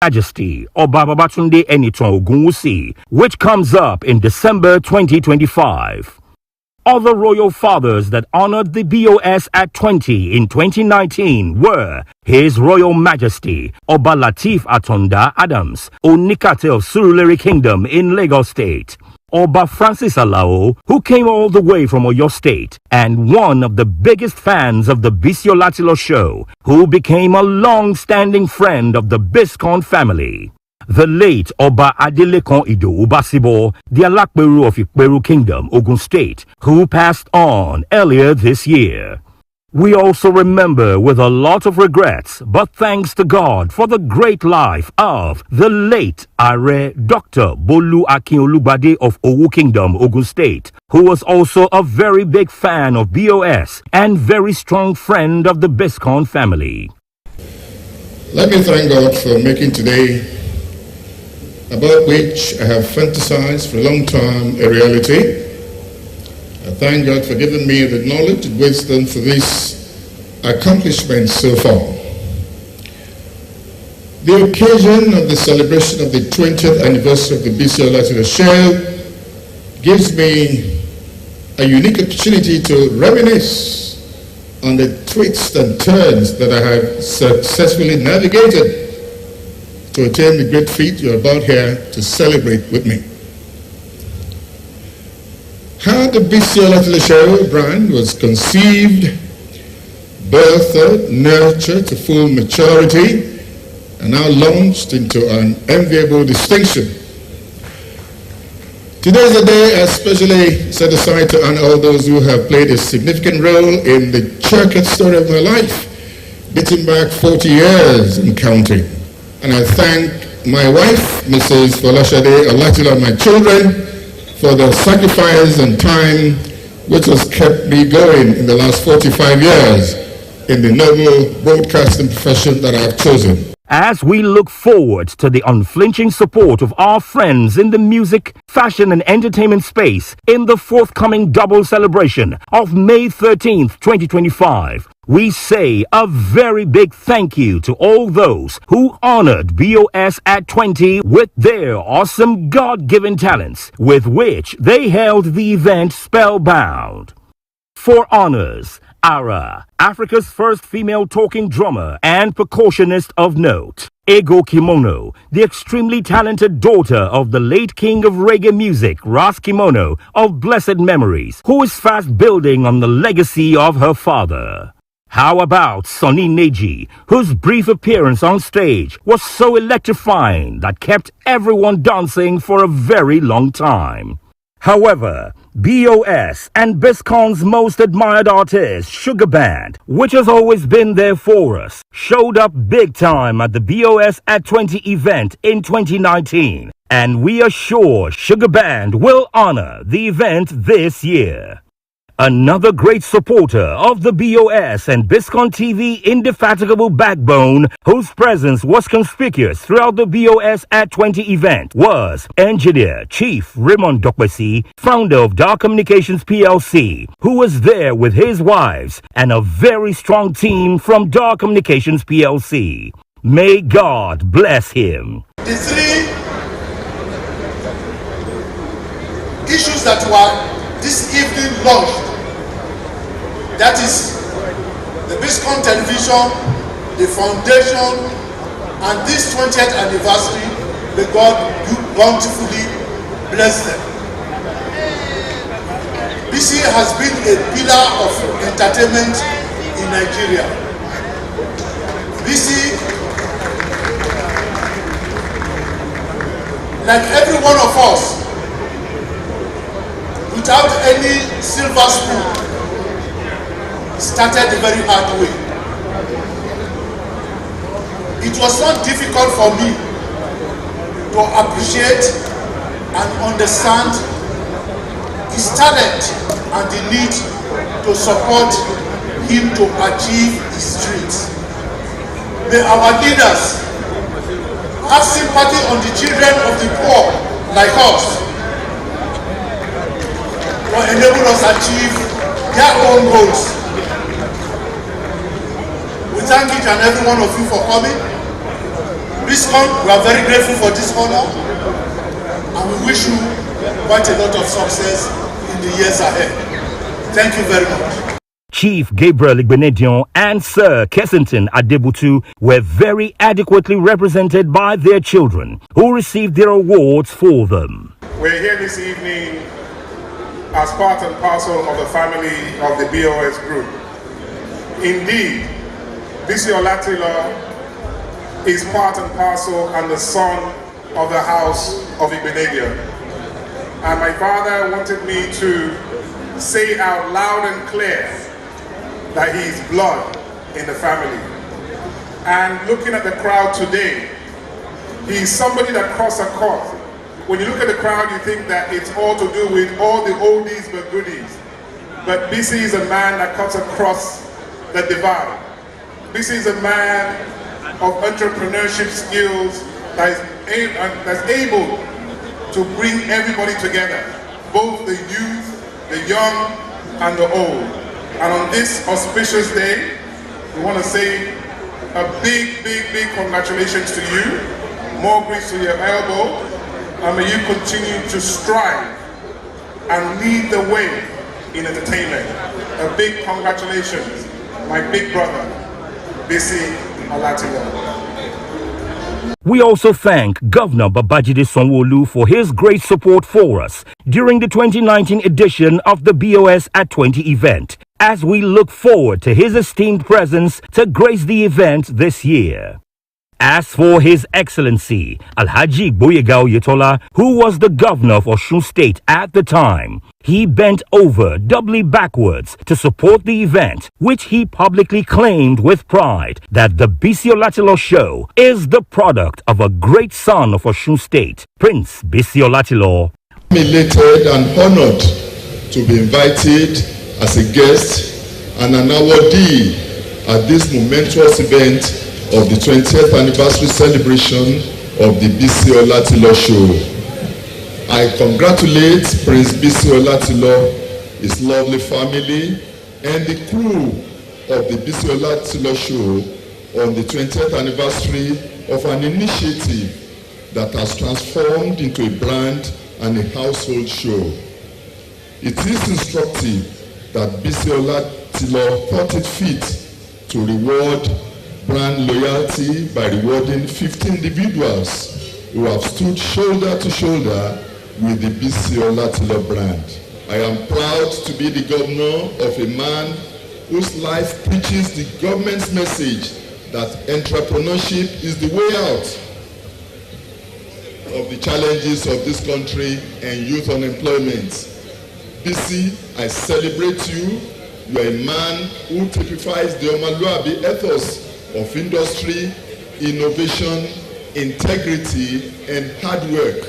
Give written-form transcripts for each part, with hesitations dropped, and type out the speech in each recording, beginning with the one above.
Majesty Oba Babatunde Enitan Ogunwusi, which comes up in December 2025. Other royal fathers that honored the BOS at 20 in 2019 were His Royal Majesty Oba Lateef Atonda Adams, Onikate of Surulere Kingdom in Lagos State, Oba Francis Alao, who came all the way from Oyo State and one of the biggest fans of the Bisi Olatilo show, who became a long-standing friend of the Biscon family. The late Oba Adelekon Idowu Basibo, the Alakperu of Ikperu Kingdom, Ogun State, who passed on earlier this year. We also remember with a lot of regrets, but thanks to God for the great life of the late Are Dr. Bolu Akinolugbade of Owu Kingdom, Ogun State, who was also a very big fan of BOS and very strong friend of the Biscon family. Let me thank God for making today, about which I have fantasized for a long time, a reality. I thank God for giving me the knowledge and wisdom for this accomplishment so far. The occasion of the celebration of the 20th anniversary of the Bisi Olatilo show gives me a unique opportunity to reminisce on the twists and turns that I have successfully navigated to attain the great feat you're about here to celebrate with me. How the Bisi Olatilo show brand was conceived, birthed, nurtured to full maturity, and now launched into an enviable distinction. Today is a day I especially set aside to honor all those who have played a significant role in the checkered story of my life, dating back 40 years and counting. And I thank my wife, Mrs. Folashade Olatilo, and my children for their sacrifice and time, which has kept me going in the last 45 years in the noble broadcasting profession that I have chosen. As we look forward to the unflinching support of our friends in the music, fashion and entertainment space in the forthcoming double celebration of May 13th, 2025, we say a very big thank you to all those who honored BOS at 20 with their awesome God-given talents, with which they held the event spellbound. For honors, Ara, Africa's first female talking drummer and percussionist of note. Ego Kimono, the extremely talented daughter of the late king of reggae music, Ras Kimono, of blessed memories, who is fast building on the legacy of her father. How about Sonny Neji, whose brief appearance on stage was so electrifying that kept everyone dancing for a very long time. However, BOS and Biscon's most admired artist, Sugar Band, which has always been there for us, showed up big time at the BOS at 20 event in 2019, and we are sure Sugar Band will honor the event this year. Another great supporter of the BOS and Biscon TV indefatigable backbone, whose presence was conspicuous throughout the BOS at 20 event, was Engineer Chief Raymond Dokbesi, founder of Dark Communications PLC, who was there with his wives and a very strong team from Dark Communications PLC. May God bless him. The three issues that were this evening launched, that is the Biscon Television, the foundation, and this 20th anniversary. May God bountifully bless them. BC has been a pillar of entertainment in Nigeria. BC, like every one of us, without any silver spoon, started the very hard way. It was not difficult for me to appreciate and understand his talent and the need to support him to achieve his dreams. May our leaders have sympathy on the children of the poor like us, to enable us achieve their own goals. We thank each and every one of you for coming. Biscon, we are very grateful for this honor, and we wish you quite a lot of success in the years ahead. Thank you very much. Chief Gabriel Igbenedion and Sir Kessington Adebutu were very adequately represented by their children, who received their awards for them. We're here this evening as part and parcel of the family of the BOS group. Indeed, Bisi Olatilo is part and parcel and the son of the house of Igbenedion. And my father wanted me to say out loud and clear that he is blood in the family. And looking at the crowd today, he is somebody that crossed a court. When you look at the crowd, you think that it's all to do with all the oldies but goodies. But Bisi is a man that cuts across the divide. Bisi is a man of entrepreneurship skills that's able to bring everybody together, both the youth, the young, and the old. And on this auspicious day, we want to say a big, big, big congratulations to you. More grease to your elbow. And may you continue to strive and lead the way in entertainment. A big congratulations, my big brother, Bisi Olatilo. We also thank Governor Babajide Sanwo-Olu for his great support for us during the 2019 edition of the BOS at 20 event, as we look forward to his esteemed presence to grace the event this year. As for His Excellency Alhaji Gboyega Oyetola, who was the governor of Osun State at the time, he bent over doubly backwards to support the event, which he publicly claimed with pride that the Bisi Olatilo show is the product of a great son of Osun State, Prince Bisi Olatilo. I'm elated and honored to be invited as a guest and an awardee at this momentous event of the 20th anniversary celebration of the Bisi Olatilo show. I congratulate Prince Bisi Olatilo, his lovely family, and the crew of the Bisi Olatilo show on the 20th anniversary of an initiative that has transformed into a brand and a household show. It is instructive that Bisi Olatilo thought it fit to reward brand loyalty by rewarding 50 individuals who have stood shoulder to shoulder with the Bisi Olatilo brand. I am proud to be the governor of a man whose life preaches the government's message that entrepreneurship is the way out of the challenges of this country and youth unemployment. Bisi, I celebrate you. You are a man who typifies the Omaluabi ethos of industry, innovation, integrity, and hard work.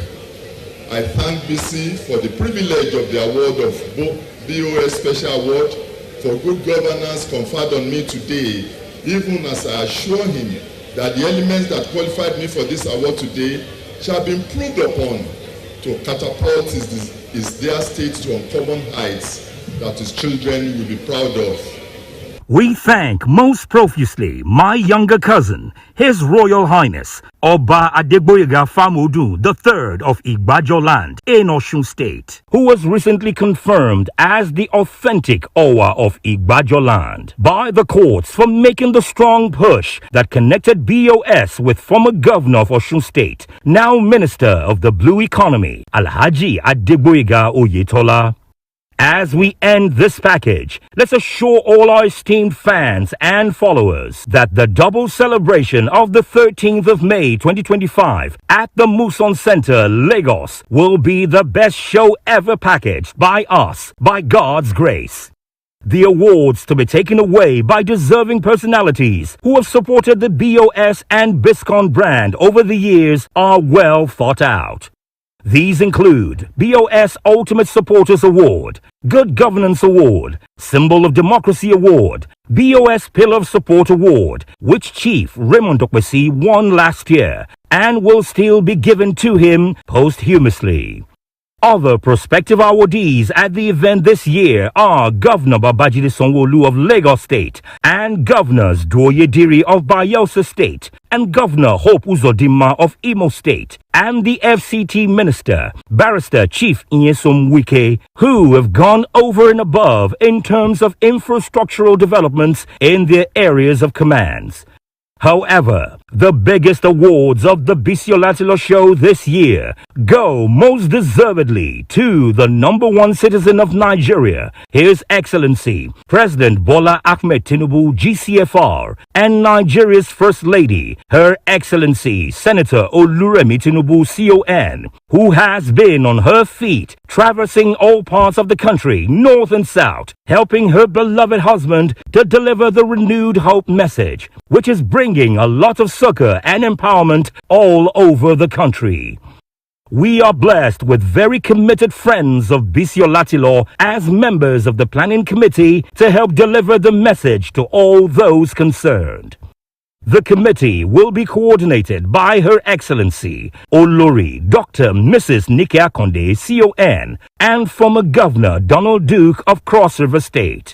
I thank Bisi for the privilege of the award of BOS Special Award for Good Governance conferred on me today, even as I assure him that the elements that qualified me for this award today shall be improved upon to catapult his dear state to uncommon heights that his children will be proud of. We thank most profusely my younger cousin, His Royal Highness Oba Adegboyega Famodu III of Igbajo land in Osun State, who was recently confirmed as the authentic Owa of Igbajo land by the courts for making the strong push that connected BOS with former governor of Osun State, now Minister of the Blue Economy, Alhaji Adegboyega Oyetola. As we end this package, let's assure all our esteemed fans and followers that the double celebration of the 13th of May 2025 at the Muson Center, Lagos, will be the best show ever packaged by us, by God's grace. The awards to be taken away by deserving personalities who have supported the BOS and Biscon brand over the years are well thought out. These include BOS Ultimate Supporters Award, Good Governance Award, Symbol of Democracy Award, BOS Pillar of Support Award, which Chief Raymond Okwesi won last year and will still be given to him posthumously. Other prospective awardees at the event this year are Governor Babajide Sanwo-Olu of Lagos State and Governors Doye Diri of Bayelsa State and Governor Hope Uzodinma of Imo State and the FCT Minister, Barrister Chief Nyesom Wike, who have gone over and above in terms of infrastructural developments in their areas of commands. However, the biggest awards of the Biscon show this year go most deservedly to the number one citizen of Nigeria, His Excellency President Bola Ahmed Tinubu GCFR, and Nigeria's First Lady, Her Excellency Senator Oluremi Tinubu CON, who has been on her feet, traversing all parts of the country, north and south, helping her beloved husband to deliver the renewed hope message, which is bringing a lot of succor and empowerment all over the country. We are blessed with very committed friends of Biscon as members of the planning committee to help deliver the message to all those concerned. The committee will be coordinated by Her Excellency Olori Dr. Mrs. Nike Akonde CON and former Governor Donald Duke of Cross River State.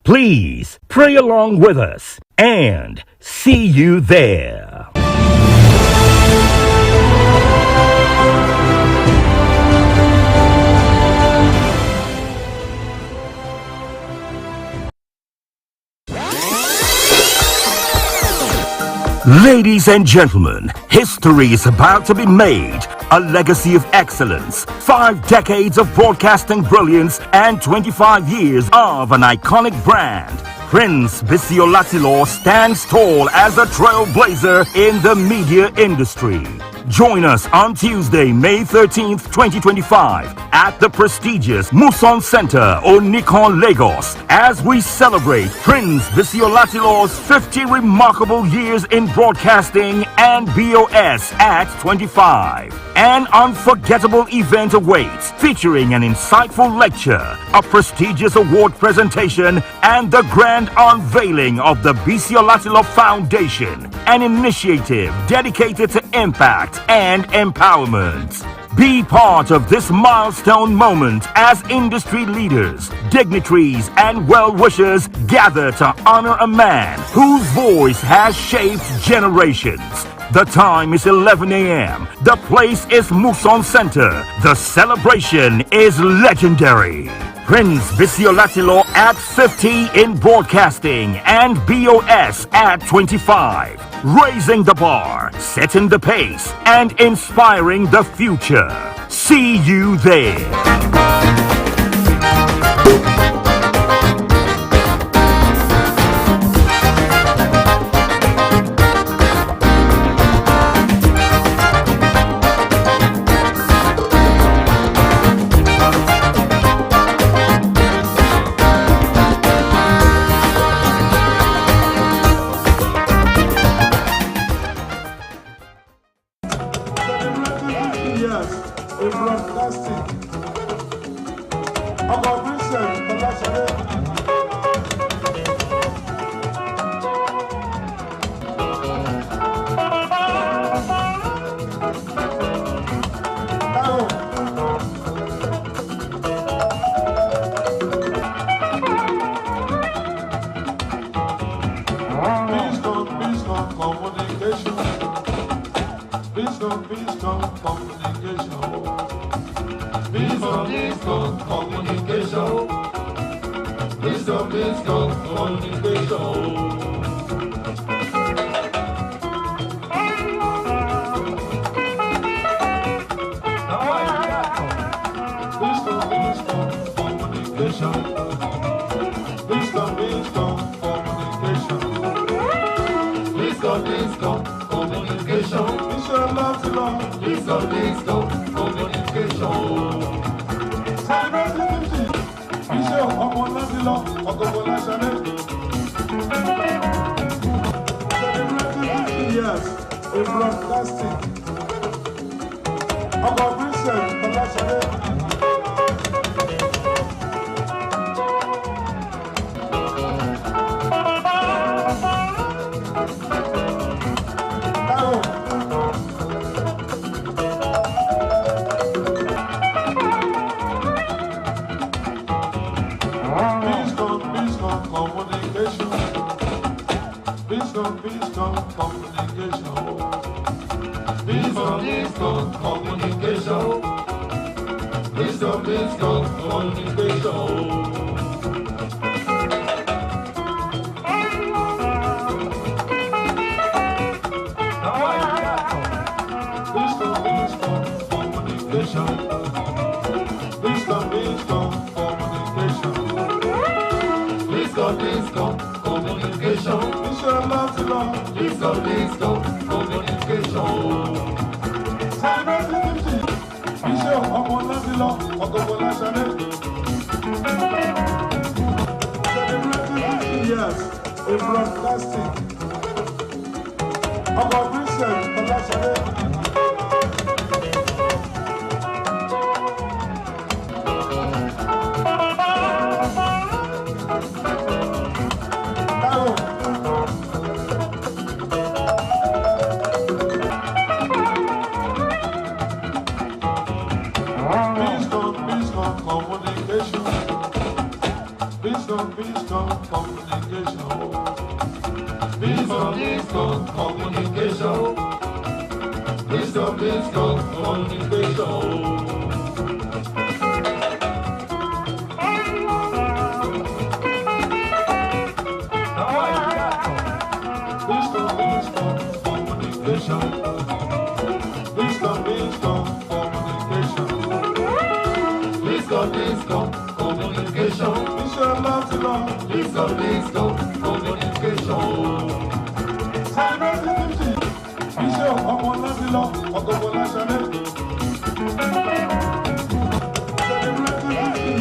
Please pray along with us and see you there. Ladies and gentlemen, history is about to be made. A legacy of excellence, 5 decades of broadcasting brilliance, and 25 years of an iconic brand. Prince Biscon stands tall as a trailblazer in the media industry. Join us on Tuesday, May 13th, 2025 at the prestigious Muson Center, Onikon, Lagos, as we celebrate Prince Biscon 50 remarkable years in broadcasting and BOS at 25. An unforgettable event awaits, featuring an insightful lecture, a prestigious award presentation, and the grand unveiling of the Biscon Foundation, an initiative dedicated to impact and empowerment. Be part of this milestone moment as industry leaders, dignitaries, and well-wishers gather to honor a man whose voice has shaped generations. The time is 11 a.m. The place is Muson Center. The celebration is legendary. Prince Biscon at 50 in broadcasting and BOS at 25. Raising the bar, setting the pace, and inspiring the future. See you there. In broadcasting, about Christian, Biscon communication. Biscon communication. Biscon communication. Yes, in broadcasting. About Christian, Biscon Communication. Biscon Communication. Biscon Communication. Biscon Communication. Yes, in broadcasting. About Biscon Communication. Biscon Communication. Biscon Communication. Biscon Communication. Biscon Communication. Biscon Communication.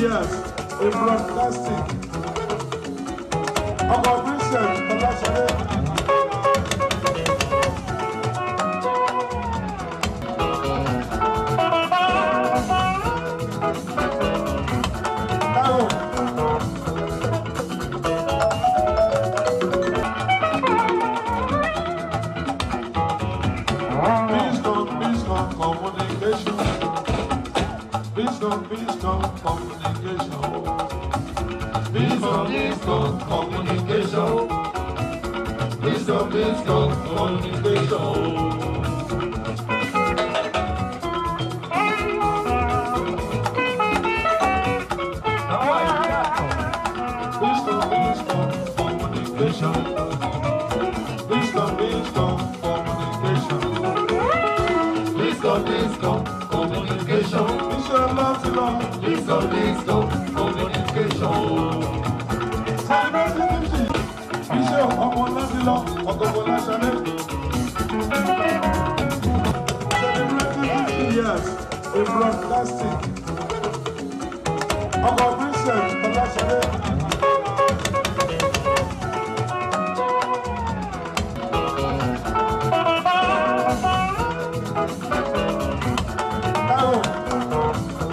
Yes, in broadcasting. About Biscon Communication. Biscon Communication. Biscon Communication. Biscon Communication. Biscon Communication. Biscon Communication. Yes, in broadcasting. About Biscon Communication.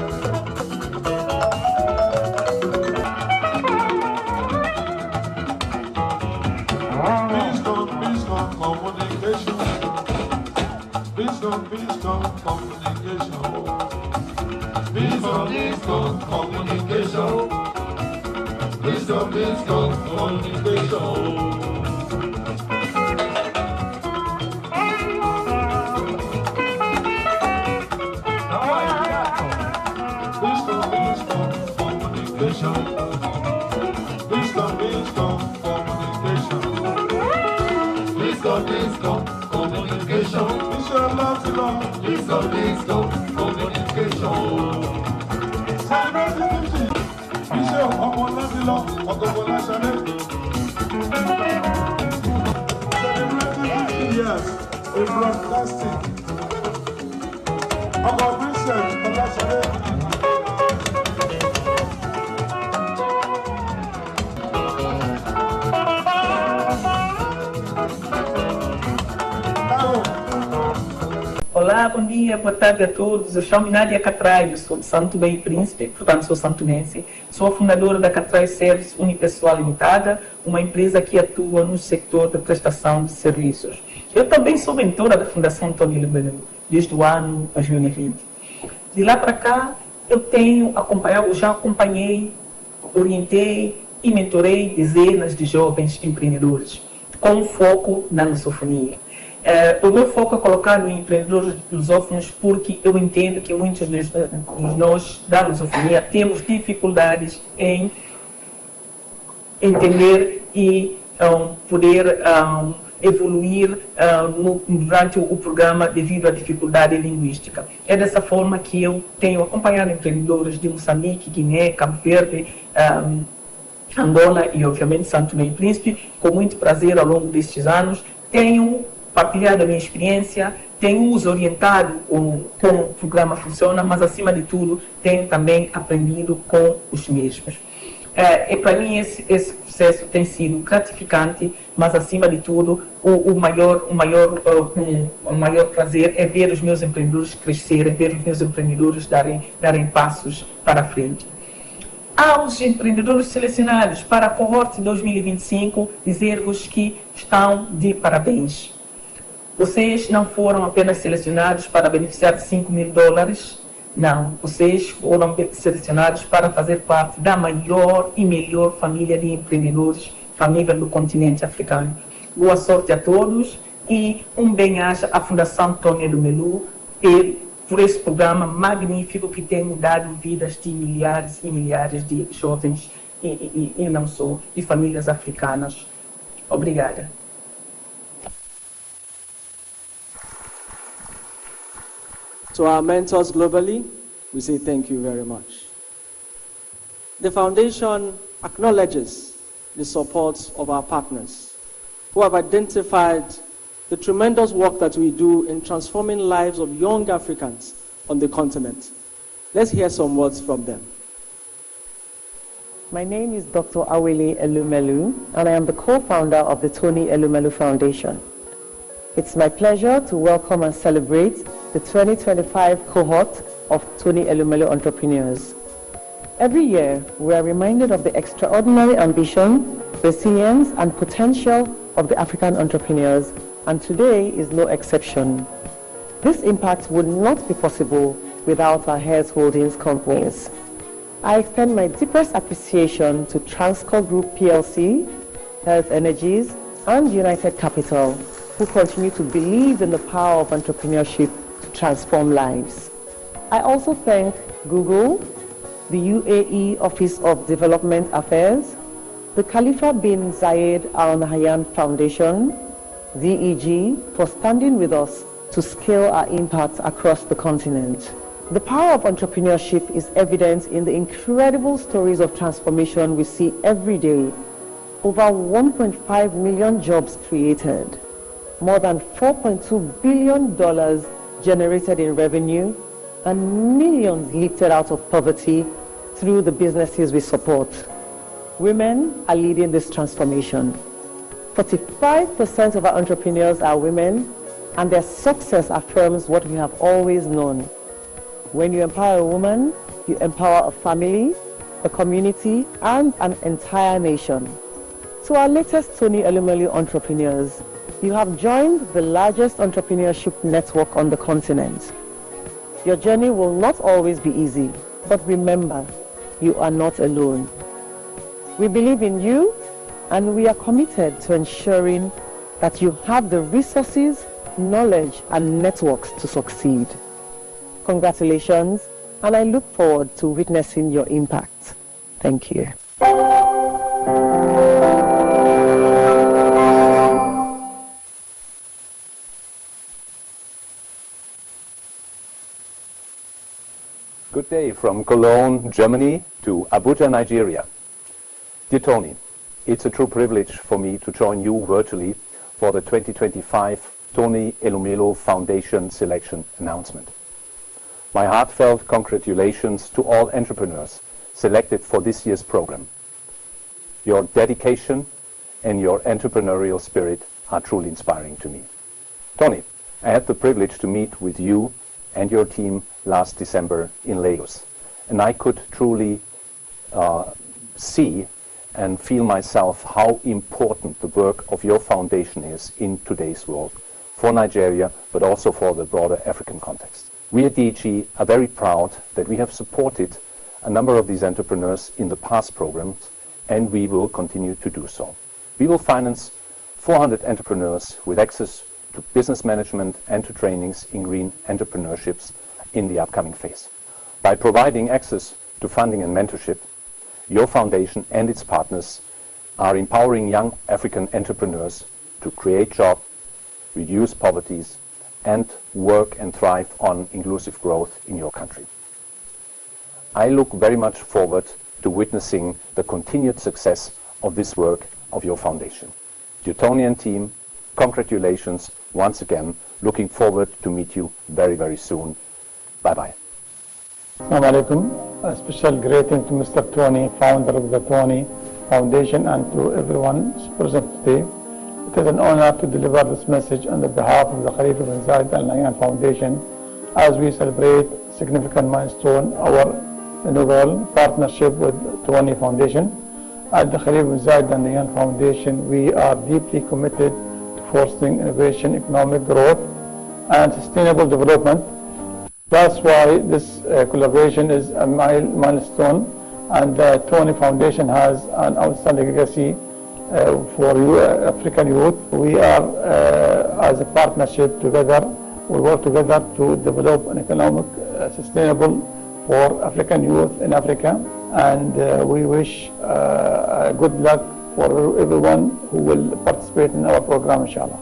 Biscon Communication. Biscon Communication. Biscon Communication. Biscon Communication. Biscon Communication. Yes, in broadcasting. About Biscon Olá, bom dia, boa tarde a todos. Eu chamo-me Nádia Catraio, sou de Santo Meio Príncipe, portanto sou santonense. Sou a fundadora da Catraio Service Unipessoal Limitada, uma empresa que atua no setor da prestação de serviços. Eu também sou mentora da Fundação Antônio Liberato, desde o ano 2020. De lá para cá, eu já acompanhei, orientei e mentorei dezenas de jovens empreendedores, com foco na lusofonia. O meu foco é colocado em empreendedores lusófonos porque eu entendo que muitos de nós da lusofonia temos dificuldades em entender e poder evoluir durante o programa devido à dificuldade linguística. É dessa forma que eu tenho acompanhado empreendedores de Moçambique, Guiné, Cabo Verde, Angola e, obviamente, Santo Tomé e Príncipe. Com muito prazer, ao longo destes anos, tenho partilhado a minha experiência, tenho os orientado como o programa funciona, mas, acima de tudo, tenho também aprendido com os mesmos. Para mim, esse processo tem sido gratificante, mas, acima de tudo, o maior prazer é ver os meus empreendedores crescerem, ver os meus empreendedores darem passos para a frente. Aos empreendedores selecionados para a cohorte 2025, dizer-vos que estão de parabéns. Vocês não foram apenas selecionados para beneficiar de $5.000, não. Vocês foram selecionados para fazer parte da maior e melhor família de empreendedores a nível do continente africano. Boa sorte a todos e bem-aja à Fundação Tony Elumelu por esse programa magnífico que tem mudado vidas de milhares e milhares de jovens e não só, de famílias africanas. Obrigada. To our mentors globally, we say thank you very much. The Foundation acknowledges the support of our partners who have identified the tremendous work that we do in transforming lives of young Africans on the continent. Let's hear some words from them. My name is Dr. Awele Elumelu, and I am the co-founder of the Tony Elumelu Foundation. It's my pleasure to welcome and celebrate the 2025 cohort of Tony Elumelu entrepreneurs. Every year, we are reminded of the extraordinary ambition, resilience, and potential of the African entrepreneurs, and today is no exception. This impact would not be possible without our Heirs Holdings companies. I extend my deepest appreciation to Transcorp Group PLC, Health Energies, and United Capital, who continue to believe in the power of entrepreneurship to transform lives. I also thank Google, the UAE Office of Development Affairs, the Khalifa bin Zayed Al Nahyan Foundation, DEG, for standing with us to scale our impact across the continent. The power of entrepreneurship is evident in the incredible stories of transformation we see every day. Over 1.5 million jobs created, more than $4.2 billion generated in revenue, and millions lifted out of poverty through the businesses we support. Women are leading this transformation. 45% of our entrepreneurs are women, and their success affirms what we have always known. When you empower a woman, you empower a family, a community, and an entire nation. To our latest Tony Elumelu entrepreneurs, you have joined the largest entrepreneurship network on the continent. Your journey will not always be easy, but remember, you are not alone. We believe in you, and we are committed to ensuring that you have the resources, knowledge, and networks to succeed. Congratulations, and I look forward to witnessing your impact. Thank you. Good day from Cologne, Germany to Abuja, Nigeria. Dear Tony, it's a true privilege for me to join you virtually for the 2025 Tony Elumelu Foundation selection announcement. My heartfelt congratulations to all entrepreneurs selected for this year's program. Your dedication and your entrepreneurial spirit are truly inspiring to me. Tony, I had the privilege to meet with you and your team last December in Lagos, and I could truly see and feel myself how important the work of your foundation is in today's world for Nigeria, but also for the broader African context. We at DEG are very proud that we have supported a number of these entrepreneurs in the past programs, and we will continue to do so. We will finance 400 entrepreneurs with access to business management and to trainings in green entrepreneurships in the upcoming phase. By providing access to funding and mentorship, your foundation and its partners are empowering young African entrepreneurs to create jobs, reduce poverty, and work and thrive on inclusive growth in your country. I look very much forward to witnessing the continued success of this work of your foundation. The Etonian team, congratulations once again. Looking forward to meet you very, very soon. Bye-bye. Assalamu alaikum. A special greeting to Mr. Tony, founder of the Tony Foundation, and to everyone present today. It is an honor to deliver this message on the behalf of the Khalifa bin Zayed Al Nahyan Foundation as we celebrate significant milestone, our inaugural partnership with Tony Foundation. At the Khalifa bin Zayed Al Nahyan Foundation, we are deeply committed to fostering innovation, economic growth, and sustainable development. That's why this collaboration is a milestone, and the Tony Foundation has an outstanding legacy for African youth. We are, as a partnership together, we work together to develop an economic sustainable for African youth in Africa, and we wish good luck for everyone who will participate in our program, inshallah.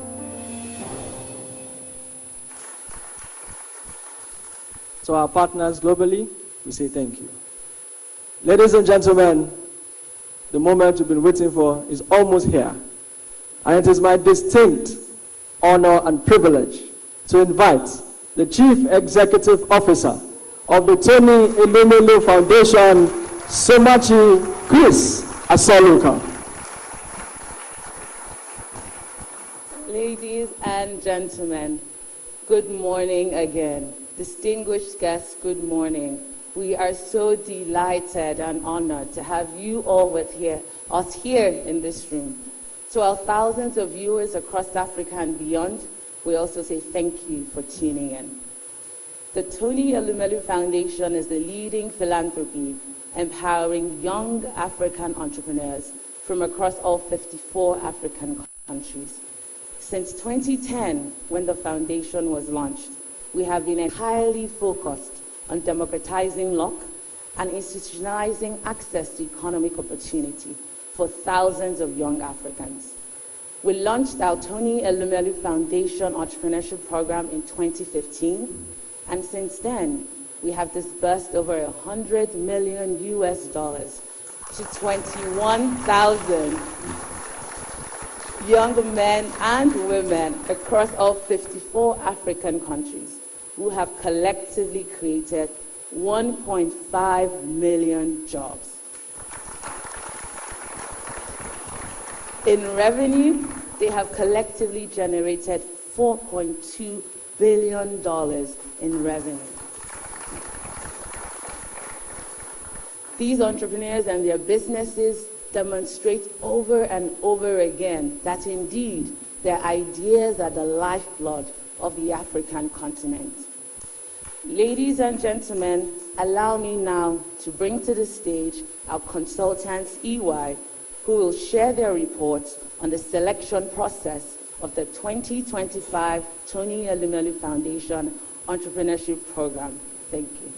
To our partners globally, we say thank you. Ladies and gentlemen, the moment you've been waiting for is almost here. And it is my distinct honor and privilege to invite the Chief Executive Officer of the Tony Elumelu Foundation, Somachi Chris Asoluka. Ladies and gentlemen, good morning again. Distinguished guests, good morning. We are so delighted and honored to have you all with us here in this room. To our thousands of viewers across Africa and beyond, we also say thank you for tuning in. The Tony Elumelu Foundation is the leading philanthropy empowering young African entrepreneurs from across all 54 African countries. Since 2010, when the foundation was launched, we have been entirely focused on democratizing luck and institutionalizing access to economic opportunity for thousands of young Africans. We launched our Tony Elumelu Foundation Entrepreneurship Program in 2015, and since then, we have disbursed over $100 million to 21,000 young men and women across all 54 African countries, who have collectively created 1.5 million jobs. In revenue, they have collectively generated $4.2 billion in revenue. These entrepreneurs and their businesses demonstrate over and over again that indeed their ideas are the lifeblood of the African continent. Ladies and gentlemen, allow me now to bring to the stage our consultants, EY, who will share their reports on the selection process of the 2025 Tony Elumelu Foundation Entrepreneurship Program. Thank you.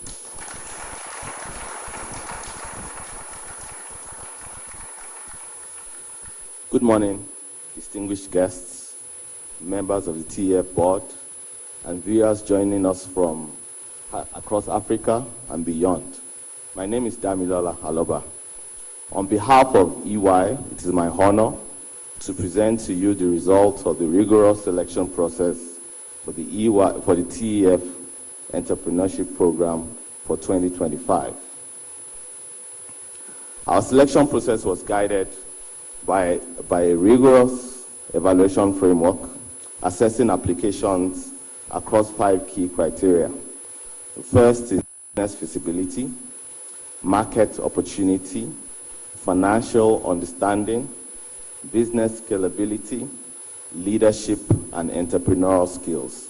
Good morning, distinguished guests, members of the TEF board, and viewers joining us from across Africa and beyond. My name is Damilola Aloba. On behalf of EY, it is my honor to present to you the results of the rigorous selection process for the TEF Entrepreneurship Program for 2025. Our selection process was guided by a rigorous evaluation framework, assessing applications across 5 key criteria. The first is business feasibility, market opportunity, financial understanding, business scalability, leadership, and entrepreneurial skills.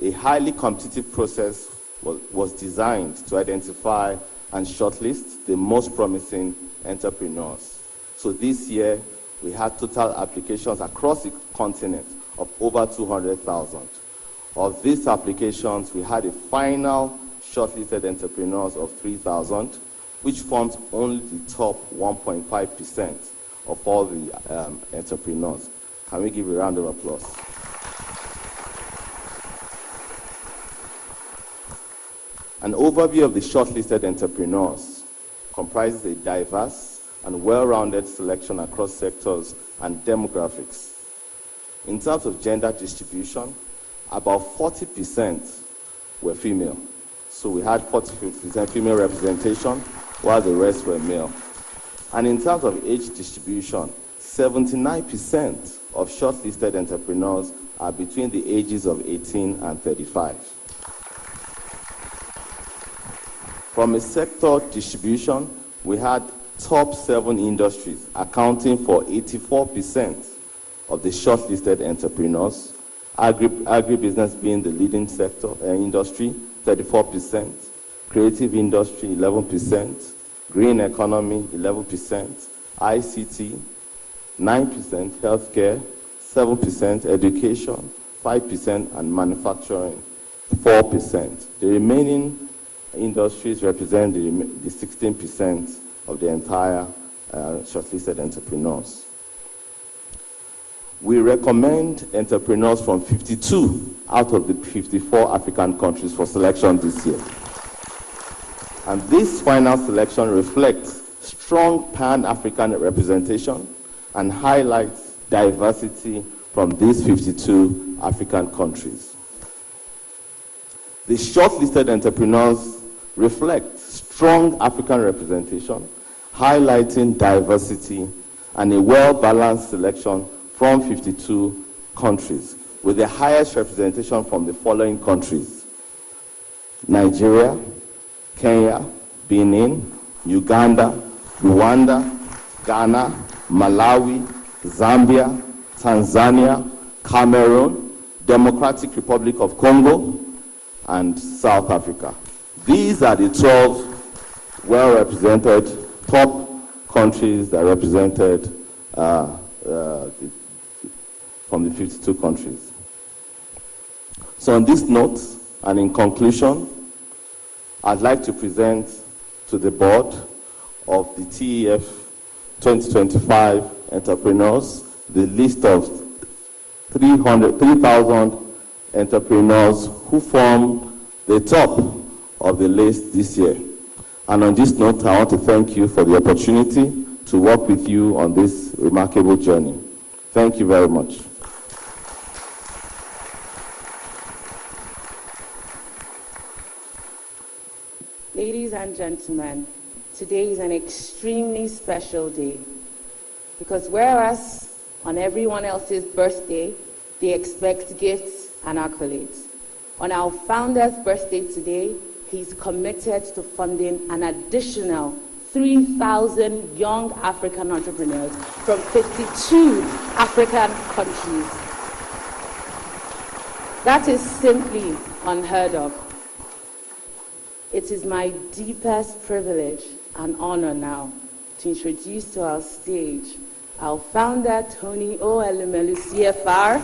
A highly competitive process was designed to identify and shortlist the most promising entrepreneurs. So this year, we had total applications across the continent of over 200,000. Of these applications, we had a final shortlisted entrepreneurs of 3,000, which forms only the top 1.5% of all the entrepreneurs. Can we give a round of applause? An overview of the shortlisted entrepreneurs comprises a diverse and well-rounded selection across sectors and demographics. In terms of gender distribution, about 40% were female. So we had 40% female representation, while the rest were male. And in terms of age distribution, 79% of shortlisted entrepreneurs are between the ages of 18 and 35. From a sector distribution, we had top 7 industries accounting for 84% of the shortlisted entrepreneurs, agribusiness being the leading sector industry, 34%, creative industry, 11%, green economy, 11%, ICT, 9%, healthcare, 7%, education, 5%, and manufacturing, 4%. The remaining industries represent the 16% of the entire shortlisted entrepreneurs. We recommend entrepreneurs from 52 out of the 54 African countries for selection this year. And this final selection reflects strong Pan-African representation and highlights diversity from these 52 African countries. The shortlisted entrepreneurs reflect strong African representation, highlighting diversity and a well-balanced selection from 52 countries, with the highest representation from the following countries: Nigeria, Kenya, Benin, Uganda, Rwanda, Ghana, Malawi, Zambia, Tanzania, Cameroon, Democratic Republic of Congo, and South Africa. These are the 12 well-represented top countries that represented from the 52 countries. So on this note, and in conclusion, I'd like to present to the board of the TEF 2025 entrepreneurs the list of 3,000 entrepreneurs who form the top of the list this year. And on this note, I want to thank you for the opportunity to work with you on this remarkable journey. Thank you very much. Ladies and gentlemen, today is an extremely special day because whereas on everyone else's birthday, they expect gifts and accolades, on our founder's birthday today, he's committed to funding an additional 3,000 young African entrepreneurs from 52 African countries. That is simply unheard of. It is my deepest privilege and honor now to introduce to our stage our founder, Tony O. Elumelu, CFR,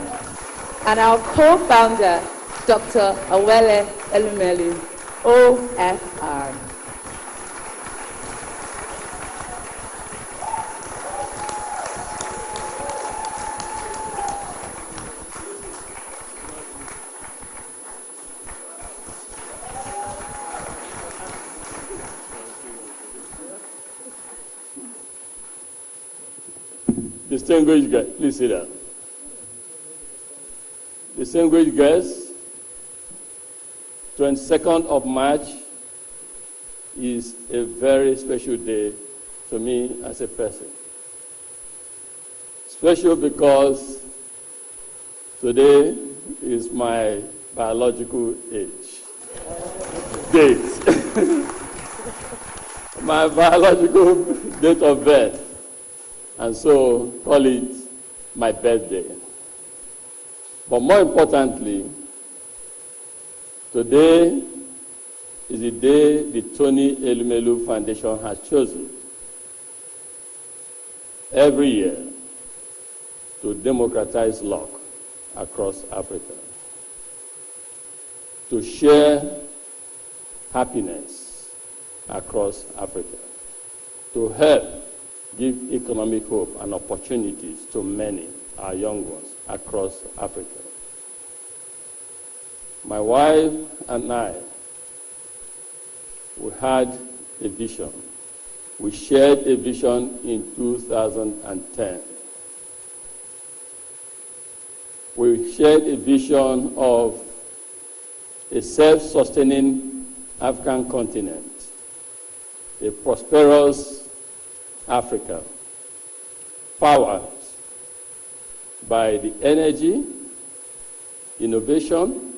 and our co-founder, Dr. Awele Elumelu, OFR. Distinguished guests, please sit down. Distinguished guests, 22nd of March is a very special day to me as a person. Special because today is my biological age. Date. My biological date of birth. And so call it my birthday. But more importantly, today is the day the Tony Elumelu Foundation has chosen every year to democratize luck across Africa, to share happiness across Africa, to help give economic hope and opportunities to many, our young ones, across Africa. My wife and I, we had a vision. We shared a vision in 2010. We shared a vision of a self-sustaining African continent, a prosperous Africa, powered by the energy, innovation,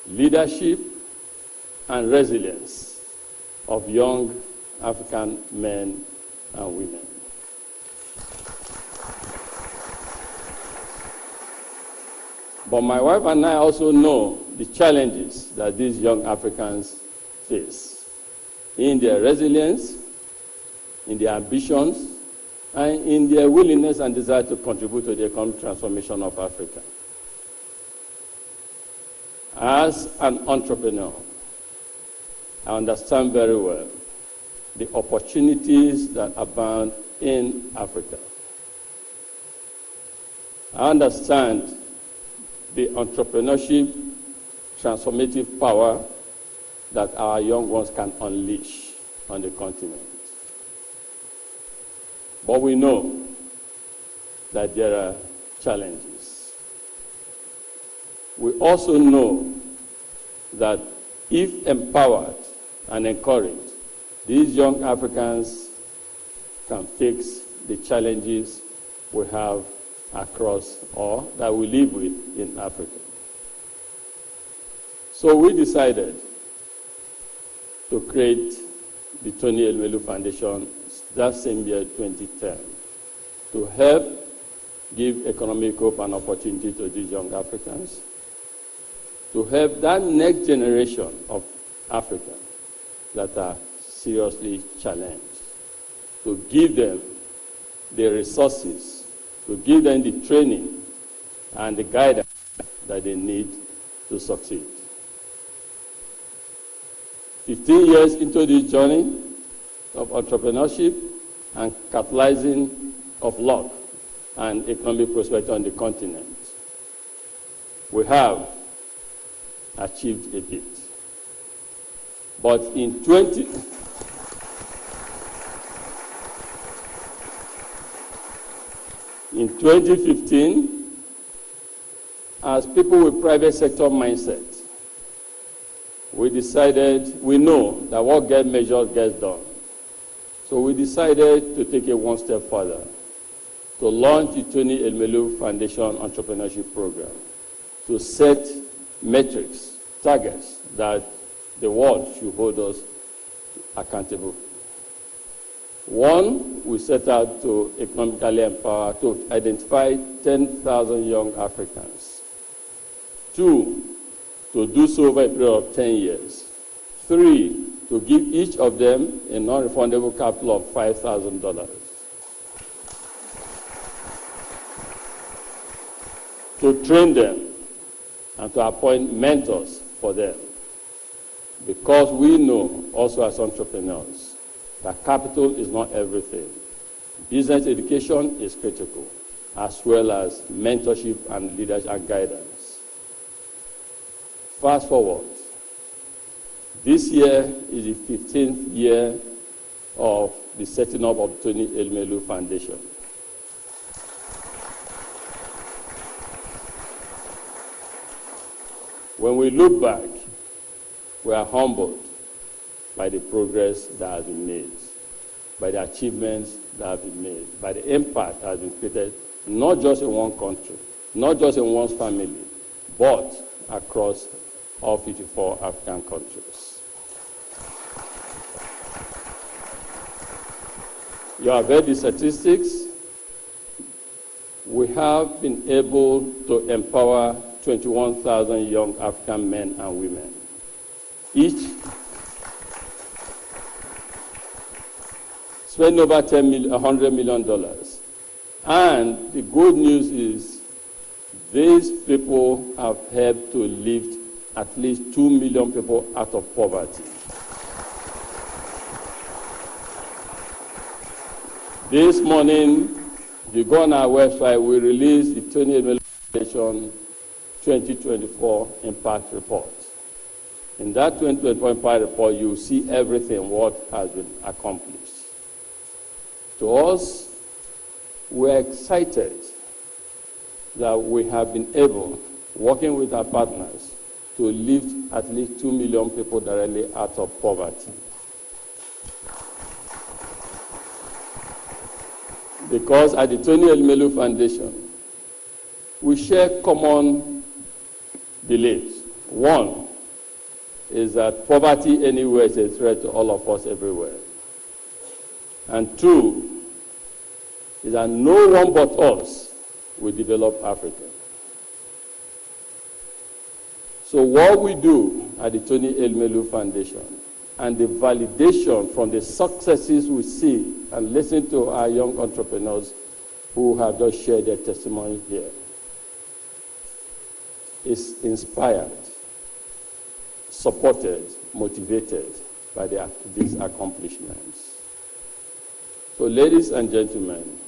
leadership, and resilience of young African men and women. But my wife and I also know the challenges that these young Africans face in their resilience, in their ambitions, and in their willingness and desire to contribute to the economic transformation of Africa. As an entrepreneur, I understand very well the opportunities that abound in Africa. I understand the entrepreneurship, transformative power that our young ones can unleash on the continent. But we know that there are challenges. We also know that if empowered and encouraged, these young Africans can fix the challenges we have across or that we live with in Africa. So we decided to create the Tony Elumelu Foundation that same year, 2010, to help give economic hope and opportunity to these young Africans, to help that next generation of Africans that are seriously challenged, to give them the resources, to give them the training and the guidance that they need to succeed. 15 years into this journey of entrepreneurship and capitalizing of luck and economic prosperity on the continent, we have achieved a bit. But in 2015, as people with private sector mindset, we decided, we know that what gets measured gets done. So we decided to take it one step further, to launch the Tony Elumelu Foundation Entrepreneurship Program, to set metrics, targets that the world should hold us accountable. One, we set out to economically empower, to identify 10,000 young Africans. Two, to do so over a period of 10 years. Three, to give each of them a non-refundable capital of $5,000. To train them and to appoint mentors for them. Because we know, also as entrepreneurs, that capital is not everything. Business education is critical, as well as mentorship and leadership and guidance. Fast forward. This year is the 15th year of the setting up of Tony Elumelu Foundation. When we look back, we are humbled by the progress that has been made, by the achievements that have been made, by the impact that has been created, not just in one country, not just in one's family, but across all 54 African countries. You have heard the statistics. We have been able to empower 21,000 young African men and women. Each spend over $100 million. And the good news is These people have helped to lift at least 2 million people out of poverty. This morning, if you go on our website, we released the Tony Elumelu Foundation 2024 Impact Report. In that 2024 Impact Report, you will see everything what has been accomplished. To us, we're excited that we have been able, working with our partners, to lift at least 2 million people directly out of poverty. Because at the Tony Elumelu Foundation, we share common beliefs. One is that poverty anywhere is a threat to all of us everywhere. And two is that no one but us will develop Africa. So what we do at the Tony Elumelu Foundation and the validation from the successes we see and listen to our young entrepreneurs who have just shared their testimony here is inspired, supported, motivated by these accomplishments. So ladies and gentlemen,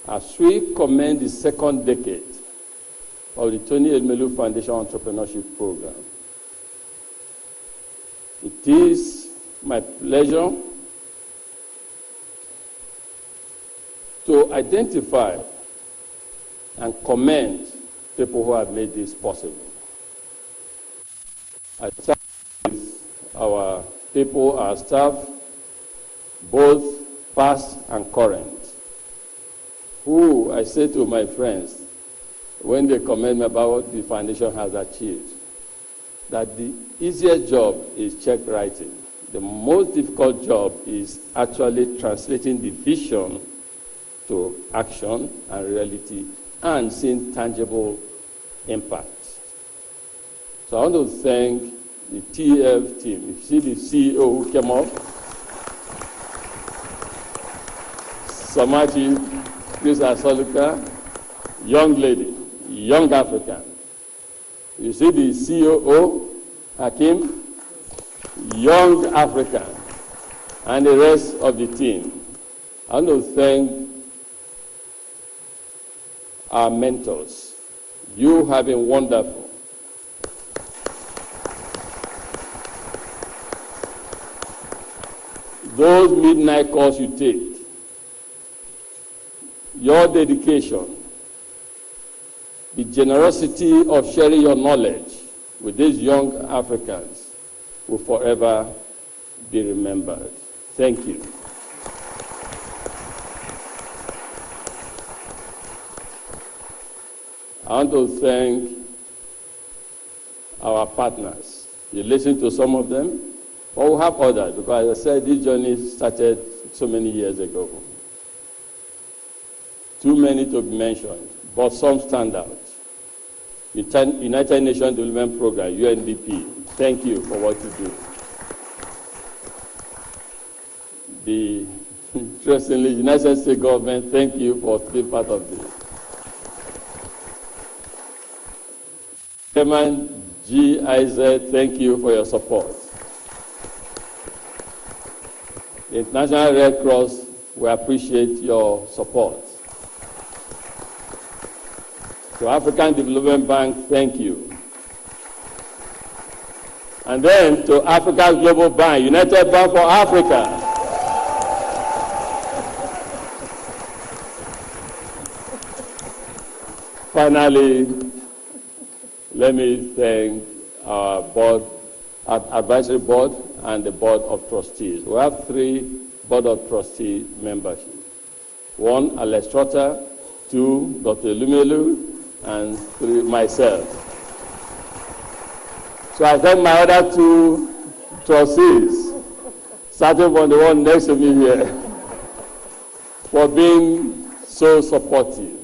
as we commence the second decade of the Tony Elumelu Foundation Entrepreneurship Program, it is my pleasure to identify and commend people who have made this possible. I start with our people, our staff, both past and current, who I say to my friends when they comment about what the foundation has achieved, that the easiest job is check writing. The most difficult job is actually translating the vision to action and reality and seeing tangible impact. So I want to thank the TF team. You see the CEO who came up, Samachi, Chris Asoluka, young lady, young African. You see the COO, Hakim, young African, and the rest of the team. I want to thank our mentors. You have been wonderful. Those midnight calls you take, your dedication, the generosity of sharing your knowledge with these young Africans will forever be remembered. Thank you. I want to thank our partners. You listen to some of them, but we have others, because as I said, this journey started so many years ago. Too many to be mentioned, but some stand out. United Nations Development Program, UNDP, thank you for what you do. Interestingly, United States government, thank you for being part of this. Chairman GIZ, thank you for your support. The International Red Cross, we appreciate your support. To African Development Bank, thank you. And then to Africa's Global Bank, United Bank for Africa. Finally, let me thank our board, our advisory board, and the board of trustees. We have 3 board of trustee membership. 1, Alex Trotter, 2, Dr. Elumelu, and 3, myself. So I thank my other 2 trustees, starting from the one next to me here, for being so supportive.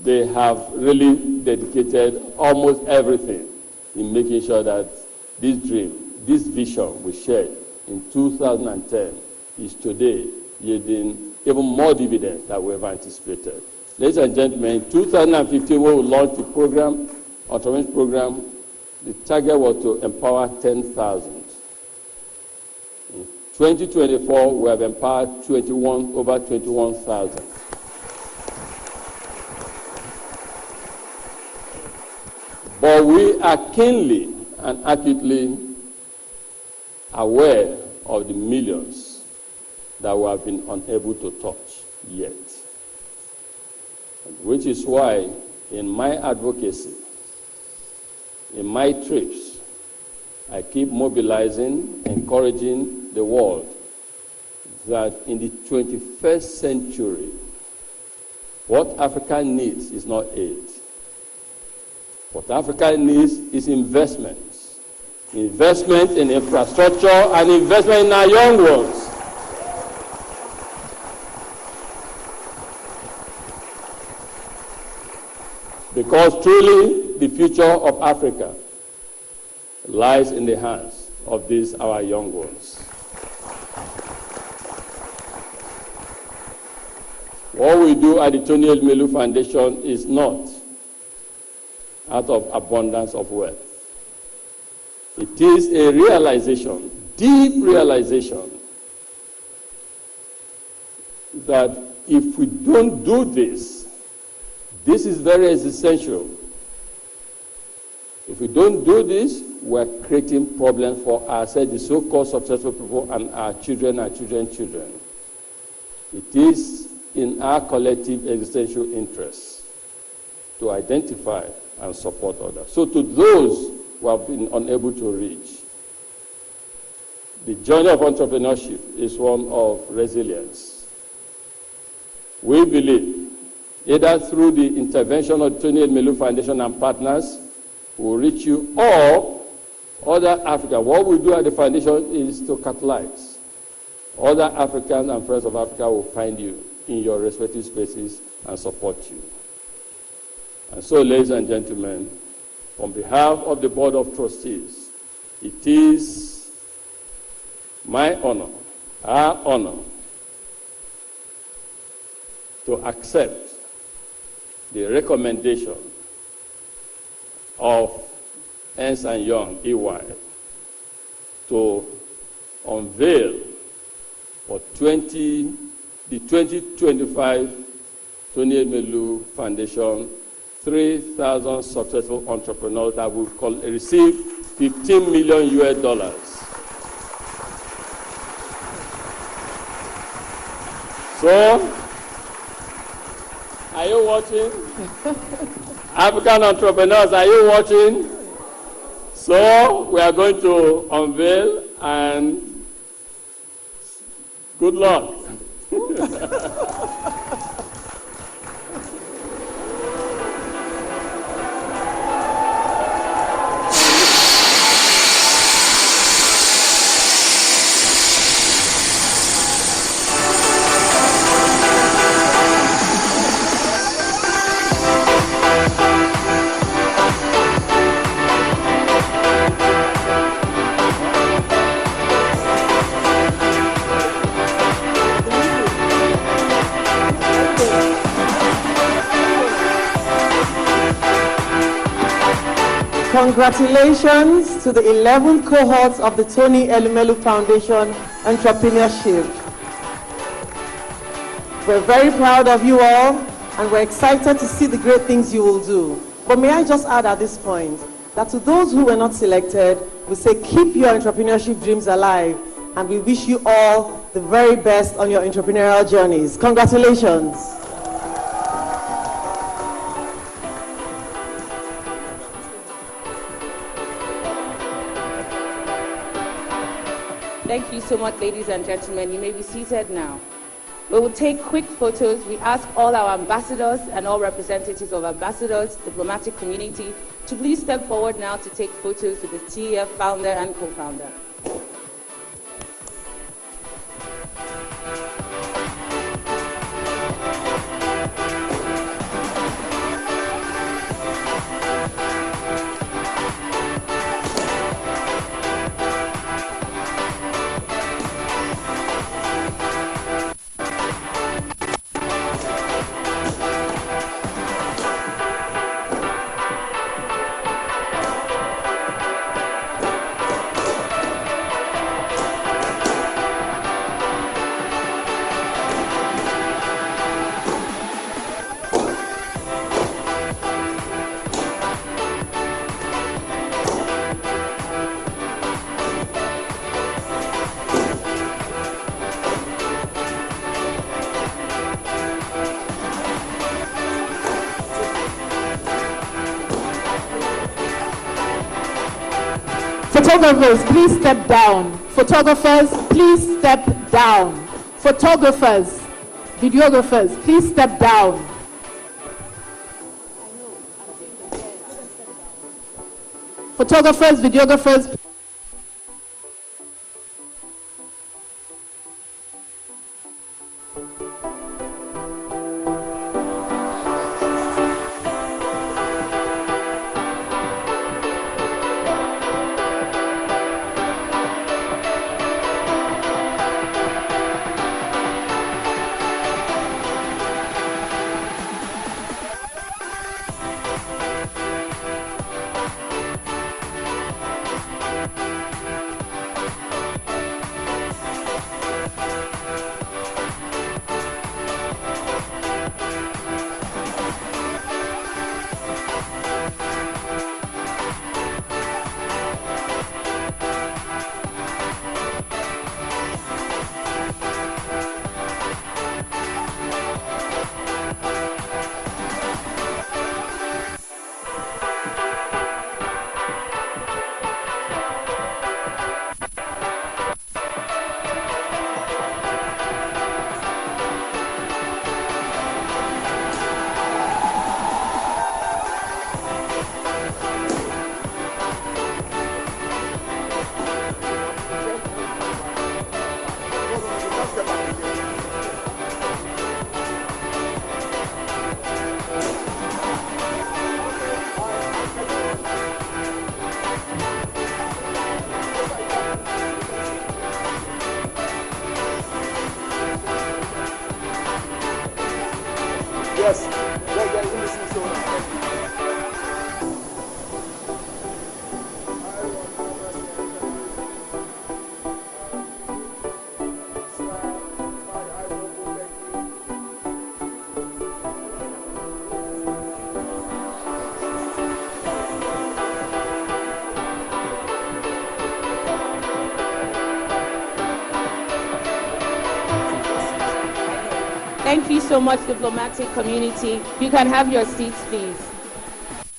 They have really dedicated almost everything in making sure that this dream, this vision we shared in 2010 is today yielding even more dividends than we ever anticipated. Ladies and gentlemen, in 2015, when we launched the program, entrepreneurship program, the target was to empower 10,000. In 2024, we have empowered over 21,000. But we are keenly and acutely aware of the millions that we have been unable to touch yet. Which is why, in my advocacy, in my trips, I keep mobilizing, encouraging the world that in the 21st century, what Africa needs is not aid. What Africa needs is investments. Investment in infrastructure and investment in our young ones. Because truly, the future of Africa lies in the hands of these, our young ones. What we do at the Tony Elumelu Foundation is not out of abundance of wealth. It is a realization, deep realization, that if we don't do this, this is very essential. If we don't do this, we're creating problems for ourselves, the so-called successful people, and our children, our children's children. It is in our collective existential interests to identify and support others. So to those who have been unable to reach, the journey of entrepreneurship is one of resilience. We believe, either through the intervention of the Tony Elumelu Foundation and partners, will reach you, or other Africa. What we do at the foundation is to catalyze. Other Africans and friends of Africa will find you in your respective spaces and support you. And so, ladies and gentlemen, on behalf of the Board of Trustees, it is my honor, our honor, to accept the recommendation of Ernst & Young, EY, to unveil for the 2025 Tony Elumelu Foundation 3,000 successful entrepreneurs that will receive $15 million. So, are you watching? African entrepreneurs, are you watching? So, we are going to unveil, and good luck. Congratulations to the 11th cohort of the Tony Elumelu Foundation Entrepreneurship. We're very proud of you all, and we're excited to see the great things you will do. But may I just add at this point that to those who were not selected, we say keep your entrepreneurship dreams alive, and we wish you all the very best on your entrepreneurial journeys. Congratulations. Thank you so much, ladies and gentlemen. You may be seated now. We will take quick photos. We ask all our ambassadors and all representatives of ambassadors, diplomatic community, to please step forward now to take photos with the TEF founder and co-founder. Photographers, please step down. Photographers, please step down. Photographers, videographers, please step down. Photographers, videographers. Yes. Thank you so much, diplomatic community. You can have your seats, please.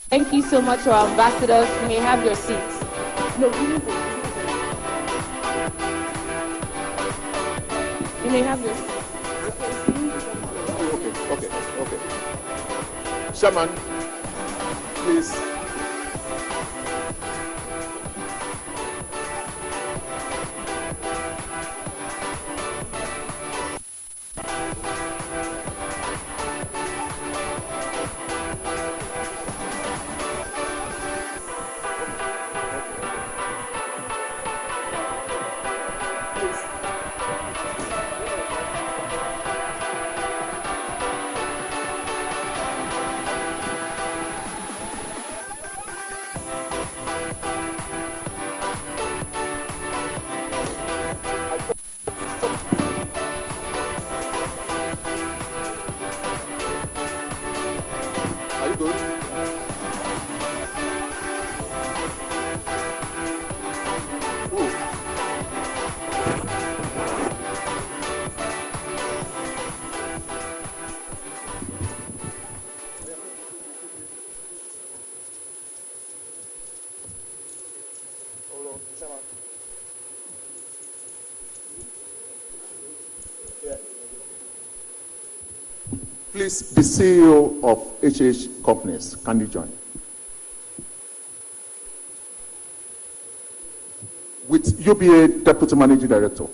Thank you so much, our ambassadors. You may have your seats. No, you may have your seats. Okay. Shaman, please. Please, the CEO of HH Companies, can you join? With UBA Deputy Managing Director.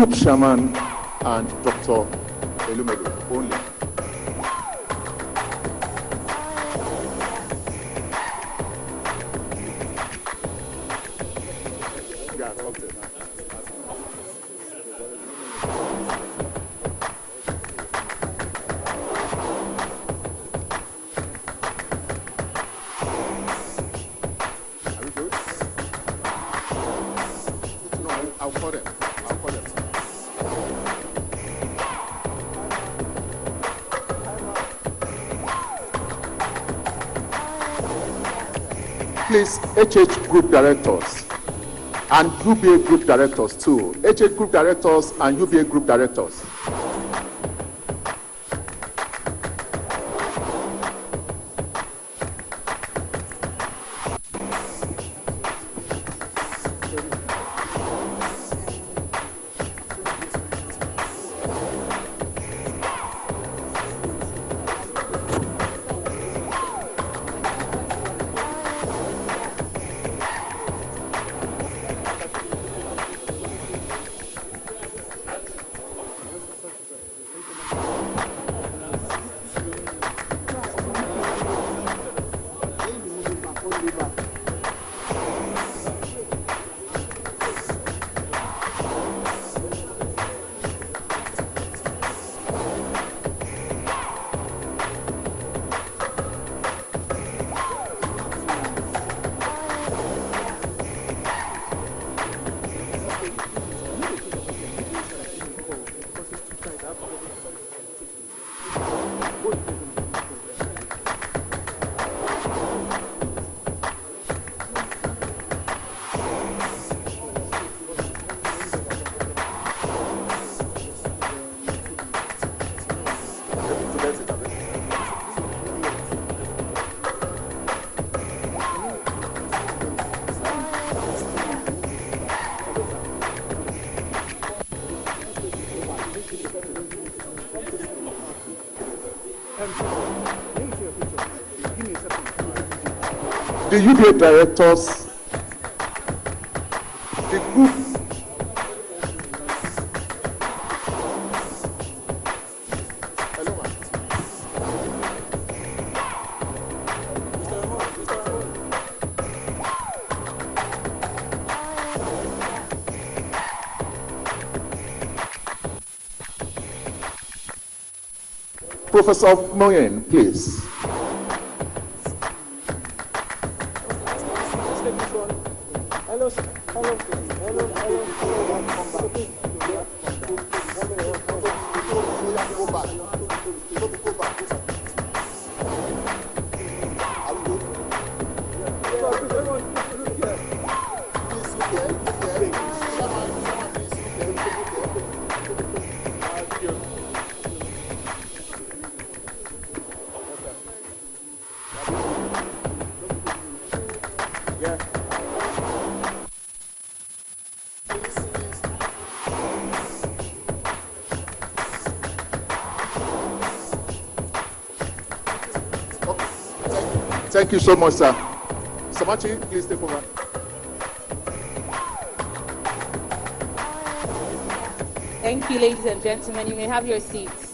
Group Chairman, and Dr. Elumelu only. I'll call them. Please, HH Group Directors and UBA Group Directors too. HH Group Directors and UBA Group Directors. The UBA Directors, the group Professor Moyen, please. Thank you so much, sir. Samachi, please take over. Thank you, ladies and gentlemen. You may have your seats.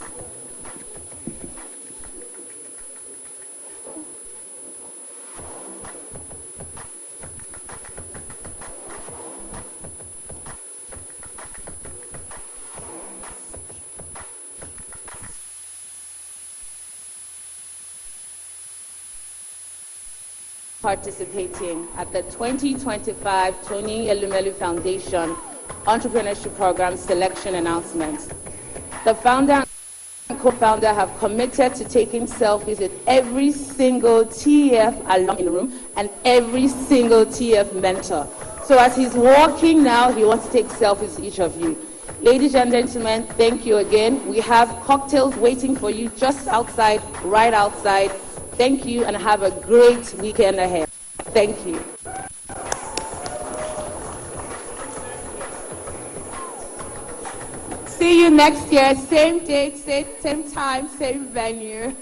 Participating at the 2025 Tony Elumelu Foundation Entrepreneurship Program Selection Announcement. The founder and co-founder have committed to taking selfies with every single TEF alum in the room and every single TEF mentor. So as he's walking now, he wants to take selfies with each of you. Ladies and gentlemen, thank you again. We have cocktails waiting for you just outside, right outside. Thank you and have a great weekend ahead. Thank you. See you next year, same date, same time, same venue.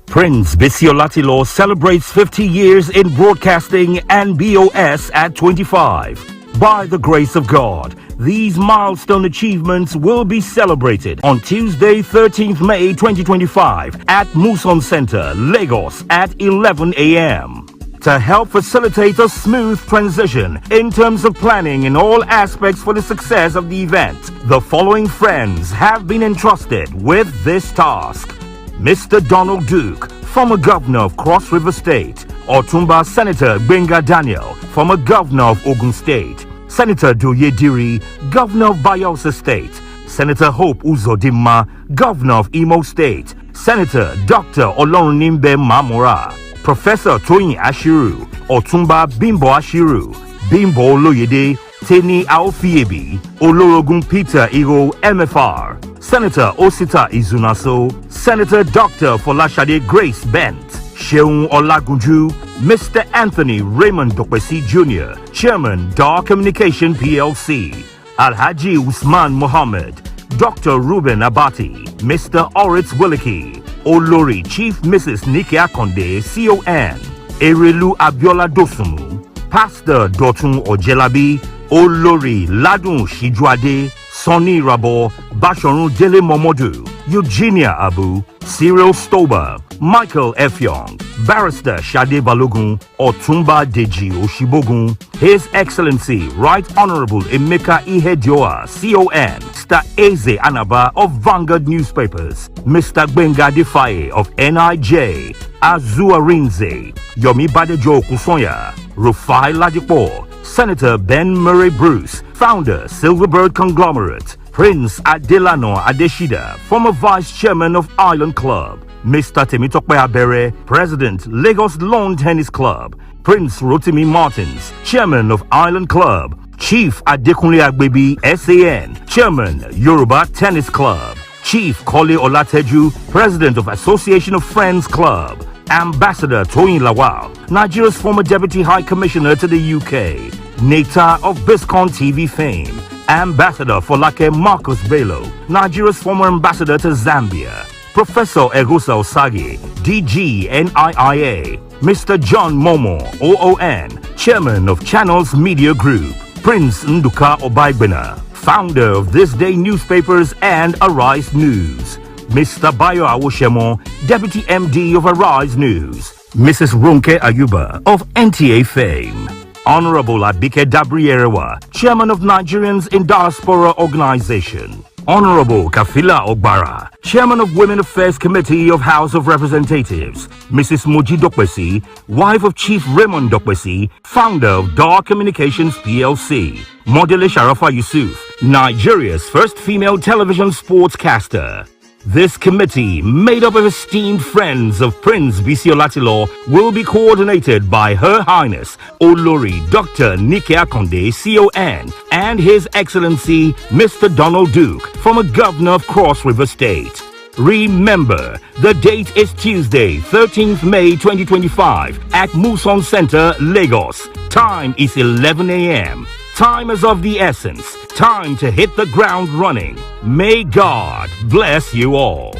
Prince Biscon celebrates 50 years in broadcasting and BOS at 25. By the grace of God, These milestone achievements will be celebrated on Tuesday, 13th May 2025 at Muson Center, Lagos at 11 a.m. To help facilitate a smooth transition in terms of planning in all aspects for the success of the event, the following friends have been entrusted with this task. Mr. Donald Duke, former governor of Cross River State; Otumba Senator Benga Daniel, former governor of Ogun State; Senator Doyediri, governor of Bayelsa State; Senator Hope Uzodimma, governor of Imo State; Senator Dr. Olorunimbe Mamora; Professor Toyin Ashiru, Otumba Bimbo Ashiru, Bimbo Oloyede, Teni Aofiebi, Olorogun Peter Iro MFR, Senator Osita Izunaso, Senator Dr. Folashade Grace Bent, Sheun Olagunju, Mr. Anthony Raymond Dokpesi Jr., Chairman Dar Communication PLC, Alhaji Usman Mohammed, Dr. Ruben Abati, Mr. Oritz Williki, Olori Chief Mrs. Nike Akonde, CON, Erelu Abiola Dosumu, Pastor Dotun Ojelabi, Olori Ladun Shijuade, Sonny Rabo, Bashorun Dele Momodu, Eugenia Abu, Cyril Stober, Michael Efyong, Barrister Shade Balogun, Otumba Deji Oshibogun, His Excellency Right Honorable Emeka Ihedioa, CON, Mr. Eze Anaba of Vanguard Newspapers, Mr. Gbenga Defaye of NIJ, Azua Rinze, Yomi Badejo Kusonya, Rufai Ladipo, Senator Ben Murray Bruce, founder Silverbird Conglomerate, Prince Adelano Adeshida, former Vice Chairman of Island Club, Mr. Temitope Abere, President, Lagos Lawn Tennis Club, Prince Rotimi Martins, Chairman of Island Club, Chief Adekunle Agbebi, SAN, Chairman, Yoruba Tennis Club, Chief Kole Olateju, President of Association of Friends Club, Ambassador Toyin Lawal, Nigeria's former Deputy High Commissioner to the UK, Nata of Biscon TV fame, Ambassador Folake Marcus Bello, Nigeria's former Ambassador to Zambia, Professor Egusa Osagi, DG NIIA, Mr. John Momo, OON, Chairman of Channels Media Group, Prince Nduka Obaibena, founder of This Day Newspapers and Arise News, Mr. Bayo Awoshemo, Deputy MD of Arise News, Mrs. Ronke Ayuba of NTA fame, Honorable Abike Dabrierewa, Chairman of Nigerians in Diaspora Organization, Honorable Kafila Ogbara, Chairman of Women Affairs Committee of House of Representatives, Mrs. Moji Dokpesi, wife of Chief Raymond Dokpesi, founder of Dar Communications PLC, Modele Sharafa Yusuf, Nigeria's first female television sportscaster. This committee, made up of esteemed friends of Prince Bisi Olatilo, will be coordinated by Her Highness Olori Dr. Nike Akonde, CON, and His Excellency Mr. Donald Duke, former Governor of Cross River State. Remember, the date is Tuesday, 13th May 2025 at Muson Center, Lagos. Time is 11 a.m. Time is of the essence. Time to hit the ground running. May God bless you all.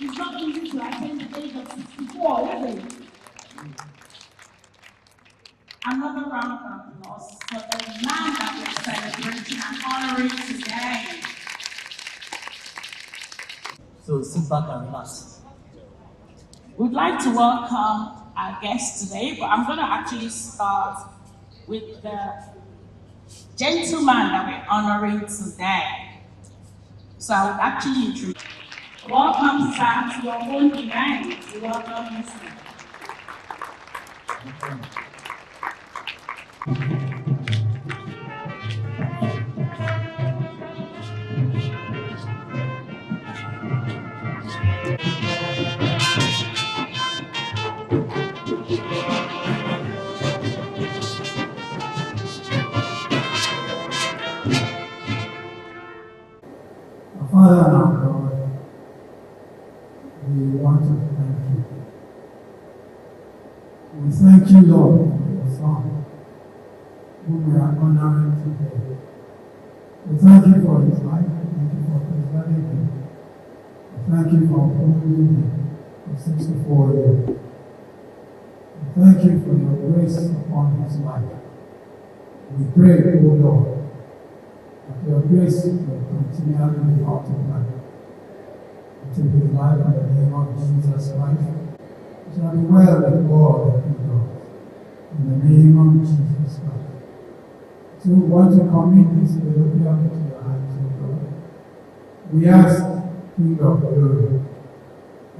It's not easy to attain the age of 64, is it? Another round of applause for the man that we're celebrating and honoring today. So sit back and relax. We'd like to welcome our guests today, but I'm going to actually start with the gentleman that we're honoring today. So I would actually introduce. Welcome, sir, to your own event. We welcome you, sir. Father and our God, we want to thank you. We thank you, Lord, for your Son, whom we are honoring today. We thank you for his life. Thank you for preserving him. We thank you for upholding him for 64 years. We thank you for your grace upon his life. We pray, O Lord, that your grace will continually be multiplied to his life in the name of Jesus Christ. It shall be well with God and with God. In the name of Jesus Christ. So we want to commit this Philadelphia into your hands, O God. We ask, King of glory,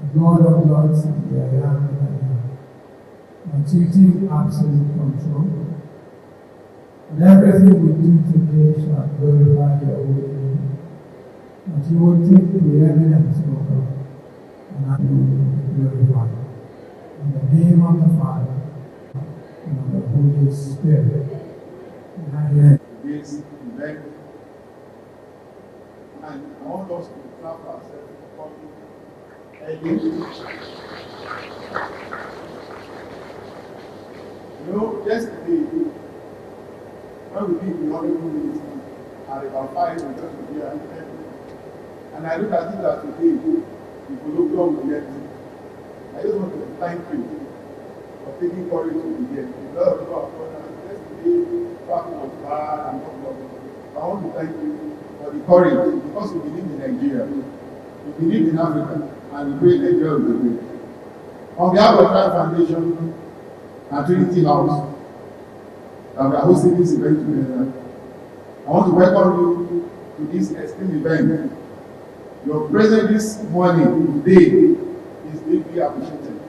the God of Lords and the I am that I am, that you take absolute control. And everything we do today shall glorify your holy name. That you will take preeminence, O God, and that you will be glorified. In the name of the Father, and of the Holy Spirit. Amen. This event, and I want us to clap ourselves for coming early. You know, yesterday, when we did the honorable ministry, at about 5, we just to be here. And I look at it that today, the colloquium will get. I just want to thank you for taking courage to be here. A lot of people have gone out. Yesterday, traffic was bad and not long. I want to thank you for the courage, because we believe in Nigeria. We believe in Africa, and we pray Nigeria will be great. On behalf of Pride Foundation and Trinity House, we are hosting this event together. I want to welcome you to this extreme event. Your presence this morning, today, is deeply appreciated.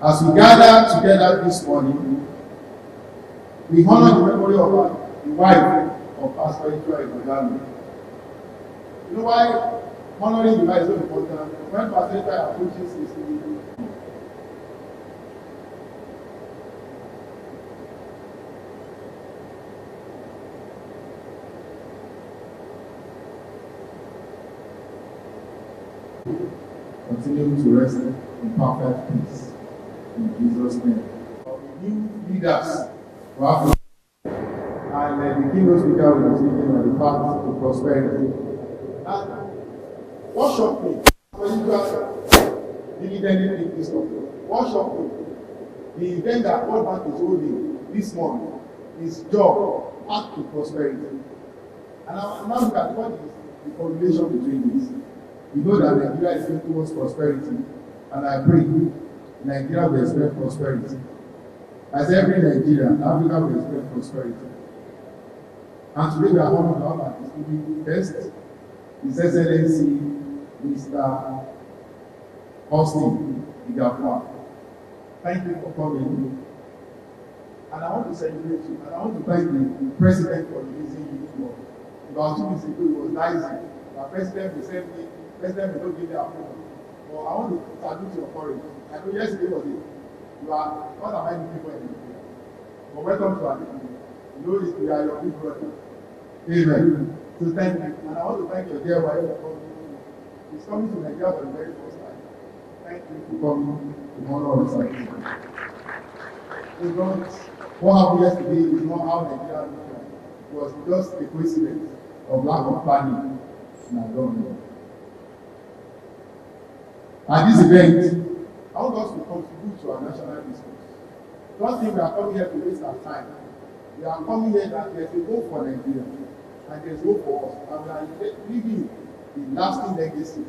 As we gather together this morning, we honor the memory of the wife of Pastor Ibrahim. You know why honoring the wife is so important? When Pastor Ibrahim approaches his continue to rest in perfect peace. In Jesus' name. New leaders for Africa. And the keynote speaker will be speaking on the path to prosperity. And what shocked me, when you guys dividend in this topic, what shocked me, the event that World Bank is holding this month is job, path to prosperity. And I'm now looking at what is the correlation between this. We know that Nigeria is going towards prosperity, and I pray Nigeria will experience prosperity. As every Nigerian, Africa will experience prosperity. And today we are honored to have at the guest, His Excellency Mr. Austin Igafua. Thank you for coming. And I want to celebrate you, and I want to thank the President for releasing you for. About 2 weeks ago, it was dicey. The President will send me. President will not give me approval. But I want to salute your courage. I know yesterday was it. You are one of many people in Nigeria. But welcome to our people. You know we are your big brother. Amen. So thank you. And I want to thank your dear wife for coming. She's coming to Nigeria for the very first time. Thank you for coming to honor us. What happened yesterday is not how Nigeria looked like. It was just a coincidence of lack of planning in our government. At this event, I want us to contribute to our national discourse. Don't think we are coming here to waste our time. We are coming here that there's a hope for Nigeria, and there's hope for us, and we are living a lasting legacy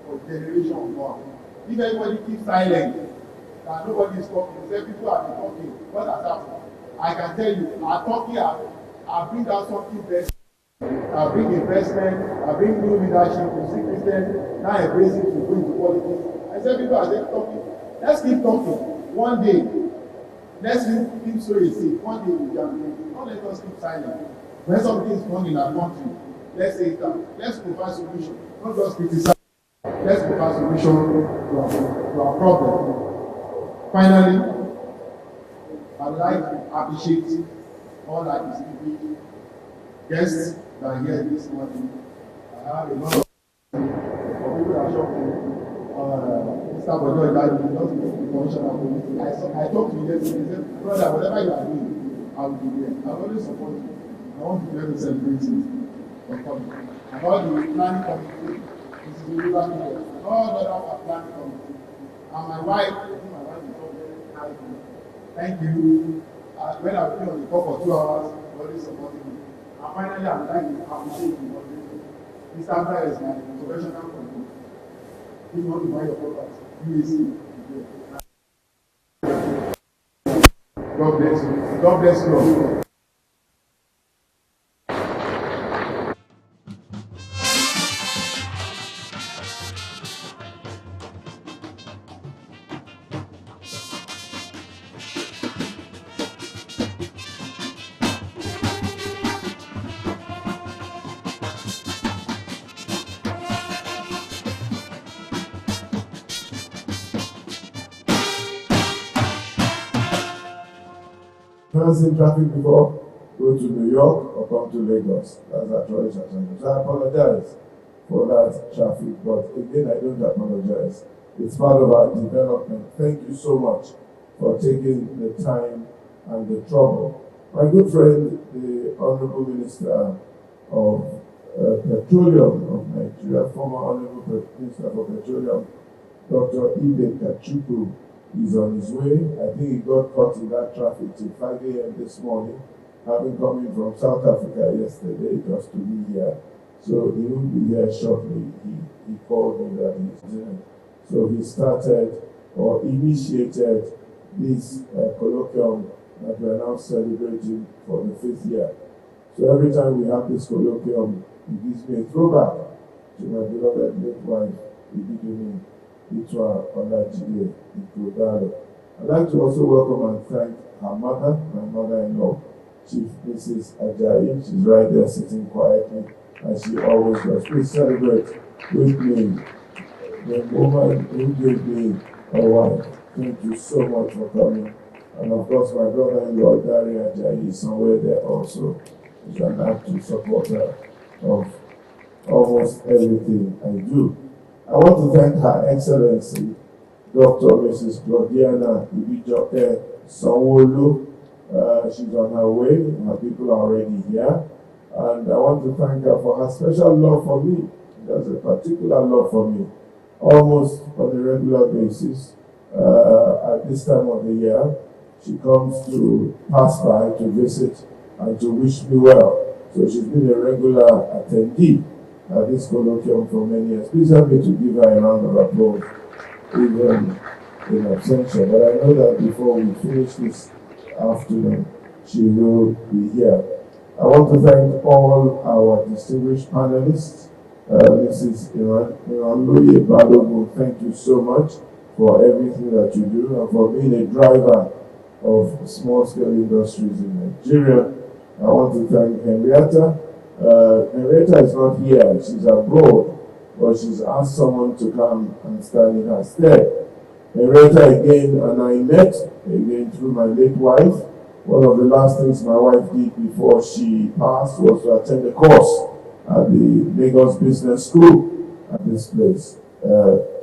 for generation of one. If everybody keeps silent, and nobody is talking, say people have been talking, what has happened? I can tell you, our talking I bring out something best. I bring investment, I bring new leadership to see Christian, now embracing to go into politics. I said people are just talking. Let's keep talking. One day, let's keep sowing seed. One day we can do. Don't let us keep silent. When something is wrong in our country, let's say it down. Let's provide solution. Not just criticize. Let's provide solution to our problem. Finally, I'd like to appreciate all our distinguished guests that are here this morning. I have a lot of people that are shocked. Mr. Bodo, that you not the commissioner of police. I talked to you yesterday. He said, brother, whatever you are doing, I will be there. I will always support you. I want you to help me celebrate it. And all the planning committee, this is the river people, and all the other planning committee. And my wife is very kind. Thank you. When I've been on the call for 2 hours, always supporting me. And finally, I would like to appreciate you. Mr. Abda is my professional company. If you want to buy your property, UAC. God bless you. God bless you all. Crossing traffic before, go to New York or come to Lagos. That's actually challenge. So I apologize for that traffic, but again, I don't apologize. It's part of our development. Thank you so much for taking the time and the trouble. My good friend, the Honorable Minister of Petroleum of Nigeria, former Honorable Minister for Petroleum, Dr. Ibe Kachuku, is on his way. I think he got caught in that traffic till 5 a.m. this morning, having come in from South Africa yesterday just to be here. So he will be here shortly. He called me that he's here. So he started or initiated this colloquium that we are now celebrating for the 5th year. So every time we have this colloquium, it gives me a throwback to my beloved late wife, Ibidumi Itwa Olajide Ikodalo. I'd like to also welcome and thank her mother, my mother-in-law, Chief Mrs. Ajayi. She's right there sitting quietly, as she always does. Please celebrate with me the woman who gave me a wife. Thank you so much for coming. And of course, my brother-in-law, Dari Ajayi, is somewhere there also. He's an active supporter of almost everything I do. I want to thank Her Excellency, Dr. Mrs. Claudiana Ibijoke Sanwo-Olu. She's on her way. Her people are already here. And I want to thank her for her special love for me. There's a particular love for me. Almost on a regular basis, at this time of the year, she comes to pass by, to visit, and to wish me well. So she's been a regular attendee at this colloquium for many years. Please help me to give her a round of applause, even in absentia. But I know that before we finish this afternoon, she will be here. I want to thank all our distinguished panelists. Mrs. Iranloye Balogun, thank you so much for everything that you do and for being a driver of small-scale industries in Nigeria. I want to thank Henrietta. Henrietta is not here, she's abroad, but she's asked someone to come and stand in her stead. Henrietta again and I met again through my late wife. One of the last things my wife did before she passed was to attend a course at the Lagos Business School at this place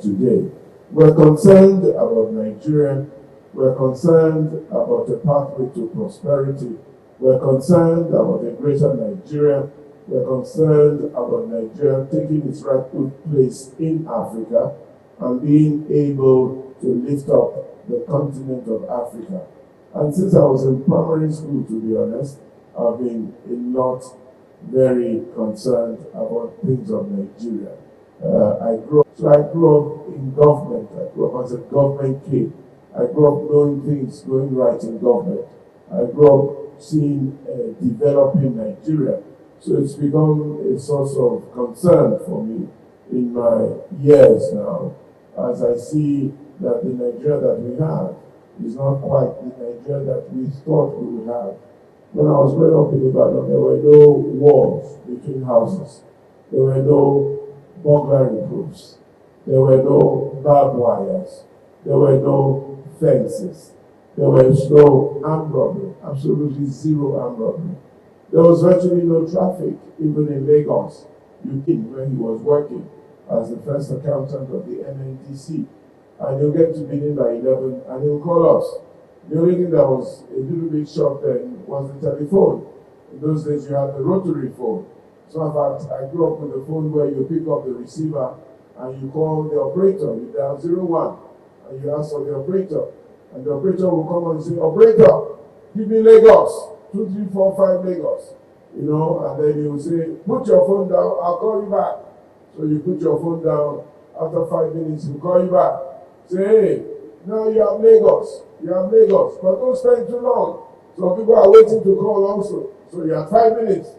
today. We're concerned about Nigeria. We're concerned about a pathway to prosperity. We're concerned about a greater Nigeria. We're concerned about Nigeria taking its rightful place in Africa and being able to lift up the continent of Africa. And since I was in primary school, to be honest, I've been a lot very concerned about things of Nigeria. I grew up in government. I grew up as a government kid. I grew up knowing things going right in government. I grew up seeing developing Nigeria. So it's become a source of concern for me in my years now, as I see that the Nigeria that we have is not quite the Nigeria that we thought we would have. When I was growing up in Ibadan, there were no walls between houses. There were no burglary proofs. There were no barbed wires. There were no fences. There was no armed robbery, absolutely zero armed robbery. There was virtually no traffic, even in Lagos, where he was working as the first accountant of the MNDC. And he'll get to Benin by 11, and he'll call us. The only thing that was a little bit short then was the telephone. In those days, you had the rotary phone. So in fact, I grew up with a phone where you pick up the receiver and you call the operator. You dial 01 and you ask for the operator. And the operator will come and say, operator, give me Lagos, 2, 3, 4, 5 Lagos. You know, and then he will say, put your phone down, I'll call you back. So you put your phone down, after 5 minutes, he'll call you back. Say, hey, now you have Lagos. You have Lagos, but don't spend too long. So people are waiting to call also. So you have 5 minutes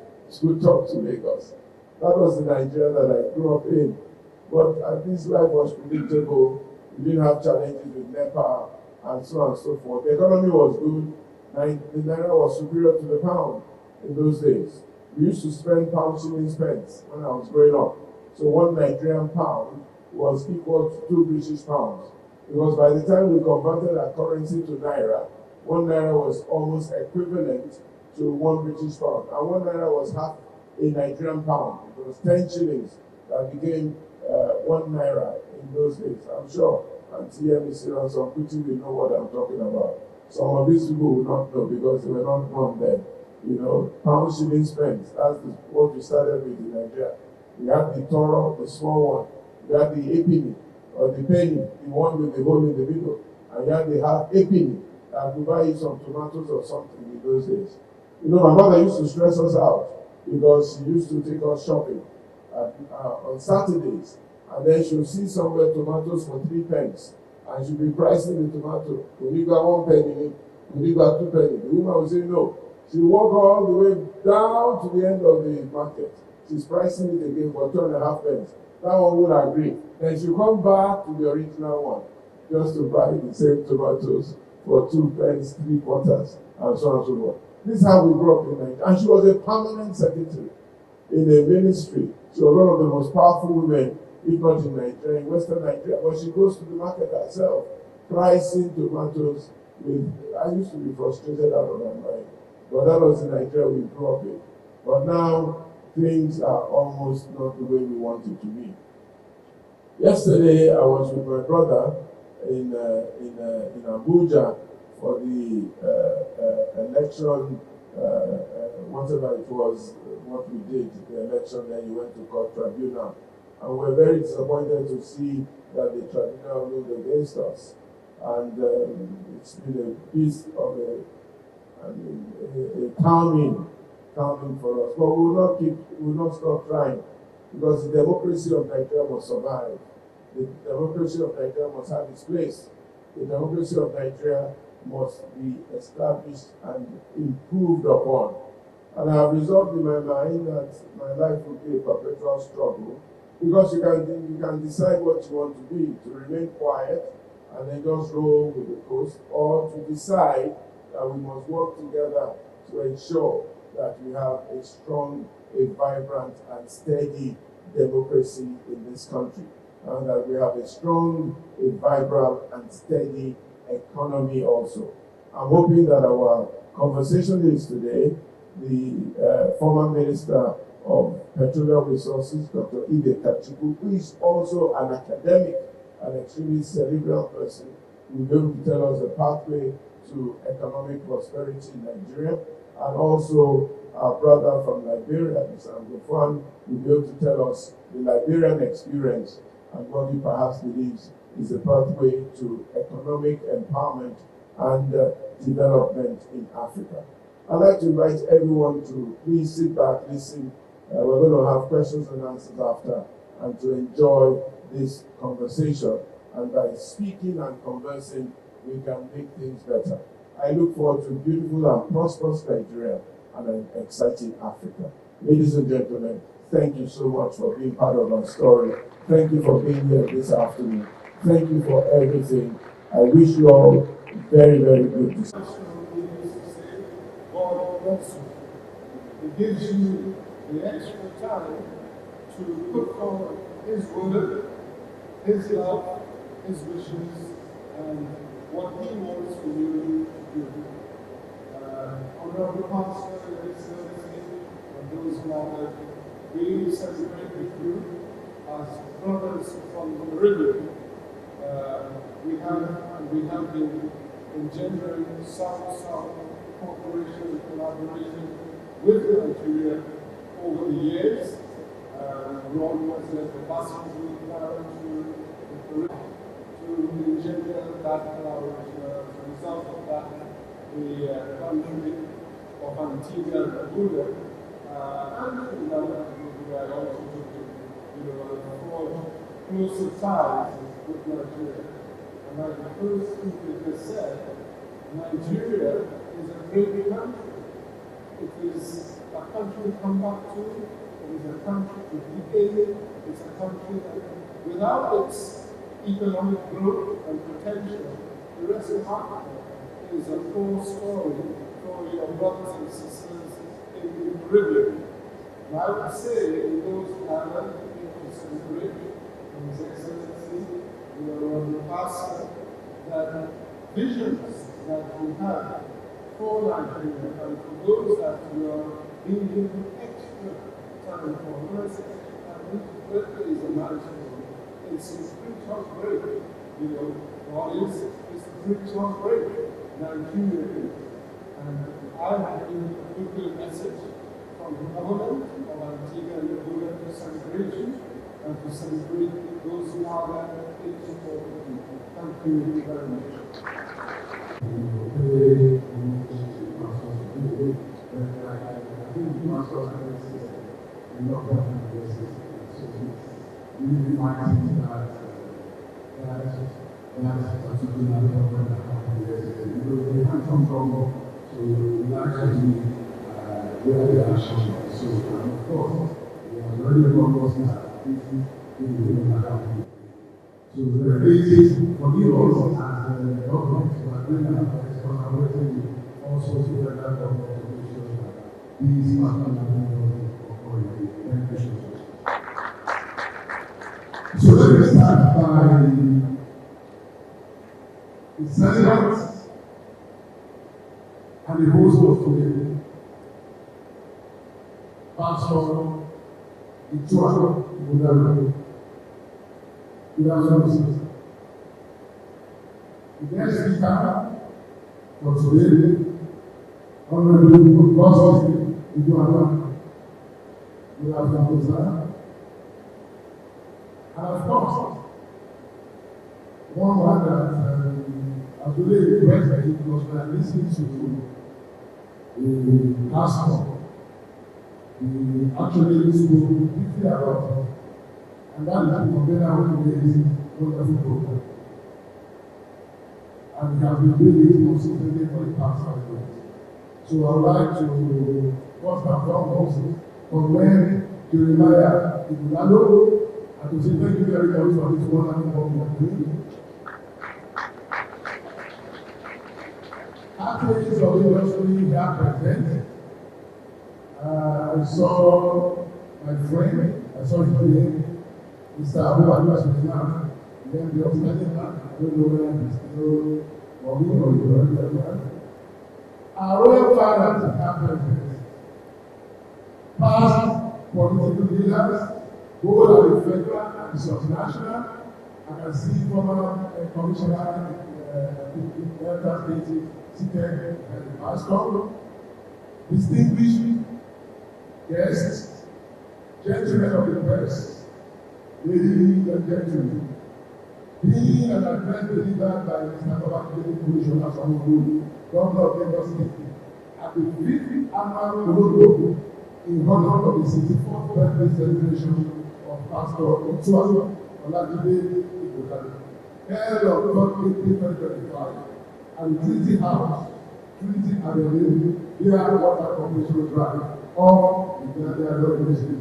to talk to Lagos. That was the Nigeria that I grew up in. But at least life was predictable. We didn't have challenges with NEPA and so on and so forth. The economy was good. The naira was superior to the pound in those days. We used to spend pound shillings pence when I was growing up. So 1 Nigerian pound was equal to 2 British pounds. Because by the time we converted our currency to naira, 1 naira was almost equivalent to 1 British pound. And 1 naira was half a Nigerian pound. It was 10 shillings that became 1 naira in those days. I'm sure Auntie Emisi and some people will know what I'm talking about. Some of these people will not know because they were not born then. You know, pound shillings pence. That's what we started with in Nigeria. We had the Toro, the small one. We had the Epini, or the penny, the one with the hole in the middle. And you had the half Epini that would buy you some tomatoes or something in those days. You know, my mother used to stress us out because she used to take us shopping on Saturdays. And then she'll see somewhere tomatoes for 3 pence. And she'll be pricing the tomato. Will you got 1 penny? Will you got 2 pennies? The woman will say no. She'll walk all the way down to the end of the market. She's pricing it again for 2.5 pence. That one would agree. Then she'll come back to the original one just to buy the same tomatoes for 2 pence, 3 quarters, and so on and so forth. This is how we grew up in Nigeria. And she was a permanent secretary in a ministry. She was one of the most powerful women, if not in Nigeria, in Western Nigeria. But she goes to the market herself, pricing tomatoes with, I used to be frustrated out of my mind. But that was the Nigeria we grew up in. But now, things are almost not the way we want it to be. Yesterday, I was with my brother in Abuja for the election, whatever it was, what we did, the election, then you went to court tribunal. And we're very disappointed to see that the tribunal ruled against us. And it's been a piece of a calming for us. But we will not stop trying, because the democracy of Nigeria must survive. The democracy of Nigeria must have its place. The democracy of Nigeria must be established and improved upon. And I have resolved in my mind that my life will be a perpetual struggle, because you can decide what you want to be, to remain quiet and then just roll with the coast, or to decide that we must work together to ensure that we have a strong, a vibrant and steady democracy in this country, and that we have a strong, a vibrant and steady economy also. I'm hoping that our conversationalist today, the former Minister of Petroleum Resources, Dr. Ide Kachuku, who is also an academic, an extremely cerebral person, will be able to tell us the pathway to economic prosperity in Nigeria, and also our brother from Liberia, Mr. Angofan, will be able to tell us the Liberian experience and what he perhaps believes is the pathway to economic empowerment and development in Africa. I'd like to invite everyone to please sit back, listen. We're going to have questions and answers after, and to enjoy this conversation. And by speaking and conversing, we can make things better. I look forward to beautiful and prosperous Nigeria and an exciting Africa. Ladies and gentlemen, thank you so much for being part of our story. Thank you for being here this afternoon. Thank you for everything. I wish you all very, very good. God bless you. It gives you the extra time to put forward His word, His love, His wishes, and what He wants for you to do. Honorable Pastor, Your Excellency, and those gathered, we celebrate with you as brothers from the Caribbean. We have been engendering South-South cooperation and collaboration with Nigeria over the years. Ron was at the Biscon Tv to engender that collaboration. As a result of that, the country of Antigua and Barbuda and Nigeria also to forge closer ties with Nigeria. And like the first speaker just said, Nigeria is a great country. It is a country to come back to. It is a country to be aided. It's a country that, without its economic growth and potential, the rest of Africa is a poor story for your brothers and sisters in the Caribbean. And I would say, those gathered to celebrate His Excellency, the pastor, that visions that we have for Nigeria and for those that we are being given extra time for. When I say extra time, birthdays and milestones, it's a spiritual break. What is a spiritual break? Nigeria is. And I have been a good message from the government of Antigua and Barbuda to celebration and to celebrate those who are in support of people. Thank you very much. So the basis for you also as the government who are doing our responsibility also to the government to make sure that these partners are Thank you so much. So let me start by the celebrants and the host of today. Pastor Ichua Budaro. Good afternoon. The guest speaker for today, Honorable Gospel Ijuana. Good afternoon, sir. And of course, one that I believe the president was listening to the pastor. He actually spoke briefly about it. And that is the convener of today's wonderful program. And we have been doing it consistently for the past 5 years. So I would like to first and foremost commend Jeremiah Ibulalo and to say thank you very much for this wonderful work you are doing. After this obviously we are present. I saw my friend, I saw his name. Mr. Abubakar Suleiman, then the outstanding man, I don't know whether he's still working or you're already there. Our royal fathers are present. Past political leaders, both at the federal and subnational. I can see former commissioner in Delta State seated at the Biscon. Distinguished guests, gentlemen of the press, ladies and gentlemen, being an address delivered by Mr. Babakile Commissioner Samuel, Governor of Lagos State, the 5th annual Colloquium in honor of the 64th birthday celebration of Pastor Otuato Olajide Igokale, held on 12 April 2025 at Trinity House, Trinity Avenue, near Water Corporation Drive, of the Ghana University.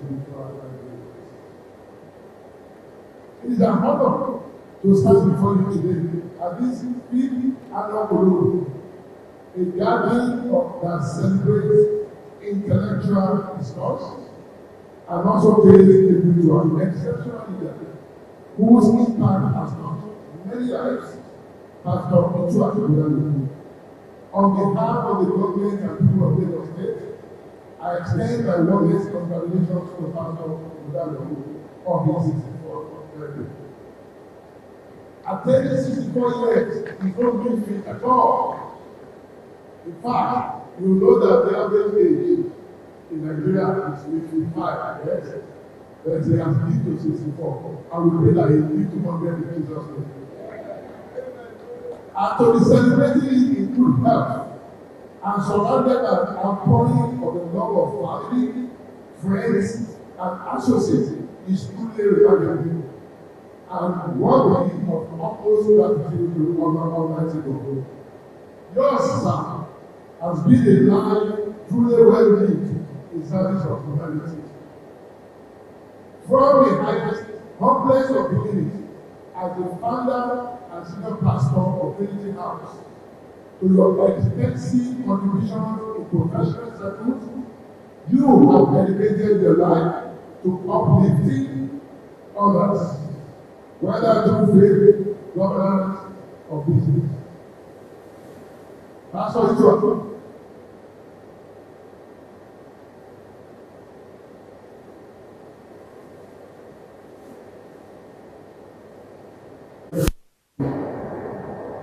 It is an honor to stand before you today at this 5th annual Colloquium, a gathering that celebrates intellectual discourse and also pays tribute to an exceptional leader whose impact has touched many lives, Pastor Otuato Olajide. On behalf of the government and people of Lagos State, I extend my warmest congratulations to Pastor Olajide on his 64th birthday. Attaining 64 years is not being fit at all. In fact, you know that the average age in Nigeria is 55, yes? But he has lived to 64. And we pray that he lives to 100 in Jesus' name. And to be celebrating in good health and surrounded by an outpouring of the love of family, friends, and associates is truly remarkable and worthy of utmost gratitude to Almighty God. Yours, sir, has been a life truly well lived in service of humanity. From the highest complex of beginnings, as the founder and senior pastor of Trinity House, to your extensive contributions in professional circles, you have dedicated your life to uplifting others, whether through faith, governance, or business. Pastor Otuato,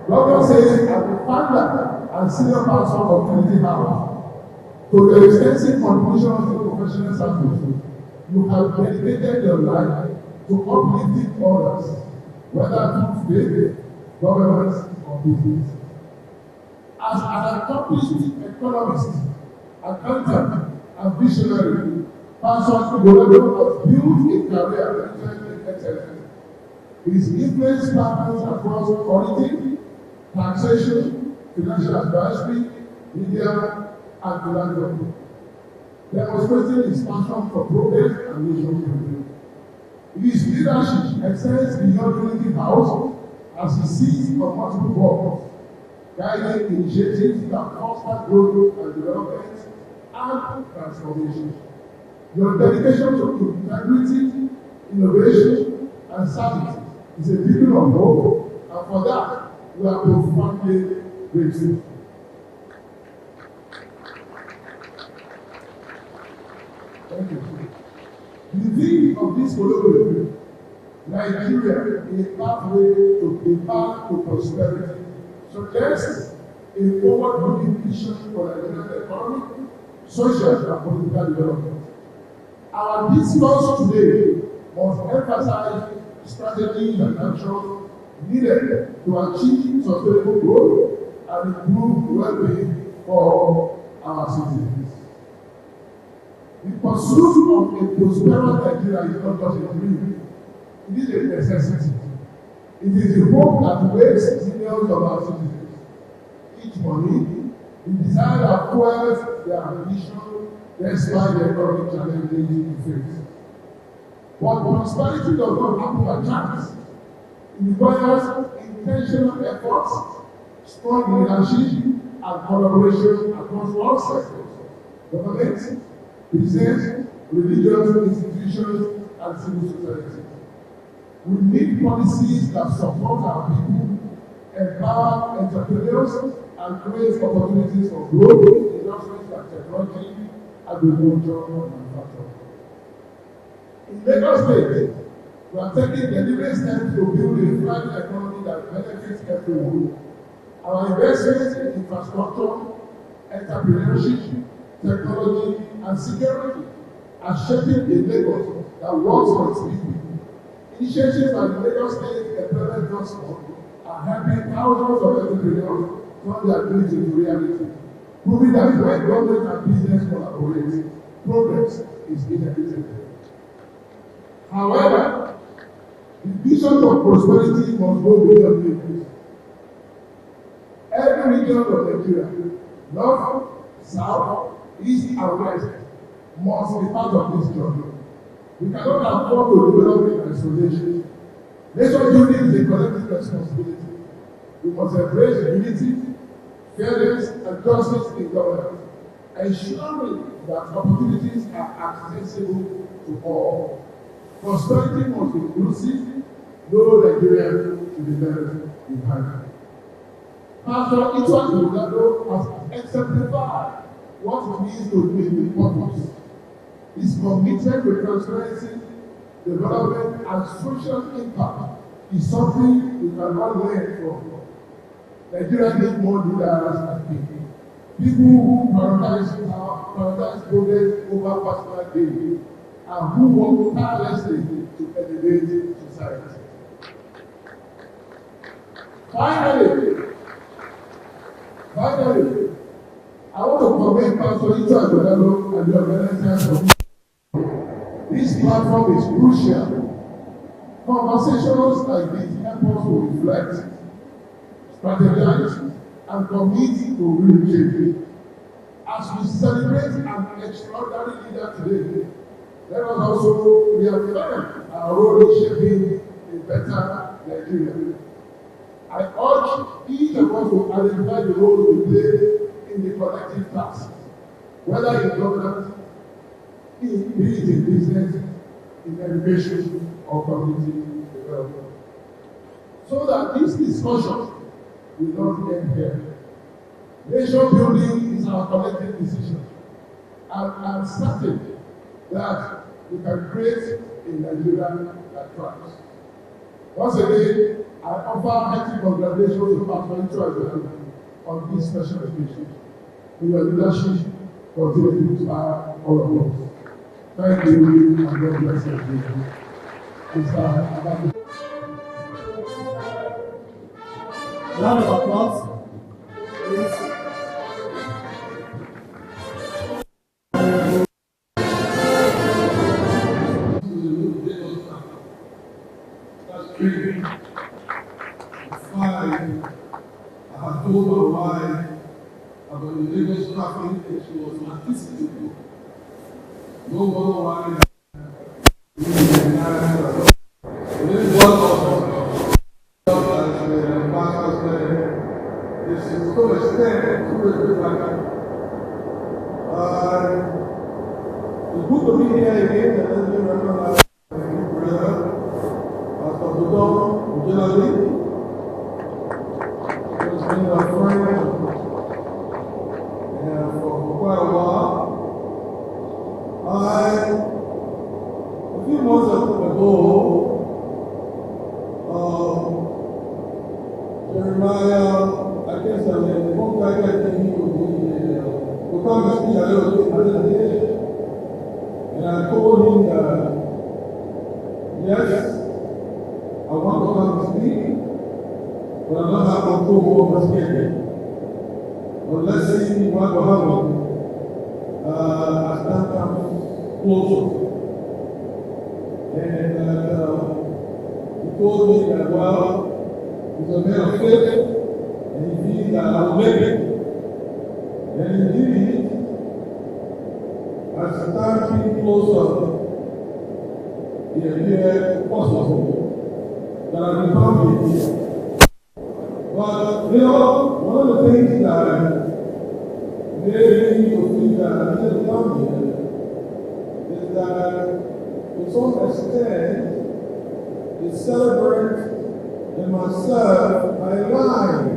God says, as the founder and senior pastor of Trinity House, to your extensive contributions in professional circles, you have dedicated your life to uplifting others, whether through faith, governance, or business. As an accomplished economist, accountant, and visionary, Pastor Olajide has built a career in excellence. His influence spans across auditing, taxation, financial advisory, media, and philanthropy, demonstrating his passion for progress and nation building. His leadership extends beyond Trinity House as he sees on multiple boards, guiding initiatives that foster growth and development and transformation. Your dedication to integrity, innovation, and service is a beacon of hope, and for that, we are profoundly grateful. Thank you. The theme of this colloquium, Nigeria, a pathway to a path to prosperity, suggests a forward-looking vision for Nigeria's economic, social, and political development. Our discourse today must emphasize strategies and actions needed to achieve sustainable growth and improve well-being for our citizens. The pursuit of a prosperous Nigeria is not just a dream, it is a necessity. It is the hope that wakes millions of our citizens. Each morning, the desire that fuels their ambition despite the economic challenges we face. But prosperity does not happen by chance. It requires intentional efforts, strong leadership, and collaboration across all sectors: government, business, religious institutions, and civil society. We need policies that support our people, empower entrepreneurs, and create opportunities for growth in industries like technology, agriculture, and manufacturing. In Lagos State, we are taking deliberate steps to build a thriving economy that benefits everyone. Our investments in infrastructure, entrepreneurship, technology, and security are shaping a Lagos that works for its people. Initiatives like the Lagos State Employment Trust Fund are helping thousands of entrepreneurs turn their dreams into reality. proving that when government and business collaborate, progress is inevitable. However, the vision of prosperity must go beyond Lagos. Every region of Nigeria, north, south, east, and west, must be part of this journey. We cannot afford to develop in isolation. Nation building is a collective responsibility. We must embrace unity, fairness, and justice in governance, ensuring that opportunities are accessible to all. Prosperity must be inclusive, no Nigerian to be left behind. Pastor Ichwan Ugado has exemplified what it means to live with purpose. His commitment to transparency, development, and social impact is something we cannot learn from. Nigeria needs more leaders like him. People who prioritize progress over personal gain, and who work tirelessly to elevate society. Finally, I want to commend Pastor Ichwan Ugado and the organizers of this platform is crucial. Conversations like this help us to reflect, strategize, and commit to real change. As we celebrate an extraordinary leader today, let us also reaffirm our role in shaping a better Nigeria. I urge each of us to identify the role we play in the collective task, whether in governance, be it in business, in education, or community development. So that this discussion will not end here. Nation building is our collective decision, and I'm certain that we can create a Nigeria that thrives. Once again, I offer hearty congratulations to Pastor Ichwan on this special occasion. Your leadership continue to inspire all of us. Thank you, and God bless you. Round of applause, please. I had told my wife about the Lagos traffic and she was anticipating. No wonder why this is so extended to the it's good to be here again, and let me remember my brother, Pastor Budon Ujelali. He's been a friend for quite a while. A few months ago, Jeremiah, I guess one guy that came to come and speak a little bit. And I told him that, yes, I want to come and speak, but I don't have control over my schedule. But let's see what will happen as time comes closer. And he told me that, well, he's a man of faith, and he feels that I will make it. And indeed, as the time came closer, it appeared possible that I become it. But, you know, one of the things that made me believe that I didn't come here is that, to some extent, the celebrant and myself are aligned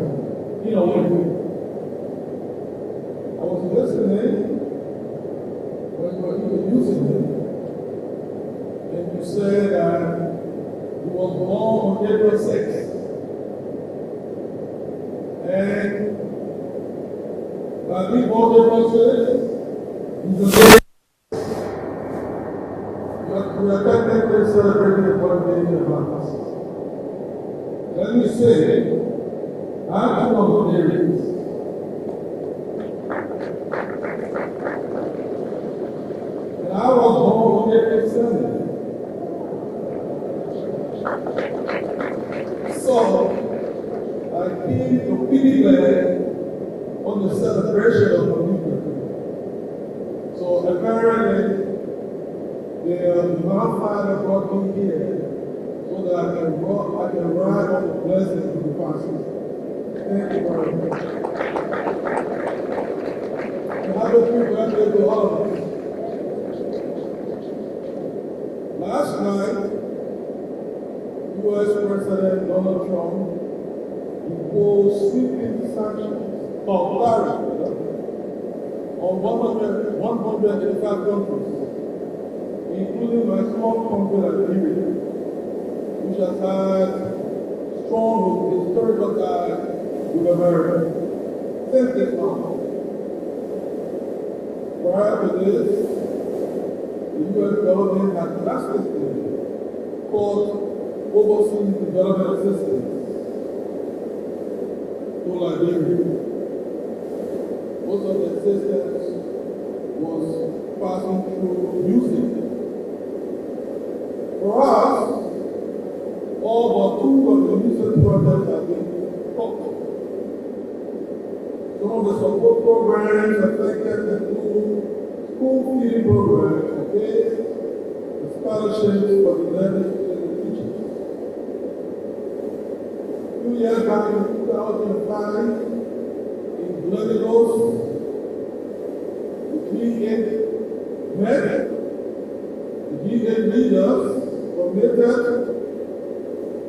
in a way. I was listening when you were introducing him, and you said that he was born on April 6th. And by being born on April 6th, he's a day. We are technically celebrating the birthday of us. Let me say, I have two of those areas. Senate. So, I came to piggyback on the celebration of the movement. So apparently, the Mount brought me here so that I can ride on the blessings of the process. Thank you very much. And happy birthday to all of us. Last night, U.S. President Donald Trump imposed sweeping sanctions of tariffs on 185 countries, including my small country Nigeria, which has had strong historical ties with America since this time. Prior to this, the U.S. government had drastically cut overseas development assistance to Liberia. Most of the assistance was passing through music. For us, all but 2 of the music projects have been cut. Some of the support programs affected include school feeding programs, the scholarships for the learners and the teachers. 2 years back in 2005, in Glenigos, the G8 met, the G8 leaders committed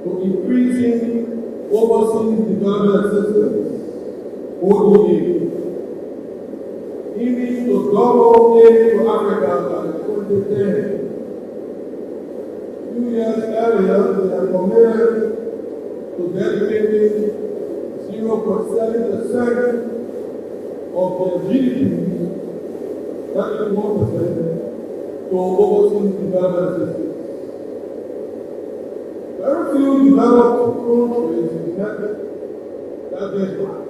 to increasing overseas development assistance, ODA, aiming to double aid to Africa by 2010. 2 years earlier, they have committed to dedicating 0.7% of their GDP, that is 1%, to overseas development assistance. Very few developed countries met that benchmark.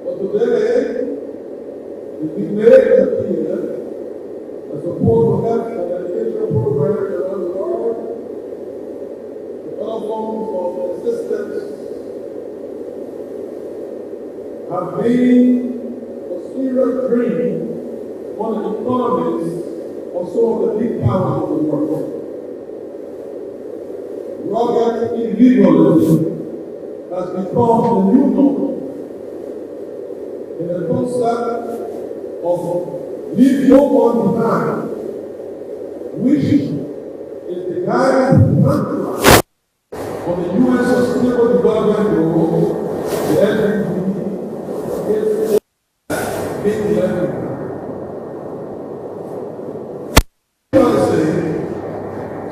But today, we made it appear that support for health and education programs around the world, the other forms of assistance, have been a serious drain on the economies of some of the big powers of the world. Rugged individualism has become the new norm. In the concept of leave no one behind, which is the guiding mantra for the UN Sustainable Development Goals, the SDGs, is being left.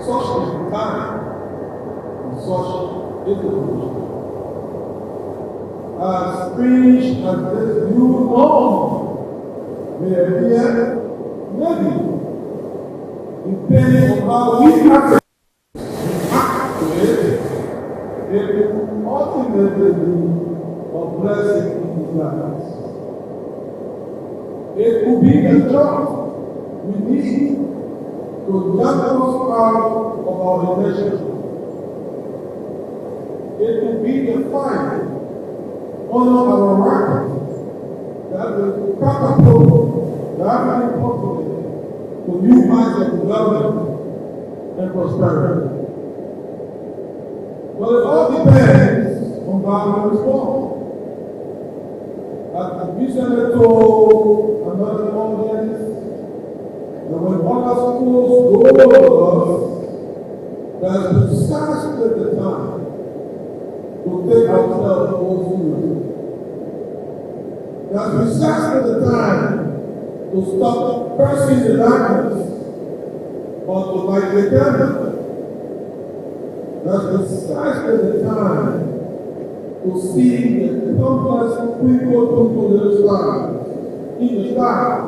Such is time and such is the position. As strange as this new norm may appear, maybe depending on how we react to it, it will ultimately be a blessing in disguise. It will be a job we need to get us out of our relationship. It will be a fight honor our rights that will catapult the African continent to new heights of development and prosperity. But it all depends on how we respond. As the visionary told another audience, that when other schools go over us, that's precisely the time to take ourselves more seriously. That's precisely the time to stop pressing the darkness, but to light the candle. That's precisely the time to see the complex twinkle little stars in the stars,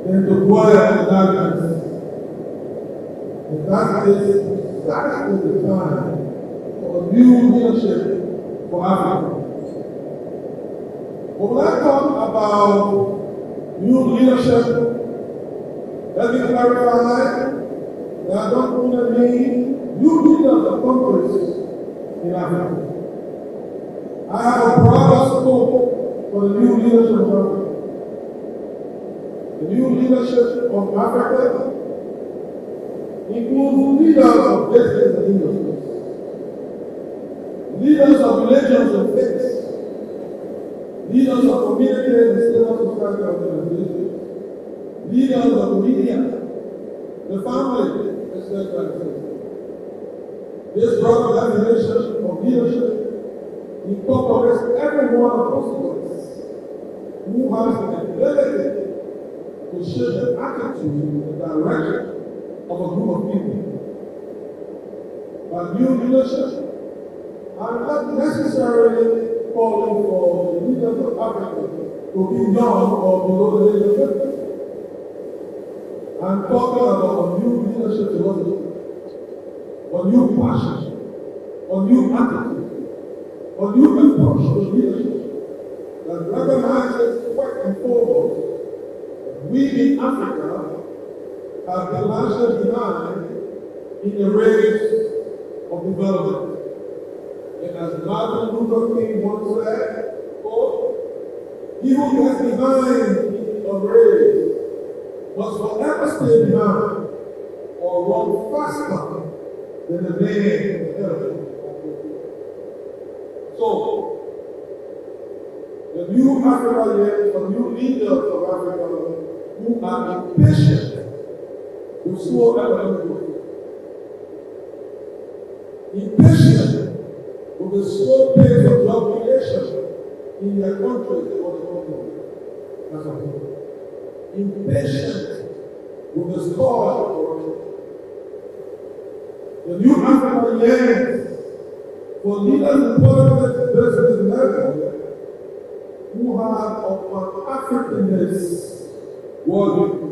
than to dwell in the darkness. And that is precisely the time for new leadership for Africa. But when I talk about new leadership Let me clarify that I don't mean new leaders of countries in Africa. I have a broader scope for the new leadership of Africa. The new leadership of Africa includes leaders of business and industries, leaders of religions and faiths, leaders of communities and civil society organizations, leaders of media, the family, etc. This broad definition of leadership incorporates every one of us who has the ability to shape the attitude and the direction of a group of people. But new leadership are not necessarily calling for the leaders of Africa to be young or below the age of 50. I'm talking about a new leadership philosophy, a new passion, a new attitude, a new approach to leadership that recognizes first and foremost we in Africa have been largely behind in the race of development. And as Martin Luther King once said, quote, he who gets behind in a race must forever stay behind or run faster than the man ahead of him. So, the new Africa years, the new leaders of Africa who are impatient with slow economic growth, impatient with the slow pace of job creation in their countries or the continent as a whole, impatient with the scourge of corruption. The new Africa years for leaders in politics, business, and media who have of Africanness worldview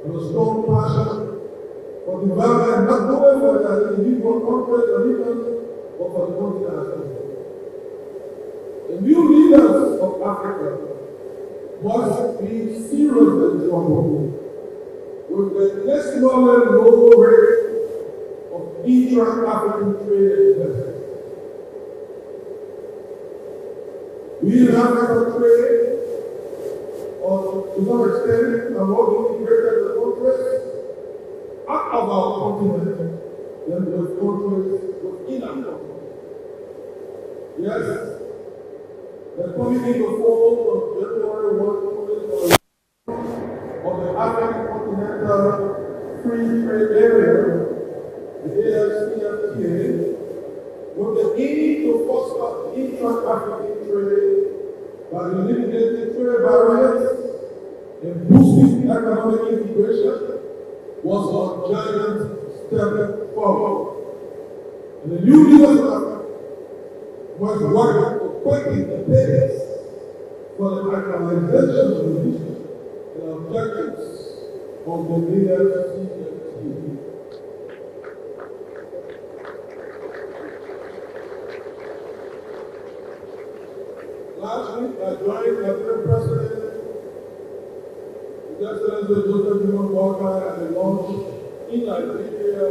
and a strong passion for development, not only for the individual countries or regions, but for the continent as a whole. The new leaders of Africa must be seriously troubled with the dismally low rate of intra-African trade and investment. We in Africa trade, or to some extent, are more integrated the countries out of our continent than the countries within our continent. Yes, the coming into fold of January 1, 2021 of the African Continental Free Trade Area, the AFCFTA, with the aim to foster intra-African trade by eliminating trade barriers and boosting economic integration, was a giant step forward. And the new leaders of Africa must work to quicken the pace for the actualization of the vision and objectives of the AFCFTA. Last week, I joined the President, His Excellency Joseph John Walker, at the launch in Nigeria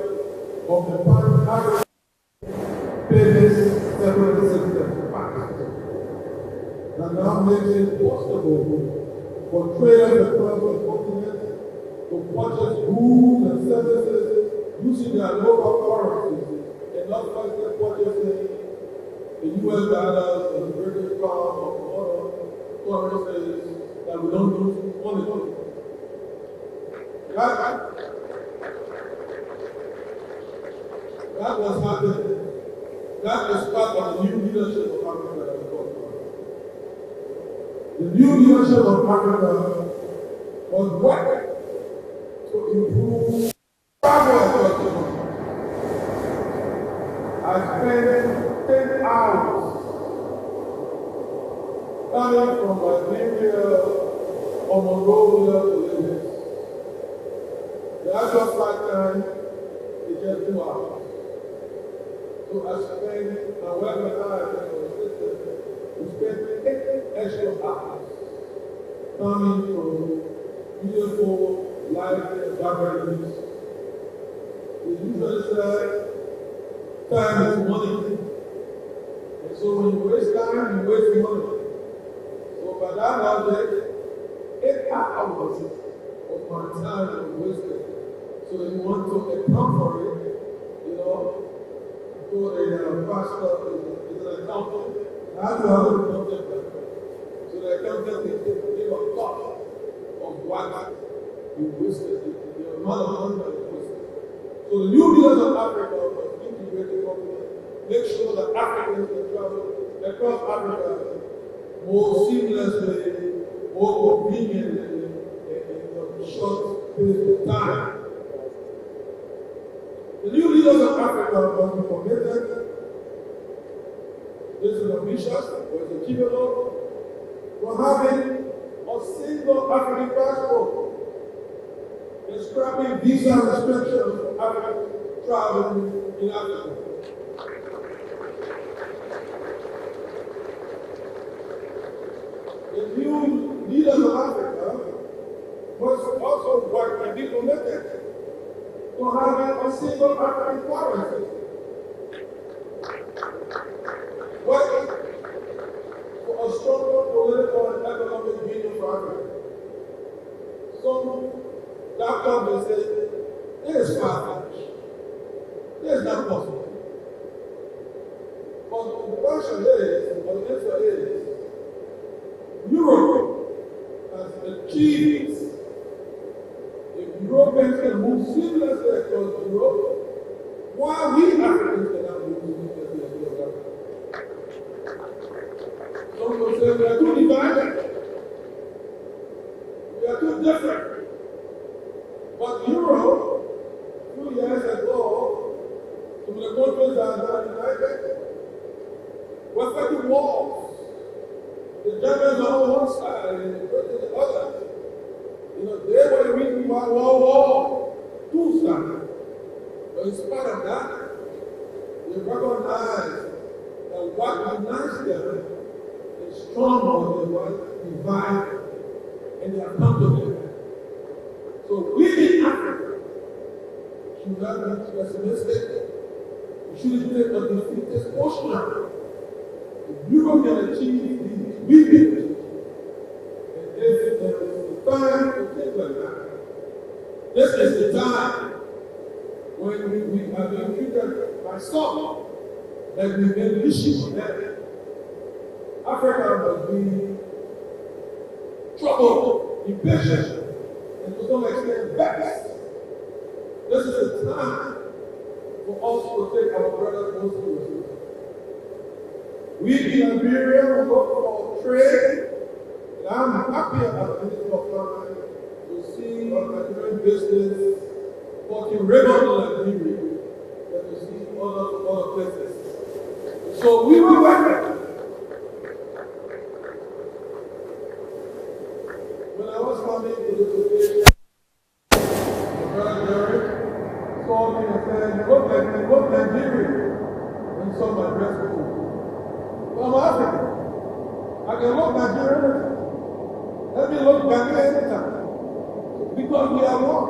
of the Pan-African Payments Settlement System Pact that now makes it possible for traders across the continent to purchase goods and services using their local currencies and not purchasing the US dollars and the British pound or other currencies that we don't use money for. That was happening. That is part of the new leadership of Africa that we talked about. The new leadership of Africa was working to improve travel efficiency. I spent 10 hours coming from Nigeria or Monrovia to Lagos. The actual flight time is just 2 hours. So I spent, and when we spent 8 extra hours coming from beautiful life gatherings. We usually say time is money. And so when you waste time, you waste money. So by that logic, 8 hours of my time is wasted. So if you want to account for it, you know, go a pastor is an accountant. I have to have an accountant. So the accountant will give a thought of what you wasted, the amount of money that you wasted. So the new leaders of Africa must integrate the company, make sure that Africans can travel across Africa more seamlessly, more conveniently, in a short period of time. The new leaders of Africa must be committed. This is ambitious, but it's achievable. For having a single African passport, and scrapping visa restrictions for African traveling in Africa. The new leaders of Africa must also work and be committed to having a single African currency. Working for a stronger political and economic union for Africa. Some that company says it is far-fetched. It is not possible. But the question is, or the answer is, Europe has achieved. If Europeans can move seamlessly across Europe, why we Africans cannot move seamlessly across Africa? Some will say we are too divided. We are too different. But Europe, 2 years ago, some of the countries that are not united were fighting wars. The Germans on one side and the British on the other. You know, they were the reason why World War II started. But in spite of that, they recognized that what unites them is stronger than what divides, and they are comfortable. So we in Africa should not be pessimistic. We shouldn't take a defeatist posture. If Europe can achieve these, we can. And if there is the time to think like that, this is the time when we are being treated by some that we've been wishing for them. Africa must be troubled, impatient, and to some extent vexed. This is the time for us to take our brothers more seriously. We in Liberia will look for trade, and I'm happy about the Minister of Finance to see our Nigerian business walking regularly in Liberia than to see other places. So we will work. When I was coming to the station, my brother Jerry saw me and said, "You look Nigerian," when he saw my dress code. But I'm African. I can look Nigerian. Let me look Ghanaian anytime. Because we are one.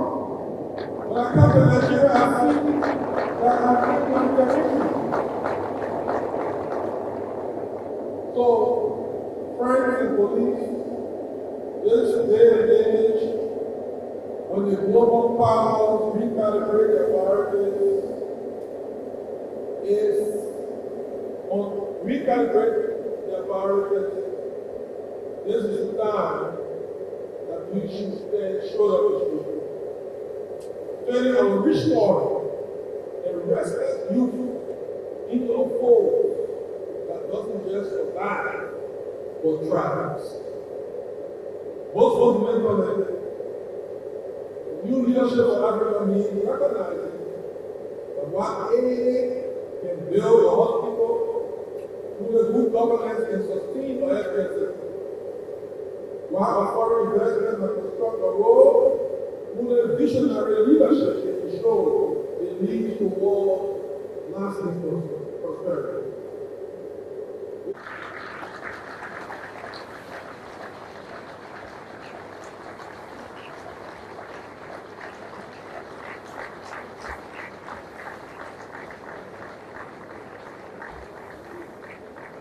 When I come to Nigeria, I see that I'm African. So, friends and police, this day and age, when the global powers recalibrate their priorities, is on recalibrate their priorities. This is the time that we should stand shoulder to shoulder. Turning our restored and restless youth into a fold that doesn't just survive, but thrives. Most fundamentally, new leadership of Africa means recognizing that what AA can build a hospital, through the good governance can sustain the healthcare system. While a foreign investment can construct a road, through the visionary leadership can ensure it leads to more lasting prosperity.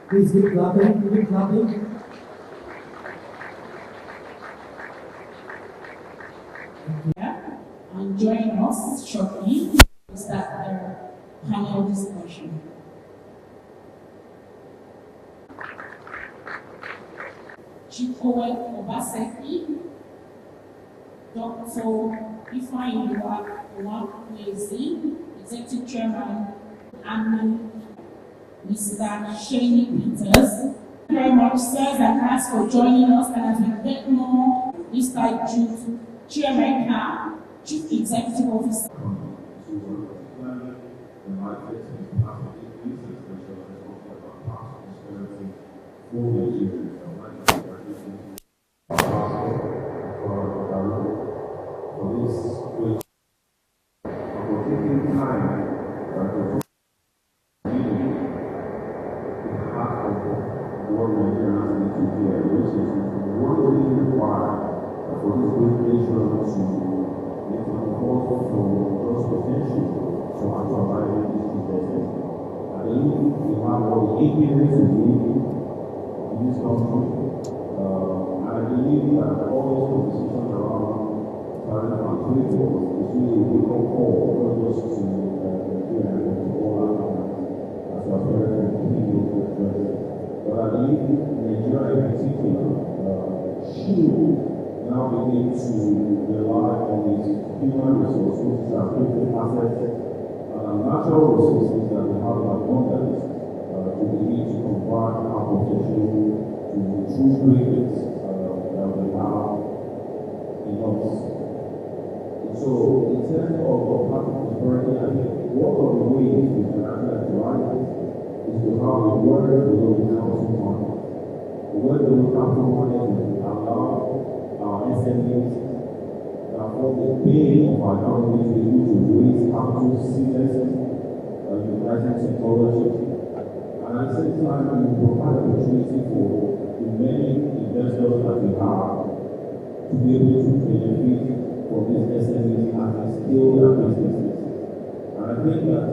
Please keep clapping, keep clapping. And join us shortly to start the panel discussion. Chief Owen Obaseki, Dr. Ifeanyiwa Nwakwezi, Executive Chairman, and Mr. Shani Peters. Thank you very much, sirs and ask for joining us, and as we get more, Mr. Jude Chiameka, Chief Executive Officer. Natural resources that we have in abundance to begin to convert our potential to the true greatness that we have in us. And so, in terms of public prosperity, I think one of the ways we can actually drive is to have a word below capital money. The word below capital money will allow our SMEs for the pay of our government to be able to raise capital seamlessly, utilizing technology, and at the same time, we will provide opportunity for the many investors that we have to be able to benefit from these SMEs as they scale their businesses. And I think that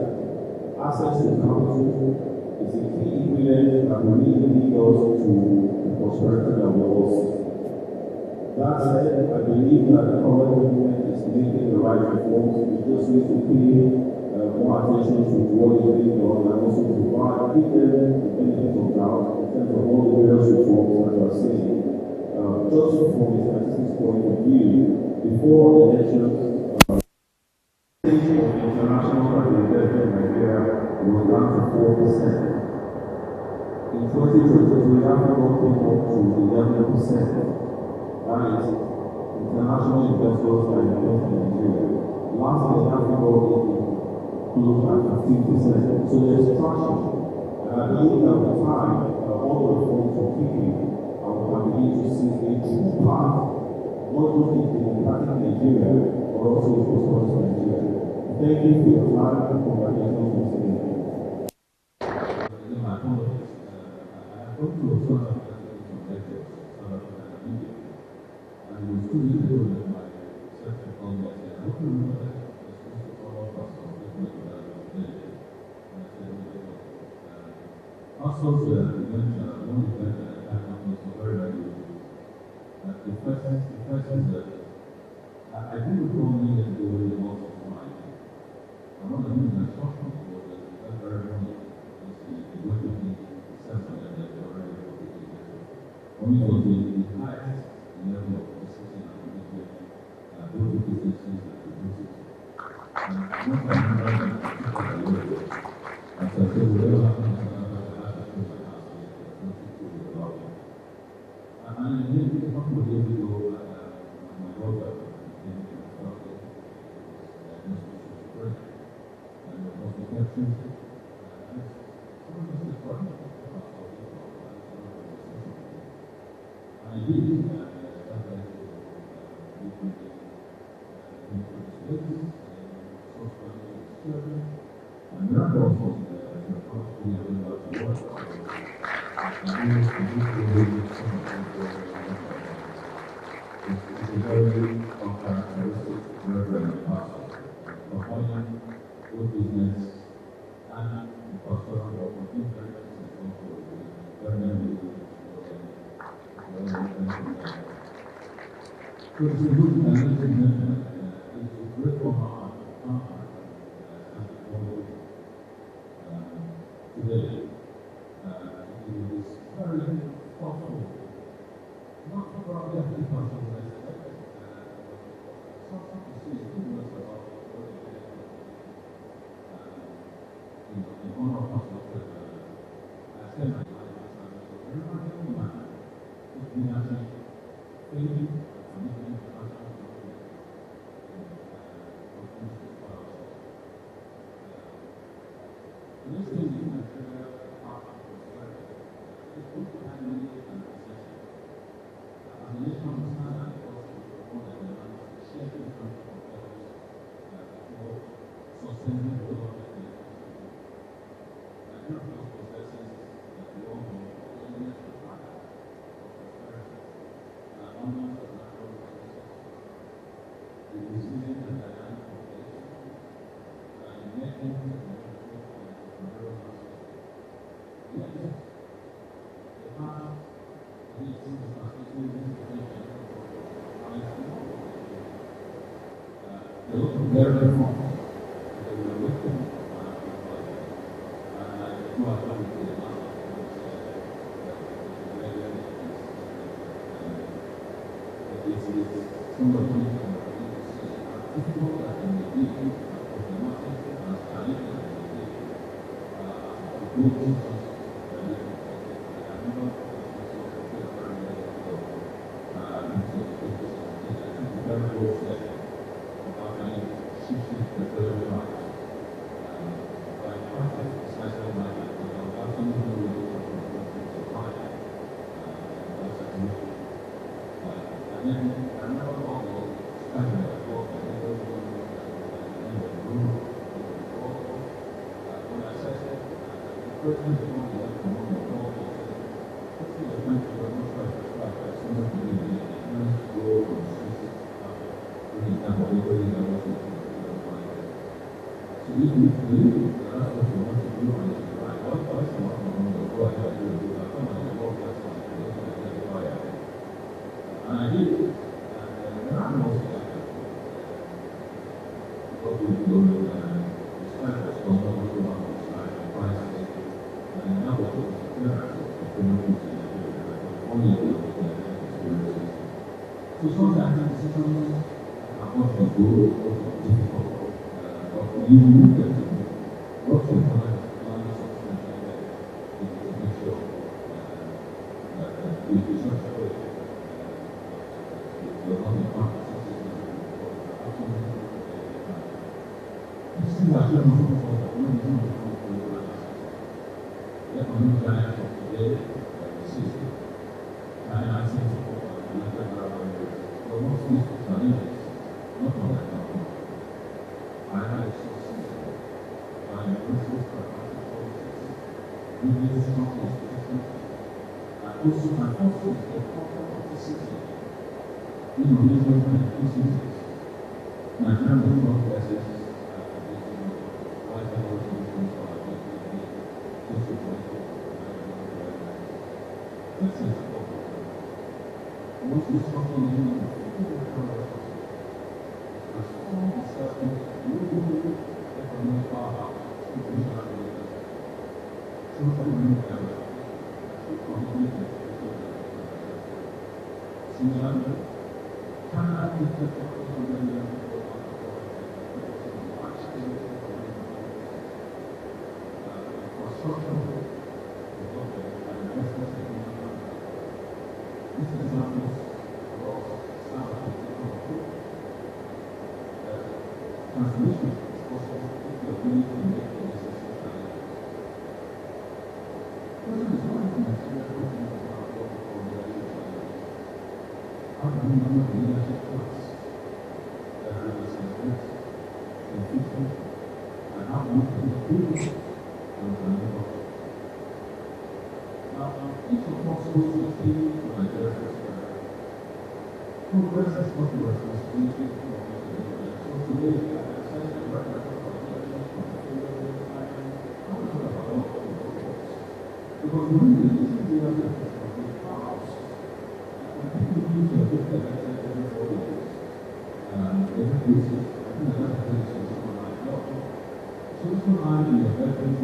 access to capital is a key ingredient that will really lead us to the prosperity that we all see. That said, I believe that the current government is making the right reforms. We just need to pay more attention to what is being done and also provide, give them the benefit of doubt in terms of all the various reforms that we are seeing. Just from a statistics point of view, before elections, the percentage of international investment in Nigeria was down to 4%. In 2023, Africa came up to 11%. That is, international investors that invest in Nigeria. Last year, Africa closed at 15%. So there's traction. And I believe that with time, all the reforms will kick in, and we can begin to see a true path, not just in democratic Nigeria, but also in prosperous Nigeria. Thank you for your time and congratulations once again. Also, the first is that I do recall me that there was a loss of mind. And one of the things that shocked me was that very morning, the work of the assessment that they were already completed. For me, it was the highest level of decision and commitment both the businesses and the businesses. And once I remember that, as I said, whatever happens, and then a couple of days ago, my daughter came to my family, and the hospital and I did, and miracles was it's a very uncharacteristic reverend pastor of owning good business and the pastoral of interest and control. Because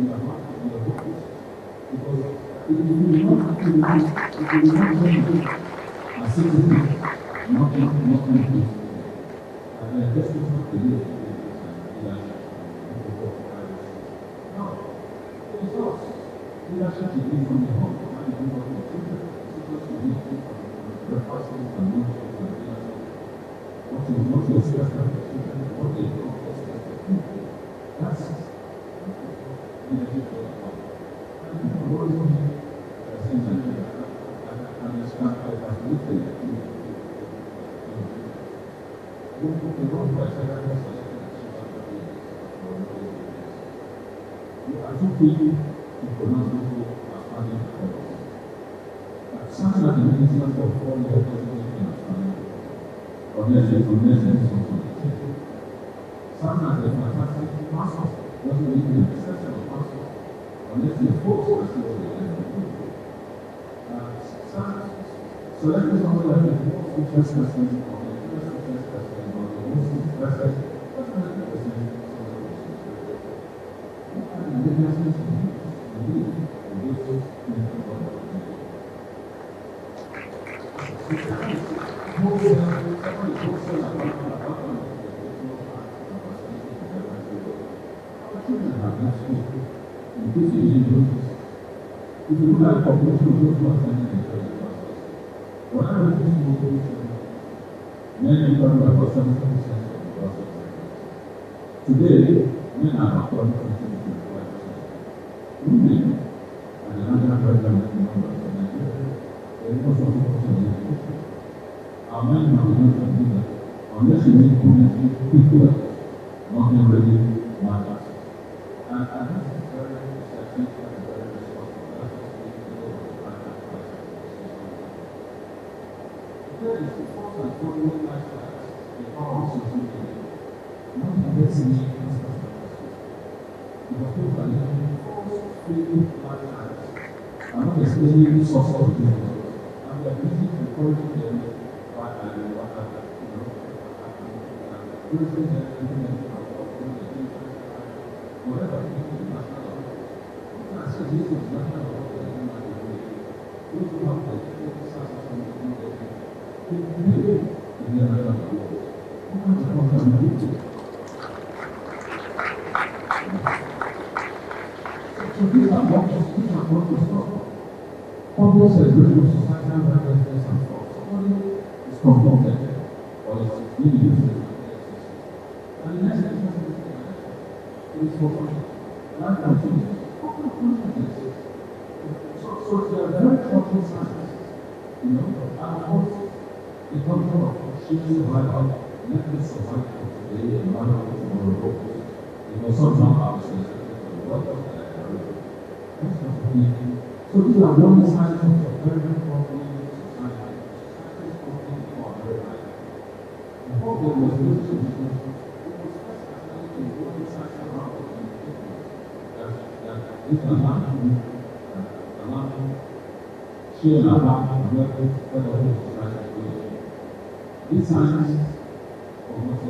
your heart, in your focus, because if you will not activate, if you will not benefit, assist it, nothing is. And this is not the way no, it is us. Leadership is being from the home, and it is from the children. It's supposed to be the pastors and ministers and leaders. What you expect from the children, what they don't expect from people. That's leadership all about. And people always want to say that I understand I have lived there. The wrong person I don't think you pronounce people as family members. Something like the minister for 4 years doesn't make them as family unless they do something. Something like the fantastic pastor doesn't make them exceptional pastor unless they force us to do it. Selecting someone like the most features person or the first features person or the most features person doesn't make the person if you look at the population of those who are sending the church pastors, whatever it is population, men are about 70% of the pastors. Today, men are about 20%. Women are the national president of Nigeria. There is no such person in education. Our men have been able to do that. Unless you make community people, nothing really matters. And that is very strategic and very responsible. That's what we do with the there is the first and foremost lifestyle, the power of social media. Not investing in infrastructure. Because people are living false, fake lifestyles. I'm not explaining the source of the and we are busy encouraging them by praising them, whatever it is in national law. You can say this is national law, those who have the exercise of the so these are what to stop. Almost a group of societal references and thoughts. Somebody is confronted or is being used as and the next thing is for life continues. So they are very important signs. And of course, the control of shooting the right out, let me survive for today and not for tomorrow. Because somehow I was saying, what was that? So these are one side of a very important society. Society is talking about very high. Before there was no solution, it was first actually to one side around the people that this allows share our life and work with the society. These signs of what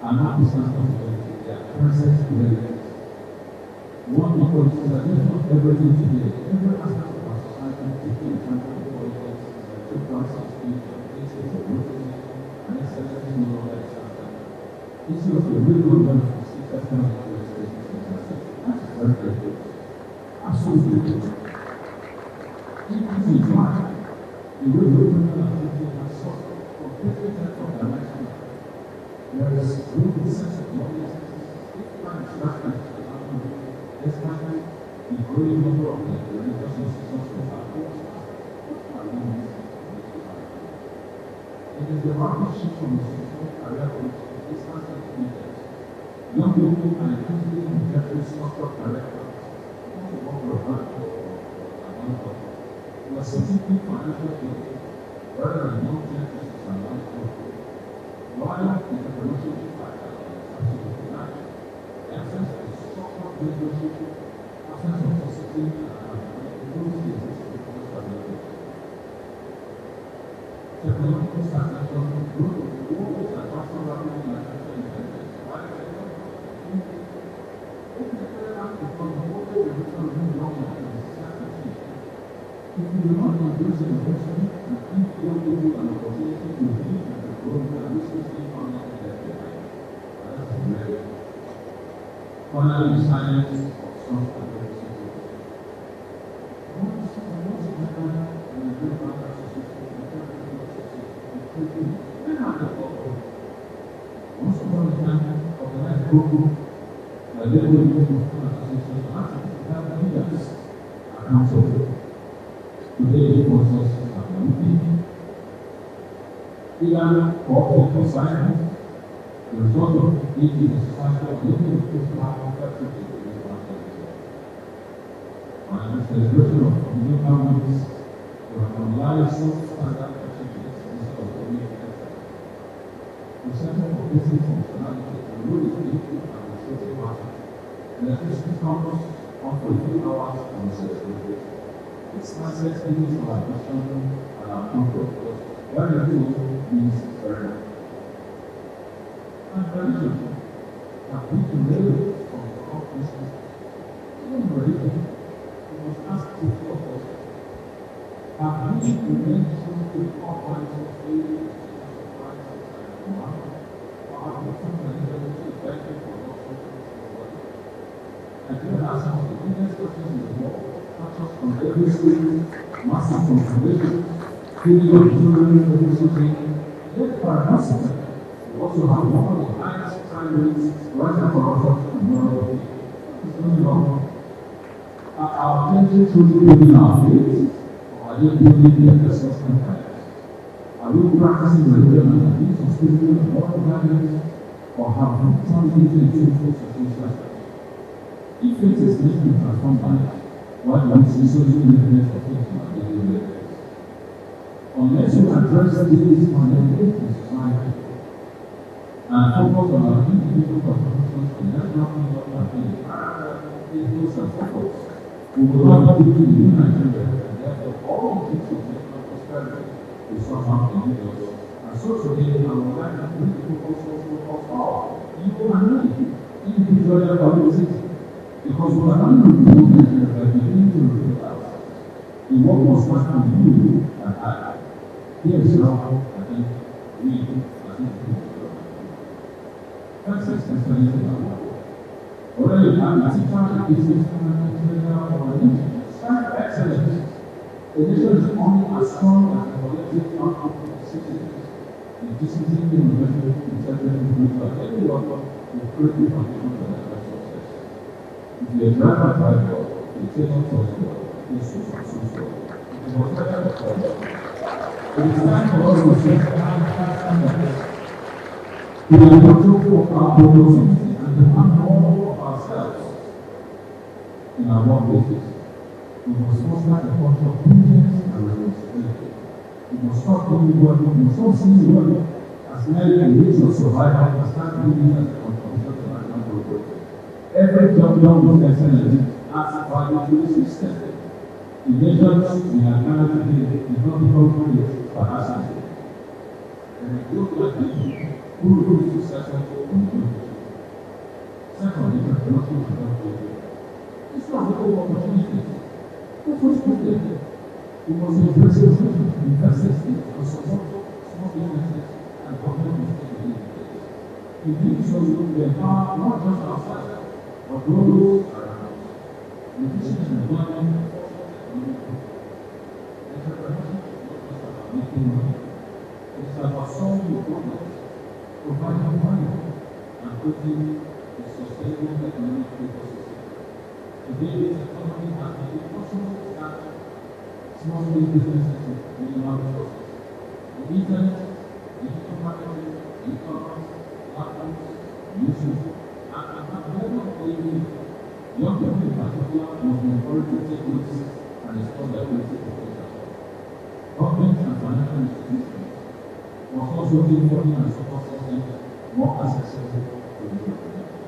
are not circumstances, they are present realities. One because that is not everything today. Every aspect of our society, taking example of politics, differences, cases of racism, and excellence is no longer accepted. Instead of the real government of the state that's coming to the state, that is very dangerous. Absolutely dangerous. It is why the way the criminal activity has sought completely different from direction. There is no sense of lawlessness. If man is rational, despite the growing number of religious institutions that are forced, it is the rapid shift from institutional career to distance educators. Young people are increasingly rejecting structured careers. Not to work for a bank or a non-profit. We are seeking financial gain rather than long-term issues and life growth. While entrepreneurship is absolutely right, access to structured leadership, access to discipline, and improves the existing stability. Technological stagnation will grow the world is advancing rapidly in artificial intelligence. Why is it? If the becomes If you do not embrace innovation and give young people an opportunity to lead and grow, and this is the online left behind. That's great. Finally, science of software development. Once upon a time, organized group, the Labor Union Association asked to have leaders accountable. Today, the process are moving. Either cooperative science, the result of it is a society of living with this power that is and the celebration of new families to analyze some standard achievements instead of only the Center for Basic Functionality and Rule is liquid and resource market. Electricity comes on for a few hours on the it's mindset things our vision and our comfort because what you do means very much. And religion can be to live from the company's even religion, you must ask people of us. Have we remained true to the confines of faith, and command, or have we found religion to effective for not and given us some of the biggest questions in the world, from every school, massive conservation, feeding of children, everything, yet paradoxically, we also have one of the highest crime rates, rising corruption, and moral faith. It's only wrong. Are our children truly building our faith, or are they building their assessment bias? Are we practicing religion and abuse of spiritual and moral values, or have we turned it into a truthful social structure? If faith is meant to transform lives, why do we see so little evidence of it in our daily lives? Unless we address these fundamentals in society and focus on our individual contributions to national freedom and faith and focus, we will not be in new Nigeria and therefore all the things of national prosperity will somehow elude us. And so today, I would like to bring the focus of all you and me, individually and collectively. Because we are not going to do Nigeria by beginning to repeat ourselves. The work must start from you and I. Here is how I think we as individuals. That's essentially our work. Whether you have a teacher, a businessman, a trainer, or an engineer, strive excellence. A nation is only as strong as the collective output of the citizens. The discipline, innovation, intelligence, and everyone will create the foundation for that success. If you are driven by God, you take on for God, you so. It was better for God. It is time for us to set standards. We are not joking of our problems and demand more of ourselves in our workplaces. We must foster a culture of diligence and responsibility. We must stop doing what we must stop seeing what as merely a means of survival and start living as a contribution to national progress. Every job done with excellence adds value to the system. The nations we are gathered today did not become great by accident. And we look like people who will be successful in the future. Second, they can not be productive. It's not the whole opportunity. That's what's good. We must embrace it, invest in and support small businesses and government initiatives. In doing so, we empower not just ourselves, but those around us. Nutrition and employment entrepreneurship is not just about making money. It is about solving problems, providing value, and building a sustainable economic ecosystem. Today, this economy has made it possible to start small-scale businesses with minimal resources. The internet, digital marketing, e-commerce, platforms, YouTube, and available playing. Young people in particular must be encouraged to take risks and explore their creative potential. Government and financial institutions must also make funding and support systems more accessible to the population.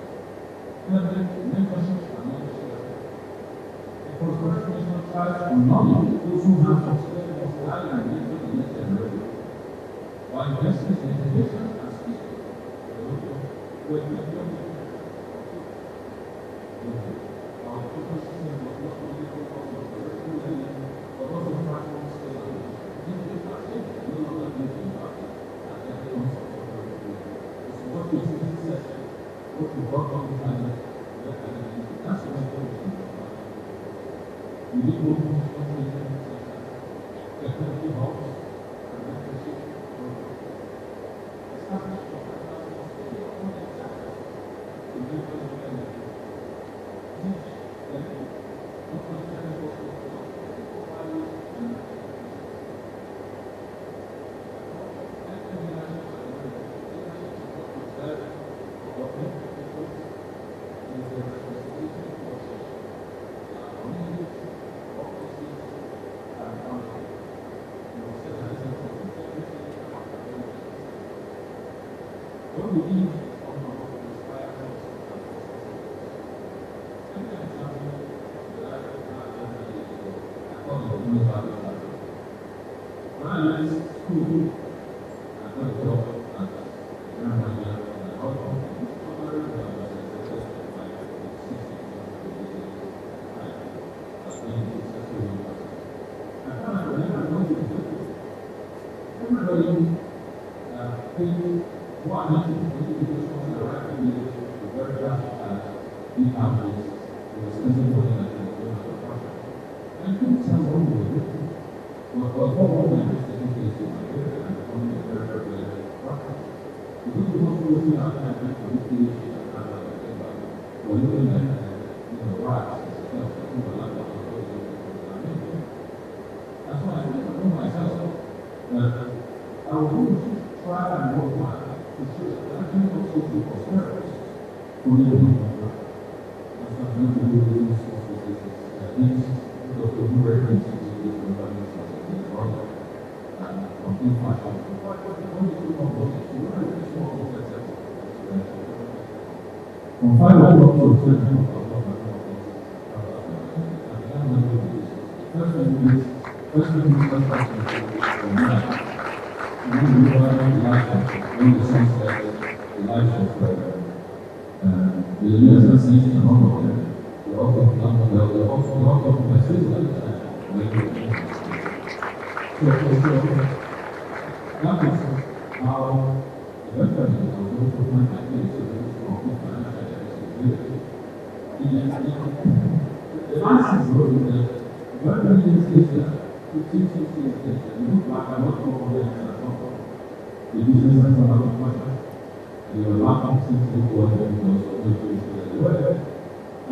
Thirdly, mentorship and leadership. Because professional trials on knowledge, those who have succeeded must guide and mentor the next generation. While investing in education and skills, our education system was not only focused on professional learning, but also what you got on the planet, that's the way you need more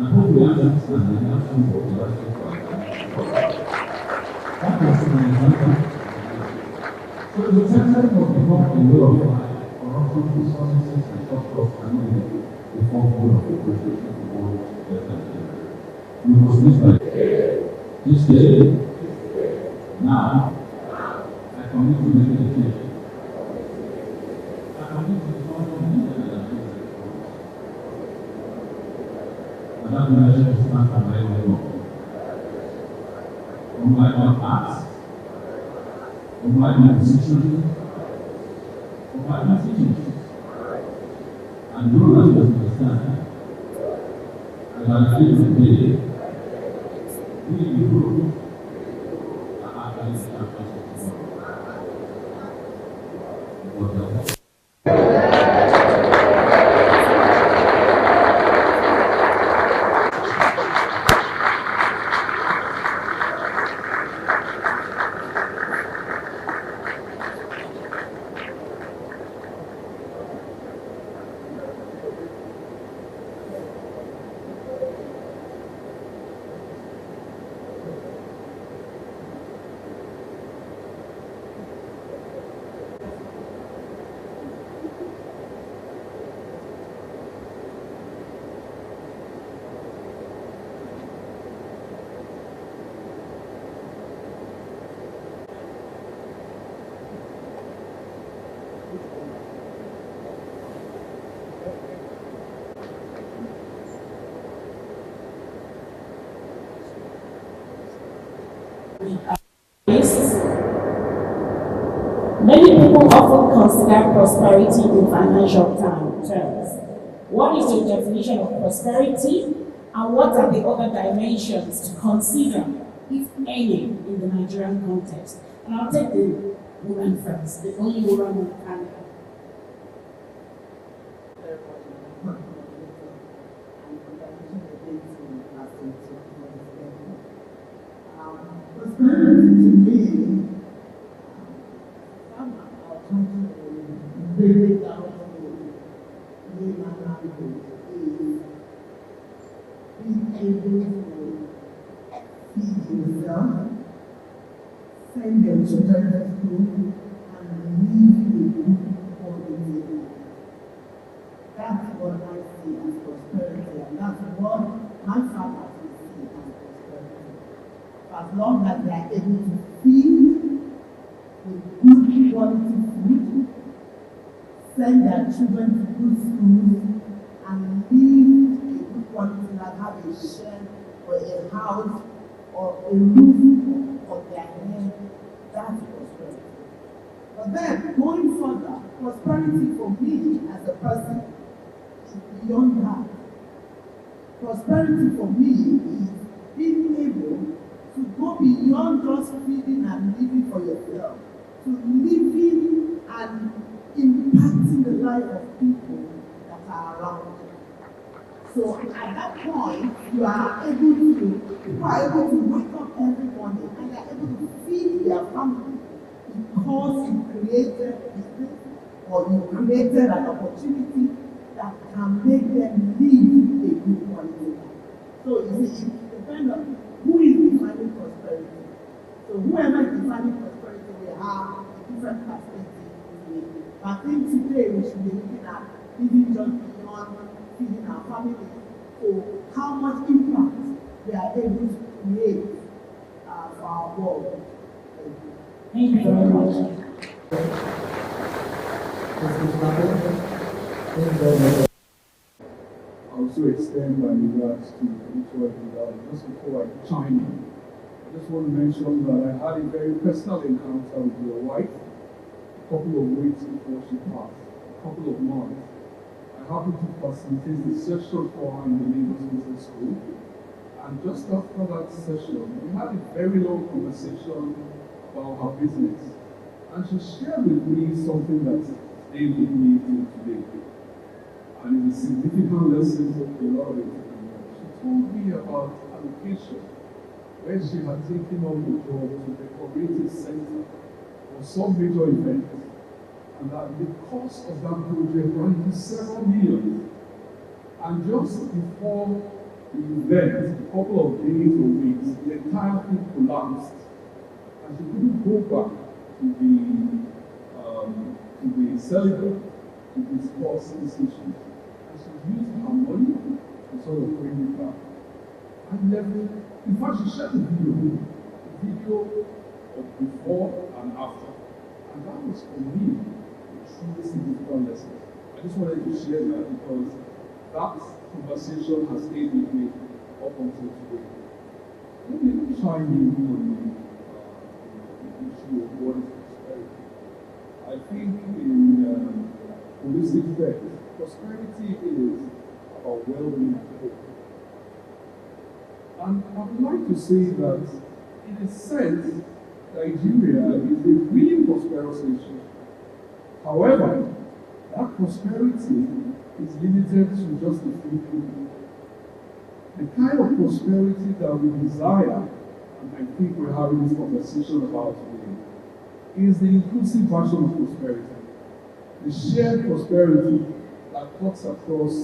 technology helps and mentorship establish this day, now, I commit to make a change. I commit to and that relationship is not from my own. From my own acts, from my own decisions, from my own teachings. And you must understand that at the end of the day, we you are actually champions of tomorrow. Many people often consider prosperity in financial terms. What is your definition of prosperity, and what are the other dimensions to consider, if any, in the Nigerian context? And I'll take the woman first, the only woman in Canada. send their children to school and leave a good quality. That's what I see as prosperity, and that's what my fathers will see as prosperity. As long as they are able to feed with good quality food, send their children to good schools, and live a good quality life, have a shed or a house or a roof on their head, that's prosperity. But then, going further, prosperity for me as a person is beyond that. Prosperity for me is being able to go beyond just feeding and living for yourself, to living and impacting the life of people that are around you. So at that point, people are able to wake up every morning and they are able to feed their family because you created a business or you created an opportunity that can make them live a good quality life. So it depends on who is defining prosperity. So whoever is defining prosperity will have a different perspective to it. But I think today we should be looking at living just beyond feeding our family, or how much impact we are able to create for our world. Thank you very much. I also extend my regards to each one of you. Just before I chime in, I just want to mention that I had a very personal encounter with your wife a couple of weeks before she passed, a couple of months. I happened to facilitate the session for her in the Lagos Business School. And just after that session, we had a very long conversation about her business. And she shared with me something that stayed with me till today. And it's a significant lesson for a lot of it. She told me about allocation, where she had taken on the job to decorate a center for some major event, and that the cost of that project ran to several millions. And just before the event, a couple of days or weeks, the entire thing collapsed, and she couldn't go back to the celebrant to discuss this issue. She used her money to sort of bring it back. And then, in fact, she shared a video of before and after. And that was for me a truly significant lesson. I just wanted to share that because that conversation has stayed with me up until today. Let me chime in on the issue of what is prosperity. I think in holistic faith, prosperity is about well-being and hope. And I would like to say that, in a sense, Nigeria is a really prosperous nation. However, that prosperity is limited to just a few people. The kind of prosperity that we desire, and I think we're having this conversation about today, is the inclusive version of prosperity. The shared prosperity that cuts across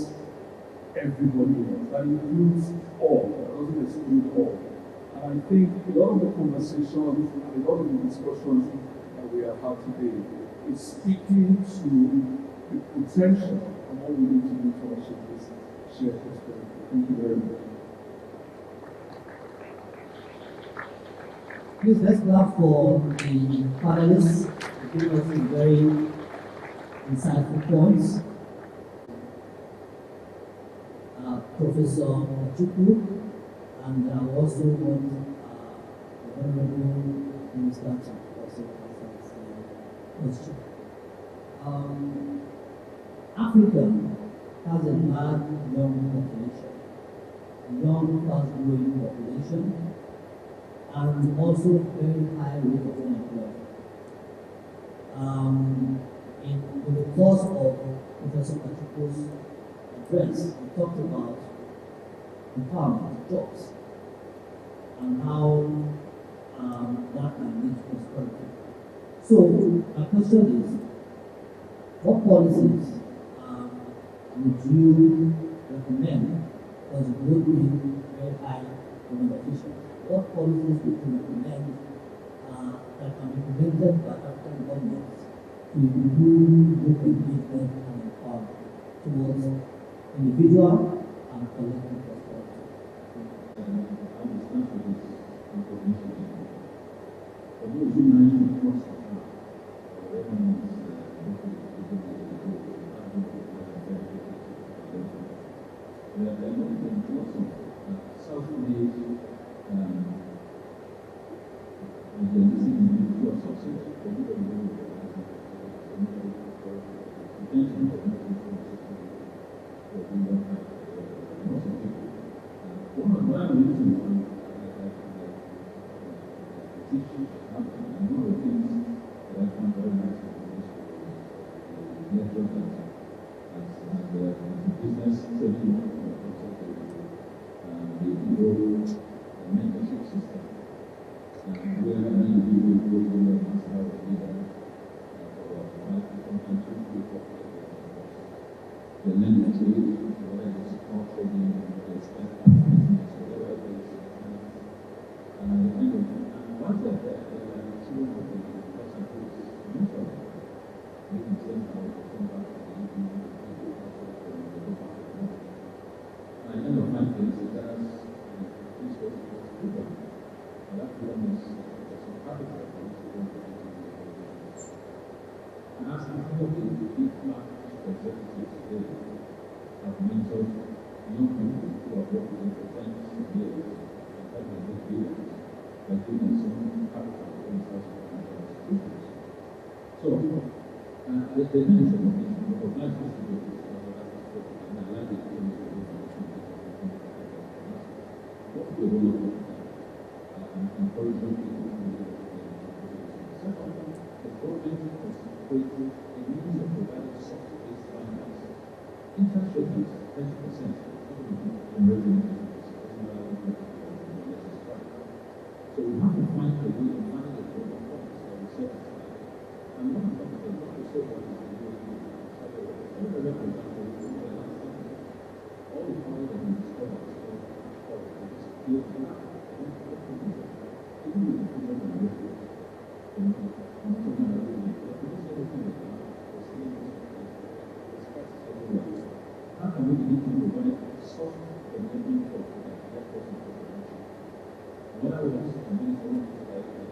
everybody else, that includes all, that doesn't exclude all. And I think a lot of the conversations and a lot of the discussions that we have had today is speaking to the potential and what we need to do to achieve this shared prosperity. Thank you very much. Please, let's clap for the panelists for giving us some very insightful points. Professor Chukwu, and I also want the Honorable Minister to also answer this question. Africa has a large young population, young fast-growing population, and also very high rate of unemployment. In the course of Professor Chukwu's address, he talked about empowerment, jobs, and how that can lead to prosperity. So my question is, what policies would you recommend, because it would be very high from the officials, what policies would you recommend that invented by African governments to improve local engagement and empowerment towards individual and collective prosperity.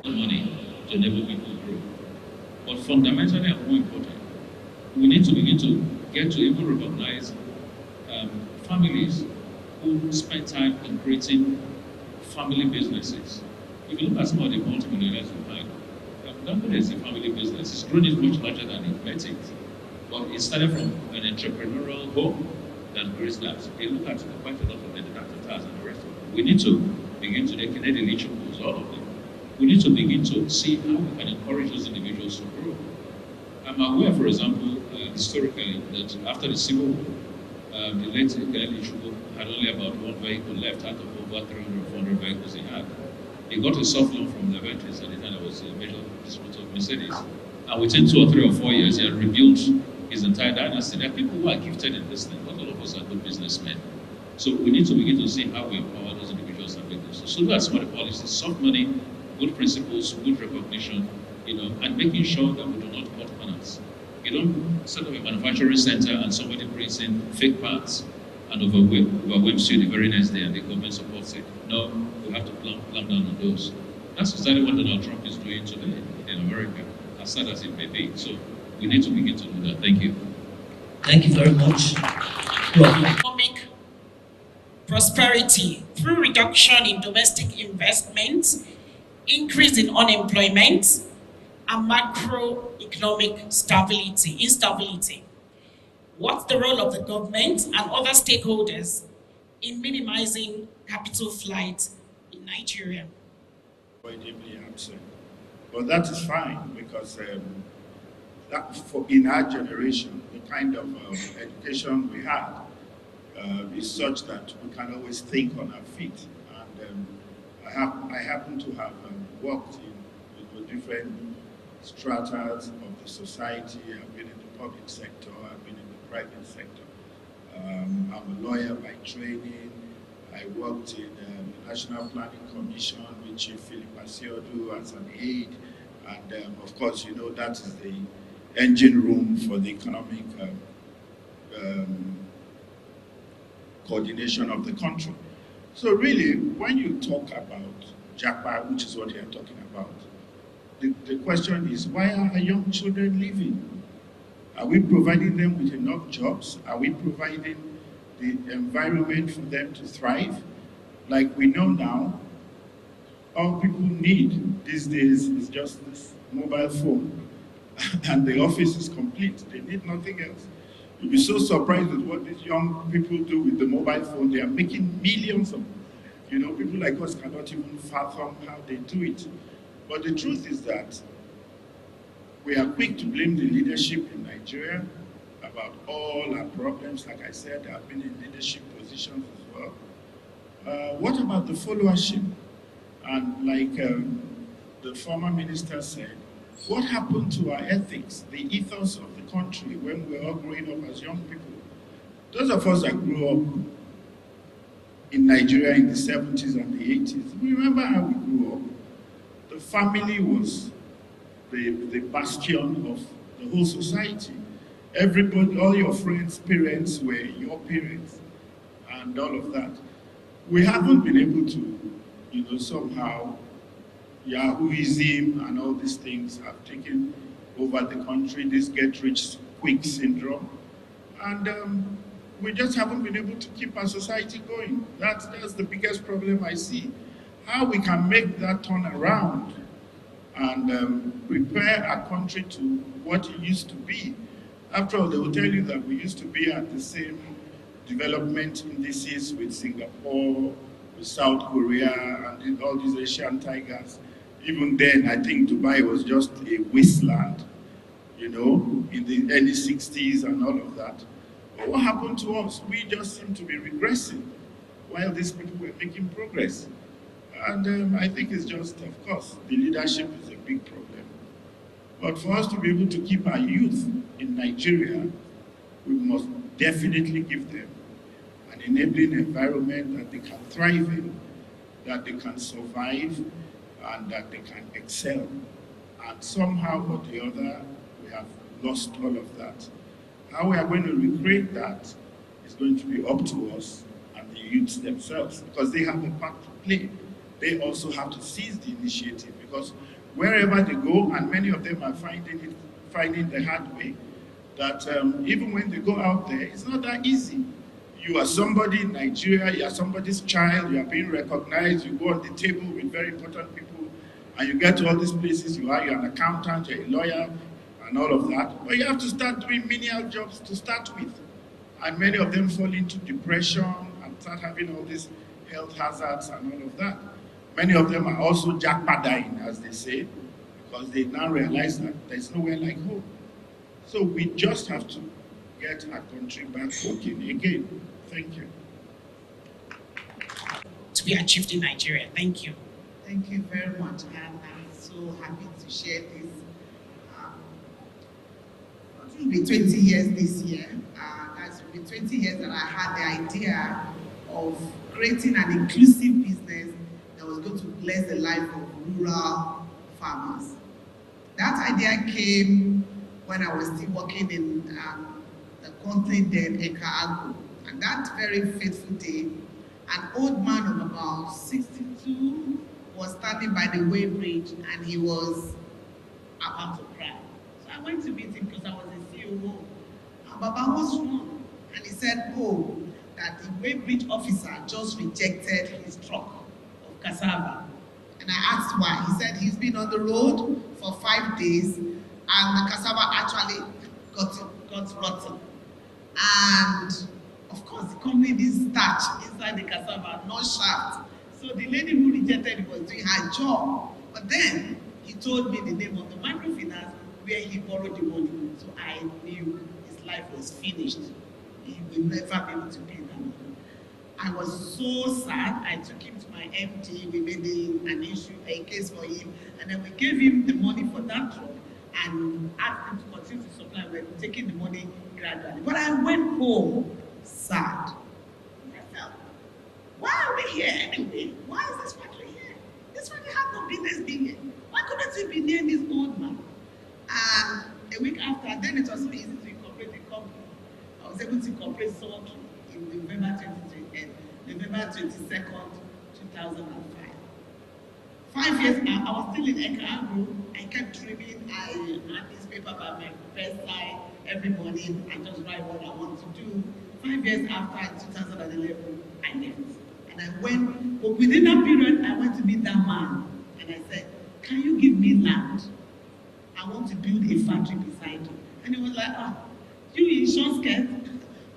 Money to enable people to grow. But fundamentally and more important, we need to begin to get to even recognize families who spend time in creating family businesses. If you look at some of the multimillionaires you find, Dangote is a family business. It's grown it much larger than it met it. But it started from an entrepreneurial home that grows that. They look at quite a lot of the Dr. and the rest of them. We need to begin to recognize the leachables, all of them. We need to begin to see how we can encourage those individuals to grow. I'm aware, for example, historically, that after the Civil War, the late Kenny Chukwu had only about one vehicle left out of over 300 or 400 vehicles he had. He got a soft loan from Leventis at the time that was a major distributor of Mercedes. And within 2 or 3 or 4 years, he had rebuilt his entire dynasty. There are people who are gifted in this thing, but all of us are good businessmen. So we need to begin to see how we empower those individuals and businesses. So that's some of the policies: soft money, good principles, good recognition, and making sure that we do not cut corners. You don't set up a manufacturing center and somebody brings in fake parts and overwhelms you the very next day and the government supports it. No, we have to clamp down on those. That's exactly what Donald Trump is doing today in America, as sad as it may be. So we need to begin to do that. Thank you. Thank you very much. Economic prosperity through reduction in domestic investment, increase in unemployment, and macroeconomic instability. What's the role of the government and other stakeholders in minimizing capital flight in Nigeria? Very deeply absent. But that is fine, because in our generation, the kind of education we had is such that we can always think on our feet. And I happen to have worked in different stratas of the society. I've been in the public sector, I've been in the private sector. I'm a lawyer by training. I worked in the National Planning Commission with Chief Philip Asiodu as an aide And of course, you know, that is the engine room for the economic coordination of the country. So really, when you talk about JAPA, which is what you're talking about, the question is, why are young children leaving? Are we providing them with enough jobs? Are we providing the environment for them to thrive? Like we know now, all people need these days is just this mobile phone, and the office is complete. They need nothing else. You'll be so surprised with what these young people do with the mobile phone. They are making millions of, you know, people like us cannot even fathom how they do it. But the truth is that we are quick to blame the leadership in Nigeria about all our problems. Like I said, I've been in leadership positions as well. What about the followership? And like the former minister said, what happened to our ethics, the ethos of the country when we were all growing up as young people? Those of us that grew up in Nigeria in the 70s and the 80s, we remember how we grew up. The family was the bastion of the whole society. Everybody, all your friends' parents were your parents and all of that. We haven't been able to, you know, somehow Yahooism and all these things have taken over the country, this get-rich-quick syndrome. And we just haven't been able to keep our society going. That's the biggest problem I see. How we can make that turn around and prepare our country to what it used to be. After all, they will tell you that we used to be at the same development indices with Singapore, with South Korea, and all these Asian tigers. Even then, I think Dubai was just a wasteland, you know, in the early 60s and all of that. But what happened to us? We just seem to be regressing while these people were making progress. And I think it's just, of course, the leadership is a big problem. But for us to be able to keep our youth in Nigeria, we must definitely give them an enabling environment that they can thrive in, that they can survive, and that they can excel. And somehow or the other, we have lost all of that. How we are going to recreate that is going to be up to us and the youths themselves, because they have a part to play. They also have to seize the initiative, because wherever they go, and many of them are finding the hard way, that even when they go out there, it's not that easy. You are somebody in Nigeria, you are somebody's child, you are being recognized, you go on the table with very important people, and you get to all these places, you're an accountant, you're a lawyer, and all of that. But you have to start doing menial jobs to start with. And many of them fall into depression and start having all these health hazards and all of that. Many of them are also jackpadine, as they say, because they now realize that there's nowhere like home. So we just have to get our country back working again. Thank you. To be achieved in Nigeria. Thank you. Thank you very much, and I'm so happy to share this. It will be 20 years this year. That will be 20 years that I had the idea of creating an inclusive business that was going to bless the life of rural farmers. That idea came when I was still working in the company then, Eka Agro. And that very fateful day, an old man of about 62 was standing by the weighbridge and he was about to cry. So I went to meet him because I was a COO. Baba, what's wrong? And he said, oh, that the weighbridge officer just rejected his truck of cassava. And I asked why. He said he's been on the road for 5 days and the cassava actually got rotten. And of course, the company didn't starch inside the cassava, no shaft. So the lady who rejected it was doing her job. But then he told me the name of the microfinance where he borrowed the money. So I knew his life was finished. He will never be able to pay that money. I was so sad. I took him to my MD. We made an issue, a case for him. And then we gave him the money for that truck and asked him to continue to supply. We're taking the money gradually. But I went home sad. I felt, why are we here anyway? Why is this factory here? This factory has no business being here. Why could wanted to be near this old man. And a week after, then it was so easy to incorporate the company. I was able to incorporate Salt in November 22nd, 2005. 5 years, I was still in Ekagro. I kept dreaming. I had this paper by my bedside every morning. I just write what I want to do. 5 years after, in 2011, I left. And I went, but within that period, I went to meet that man. And I said, can you give me land? I want to build a factory beside you. And he was like, you in short skirt?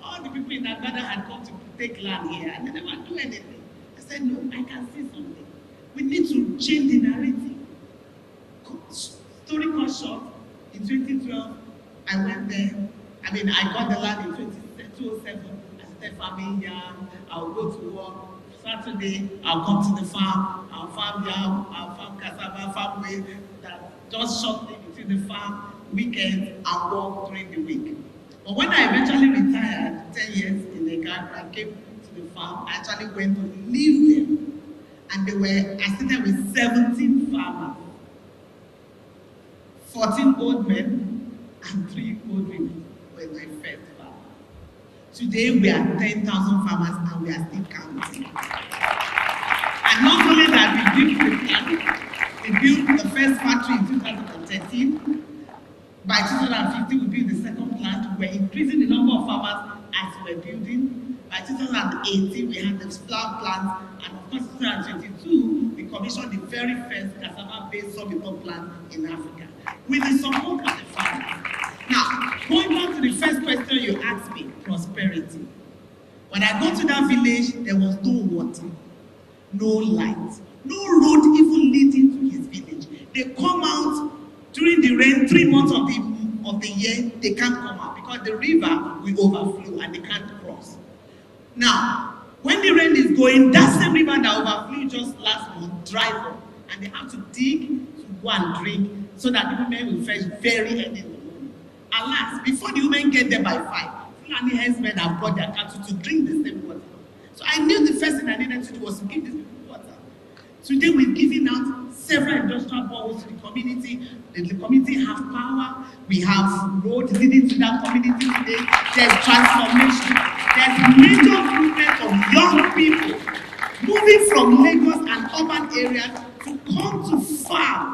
All the people in Agbada had come to take land here, and they never do anything. I said, no, I can see something. We need to change the narrative. Story cut short, in 2012, I went there. I got the land in 2007. I started farming yam. I'll go to work. Saturday, I'll come to the farm. I'll farm yam. I'll farm cassava, farm wheat. Just shortly between the farm, weekends, and work during the week. But when I eventually retired, 10 years in the garden, I came to the farm. I actually went to live there. And I started with 17 farmers, 14 old men, and 3 old women were my first farm. Today we are 10,000 farmers and we are still counting. And not only that, we built the plant, we built the first factory in 2013. By 2015, we built the second plant. We were increasing the number of farmers as we were building. By 2018, we had the flour plant, and of course, 2022, we commissioned the very first cassava-based sorbitol plant in Africa, with the support of the farmers. Now, going back to the first question you asked me, prosperity. When I got to that village, there was no water, no light, no road even leading to his village. They come out during the rain, 3 months of the year, they can't come out because the river will overflow and they can't cross. Now, when the rain is going, that same river that overflew just last month dried up, and they have to dig to go and drink so that the women will fetch very early in the morning. Alas, before the women get there by 5, Fulani herdsmen have brought their cattle to drink the same water. So I knew the first thing I needed to do was to give these people water. Today we're giving out several industrial boreholes to the community. The community have power. We have roads leading to that community today. There's transformation. There's major movement of young people moving from Lagos and urban areas to come to farm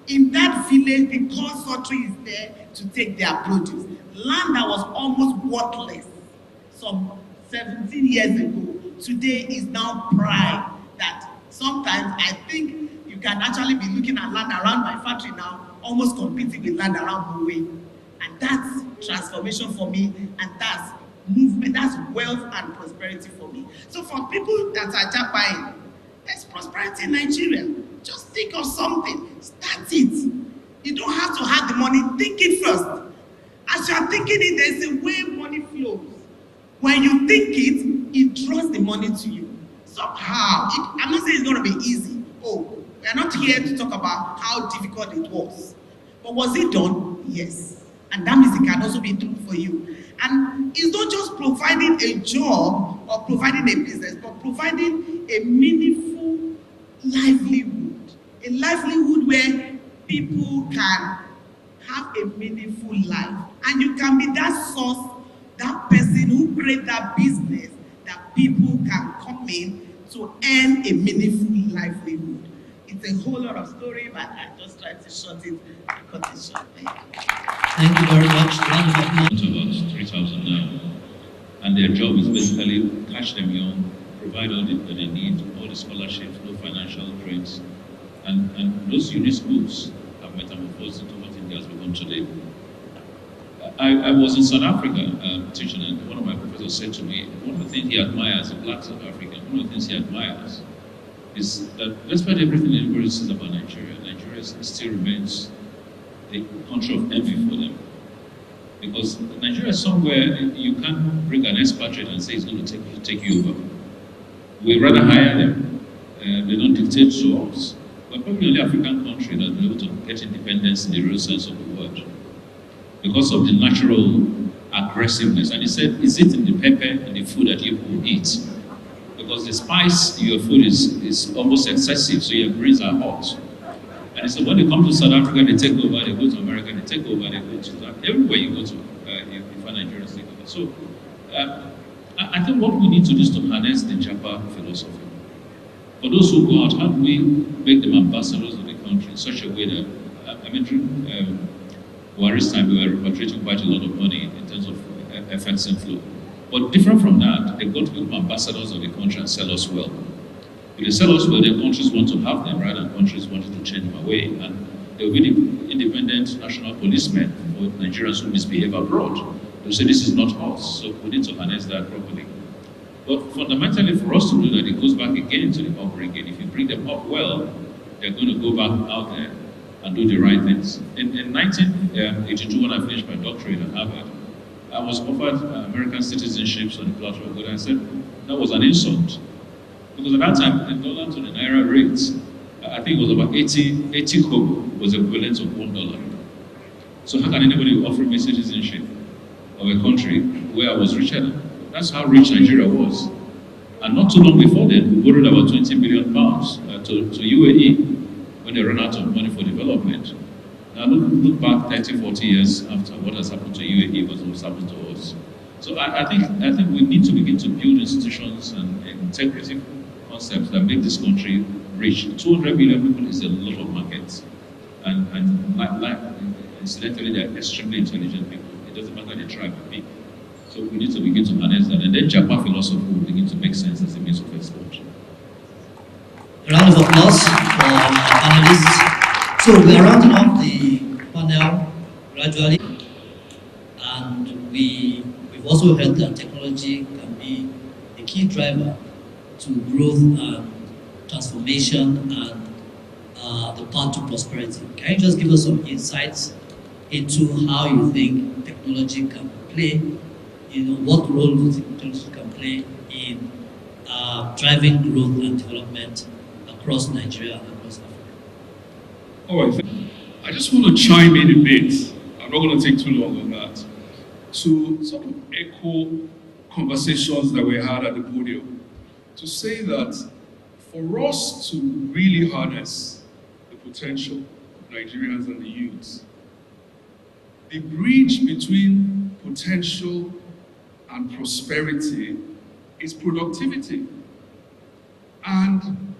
in that village because Sotri is there to take their produce. Land that was almost worthless some 17 years ago, today is now pride that sometimes I think you can actually be looking at land around my factory now, almost competing with land around Moe. And that's transformation for me, and that's movement, that's wealth and prosperity for me. So for people that are jabbing, there's prosperity in Nigeria. Just think of something, start it. You don't have to have the money, think it first. As you are thinking it, there's a way money flows. When you think it draws the money to you. Somehow, I'm not saying it's going to be easy. Oh, we are not here to talk about how difficult it was. But was it done? Yes. And that means it can also be true for you. And it's not just providing a job or providing a business, but providing a meaningful livelihood. A livelihood where people can have a meaningful life. And you can be that source, that person who creates that business that people can come in to earn a meaningful livelihood. It's a whole lot of story, but I just tried to short it and cut it short. Thank you very much. About 3,000 now, and their job is basically catch them young, provide all that they need, all the scholarships, no financial drains, and those unit schools have metamorphosed into what India has become today. I was in South Africa teaching, and one of my professors said to me, one of the things he admires, a black South African, one of the things he admires is that despite everything everybody says about Nigeria, Nigeria still remains a country of envy for them. Because Nigeria is somewhere you can't bring an expatriate and say it's going to take you over. We'd rather hire them. They don't dictate to us. We're probably the only African country that's been able to get independence in the real sense of the word, because of the natural aggressiveness. And he said, is it in the pepper and the food that you eat? Because the spice in your food is almost excessive, so your brains are hot. And And so when they come to South Africa, they take over, they go to America, they take over, they go to that. Everywhere you go to, you find Nigerians take over. So I think what we need to do is to harness the Japa philosophy. For those who go out, how do we make them ambassadors of the country in such a way that, I mean, through Buhari's time, we were repatriating quite a lot of money in terms of FX inflow. But different from that, they've got to become ambassadors of the country and sell us well. If they sell us well, then countries want to have them, rather than countries wanting to change them away. And there will be the independent national policemen for Nigerians who misbehave abroad. They'll say this is not us, so we need to harness that properly. But fundamentally, for us to do that, it goes back again to the upbringing. If you bring them up well, they're going to go back out there and do the right things. In 1982, when I finished my doctorate at Harvard, I was offered American citizenships on the plateau of good. I said that was an insult. Because at that time, the dollar to the naira rates, I think it was about 80 kobo was equivalent of $1. So how can anybody offer me citizenship of a country where I was richer than? That's how rich Nigeria was. And not too long before then, we borrowed about 20 billion pounds to UAE when they ran out of money for development. Now look back 30, 40 years after what has happened to UAE versus what's happened to us. So I think we need to begin to build institutions and integrity concepts that make this country rich. 200 million people is a lot of markets. And incidentally, they're extremely intelligent people. It doesn't matter the tribe or people. So we need to begin to harness that. And then Japa philosophy will begin to make sense as a means of export. A round of applause for our panelists. So we are rounding up the panel gradually. And we've also heard that technology can be a key driver to growth and transformation and the path to prosperity. Can you just give us some insights into how you think technology can play, what role do you think technology can play in driving growth and development across Nigeria and across Africa? All right, I just want to chime in a bit. I'm not going to take too long on that. To sort of echo conversations that we had at the podium, to say that for us to really harness the potential of Nigerians and the youths, the bridge between potential and prosperity is productivity. And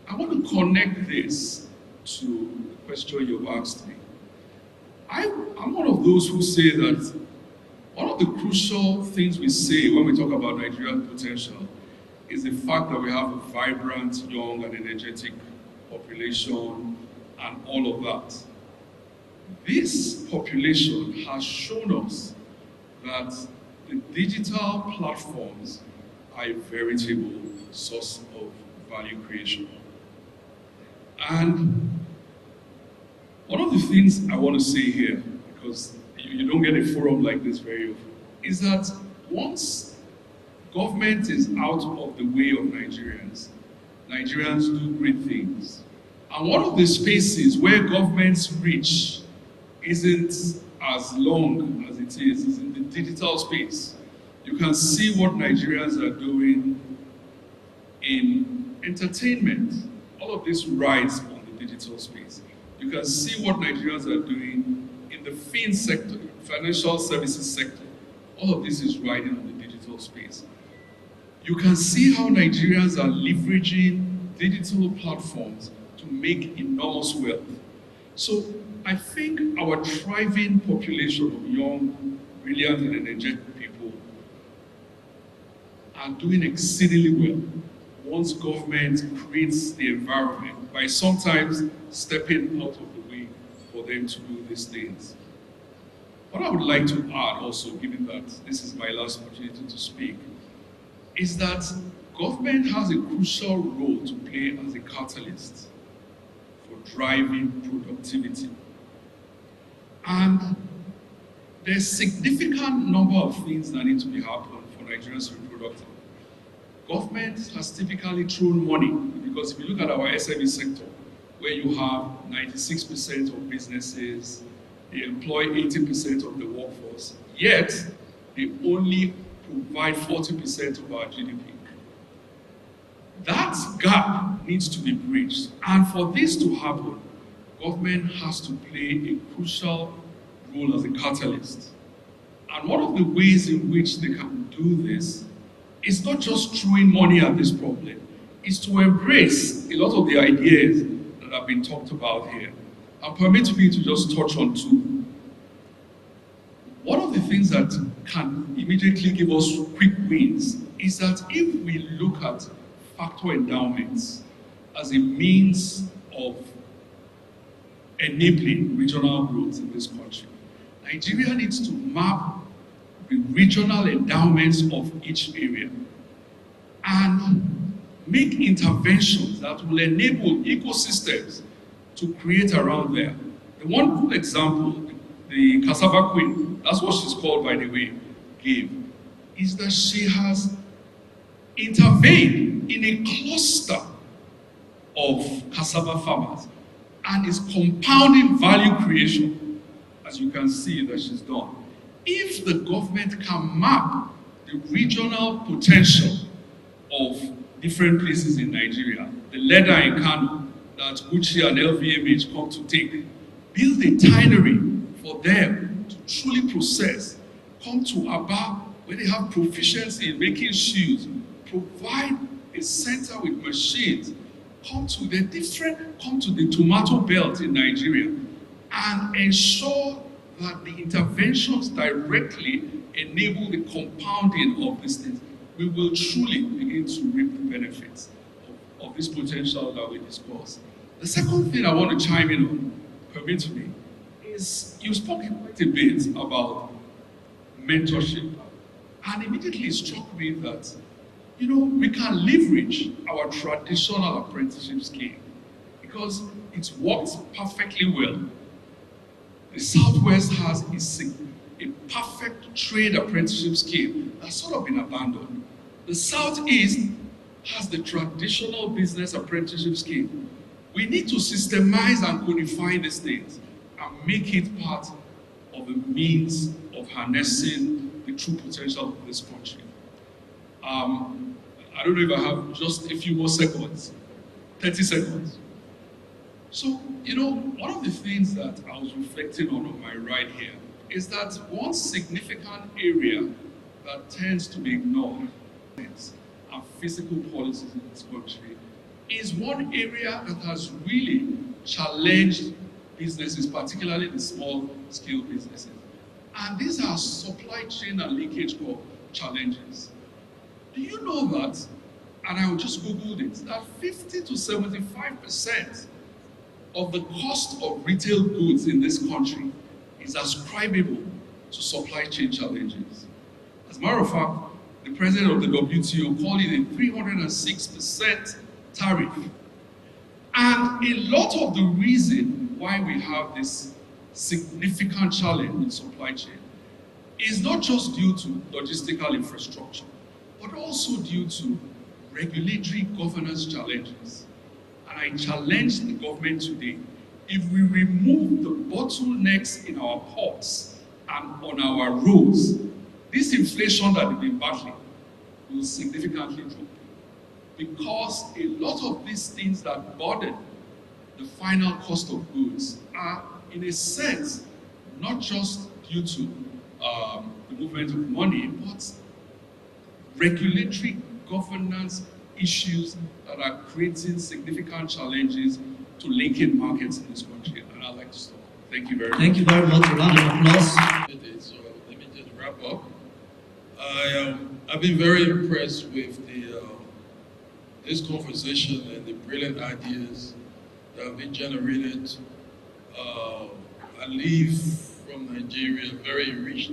I want to connect this to the question you've asked me. I'm one of those who say that one of the crucial things we say when we talk about Nigerian potential is the fact that we have a vibrant, young, and energetic population and all of that. This population has shown us that the digital platforms are a veritable source of value creation. And one of the things I want to say here, because you don't get a forum like this very often, is that once government is out of the way of Nigerians, Nigerians do great things. And one of the spaces where government's reach isn't as long as it is in the digital space. You can see what Nigerians are doing in entertainment. All of this rides on the digital space. You can see what Nigerians are doing in the fin sector, financial services sector. All of this is riding on the digital space. You can see how Nigerians are leveraging digital platforms to make enormous wealth. So I think our thriving population of young, brilliant, and energetic people are doing exceedingly well once government creates the environment by sometimes stepping out of the way for them to do these things. What I would like to add also, given that this is my last opportunity to speak, is that government has a crucial role to play as a catalyst for driving productivity. And there's a significant number of things that need to be happening for Nigerians to be productive. Government has typically thrown money, because if you look at our SME sector, where you have 96% of businesses, they employ 80% of the workforce, yet they only provide 40% of our GDP. That gap needs to be bridged. And for this to happen, government has to play a crucial role as a catalyst. And one of the ways in which they can do this is not just throwing money at this problem, is to embrace a lot of the ideas that have been talked about here. And permit me to just touch on two. One of the things that can immediately give us quick wins is that if we look at factor endowments as a means of enabling regional growth in this country, Nigeria needs to map the regional endowments of each area and make interventions that will enable ecosystems to create around there. The one good example, the cassava queen, that's what she's called by the way, gave, is that she has intervened in a cluster of cassava farmers and is compounding value creation, as you can see that she's done. If the government can map the regional potential of different places in Nigeria, the leather in Kano that Gucci and LVMH come to take, build a tannery for them to truly process, come to Aba where they have proficiency in making shoes, provide a center with machines, come to the tomato belt in Nigeria and ensure that the interventions directly enable the compounding of these things, we will truly begin to reap the benefits of this potential that we discussed. The second thing I want to chime in on, permit me, is you spoke quite a bit about mentorship. And immediately it struck me that, we can leverage our traditional apprenticeship scheme because it's worked perfectly well. The Southwest has a perfect trade apprenticeship scheme that's sort of been abandoned. The Southeast has the traditional business apprenticeship scheme. We need to systemize and codify these things and make it part of a means of harnessing the true potential of this country. I don't know if I have just a few more seconds, 30 seconds. So, one of the things that I was reflecting on my right here is that one significant area that tends to be ignored and physical policies in this country is one area that has really challenged businesses, particularly the small-scale businesses. And these are supply chain and leakage challenges. Do you know that, and I just Googled it, that 50 to 75% of the cost of retail goods in this country is ascribable to supply chain challenges. As a matter of fact, the president of the WTO called it a 306% tariff. And a lot of the reason why we have this significant challenge in supply chain is not just due to logistical infrastructure, but also due to regulatory governance challenges. And I challenge the government today, if we remove the bottlenecks in our ports and on our roads, this inflation that we've been battling will significantly drop. Because a lot of these things that burden the final cost of goods are, in a sense, not just due to the movement of money, but regulatory governance issues that are creating significant challenges to linking markets in this country. And I'd like to stop. Thank you very much. Thank you very much. A round of applause. So let me just wrap up. I've been very impressed with this conversation and the brilliant ideas that have been generated. I leave from Nigeria very enriched,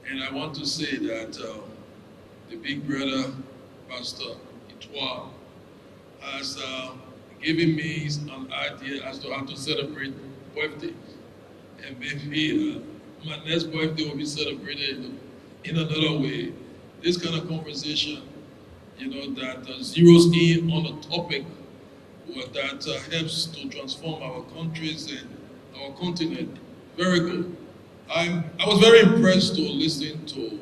and I want to say that the big brother, Pastor Itwa, has given me an idea as to how to celebrate birthdays. And maybe my next birthday will be celebrated in another way. This kind of conversation, that zeroes in on a topic that helps to transform our countries and our continent. Very good. I was very impressed to listen to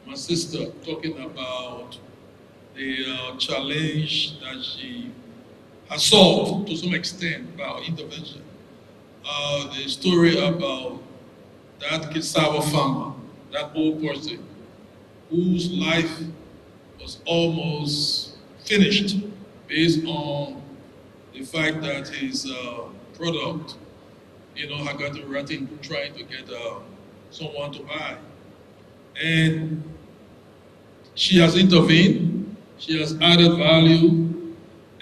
my sister talking about the challenge that she has solved to some extent by our intervention. the story about that cassava farmer, that old person, whose life was almost finished based on the fact that his product, had gotten rotten trying to get someone to buy. And she has intervened, she has added value,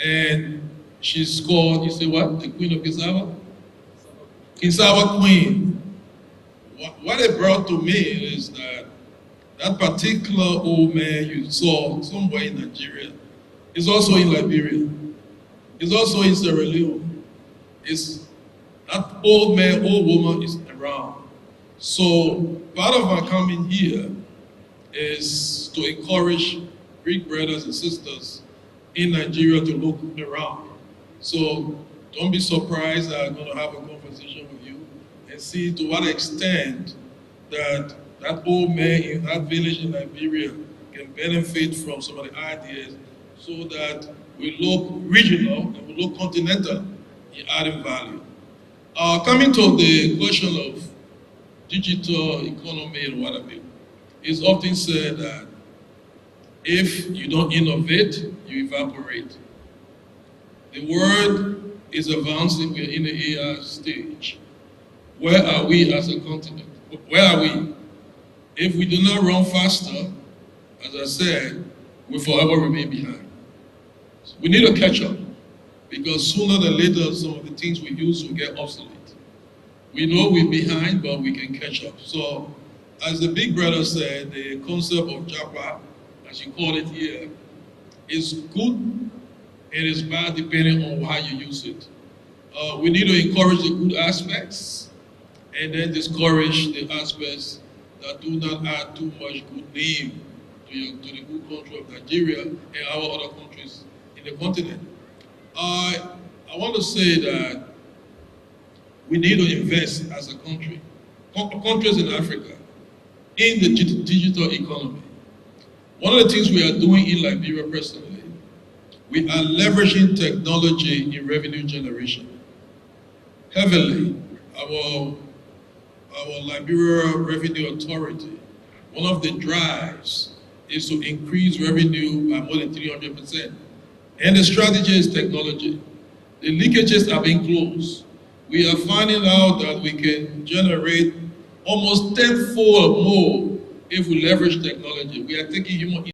and she's called, you say what? The Queen of Cassava? Cassava Queen. What it brought to me is that particular old man you saw somewhere in Nigeria is also in Liberia. Is also in Sierra Leone. That old man, old woman is around. So part of my coming here is to encourage Greek brothers and sisters in Nigeria to look around. So don't be surprised that I'm going to have a conversation with you and see to what extent that old man in that village in Liberia can benefit from some of the ideas so that we look regional and we look continental in adding value. Coming to the question of digital economy and whatever, it's often said that if you don't innovate, you evaporate. The world is advancing, we're in the AI stage. Where are we as a continent? Where are we? If we do not run faster, as I said, we forever remain behind. So we need to catch up, because sooner than later, some of the things we use will get obsolete. We know we're behind, but we can catch up. So, as the big brother said, the concept of Japa, as you call it here, is good and is bad depending on how you use it. We need to encourage the good aspects and then discourage the aspects that do not add too much good name to the good country of Nigeria and our other countries in the continent. I want to say that we need to invest as a country, countries in Africa, in the digital economy. One of the things we are doing in Liberia personally, we are leveraging technology in revenue generation heavily. Our Liberia Revenue Authority, one of the drives is to increase revenue by more than 300%. And the strategy is technology. The leakages are being closed. We are finding out that we can generate almost tenfold more if we leverage technology. We are taking human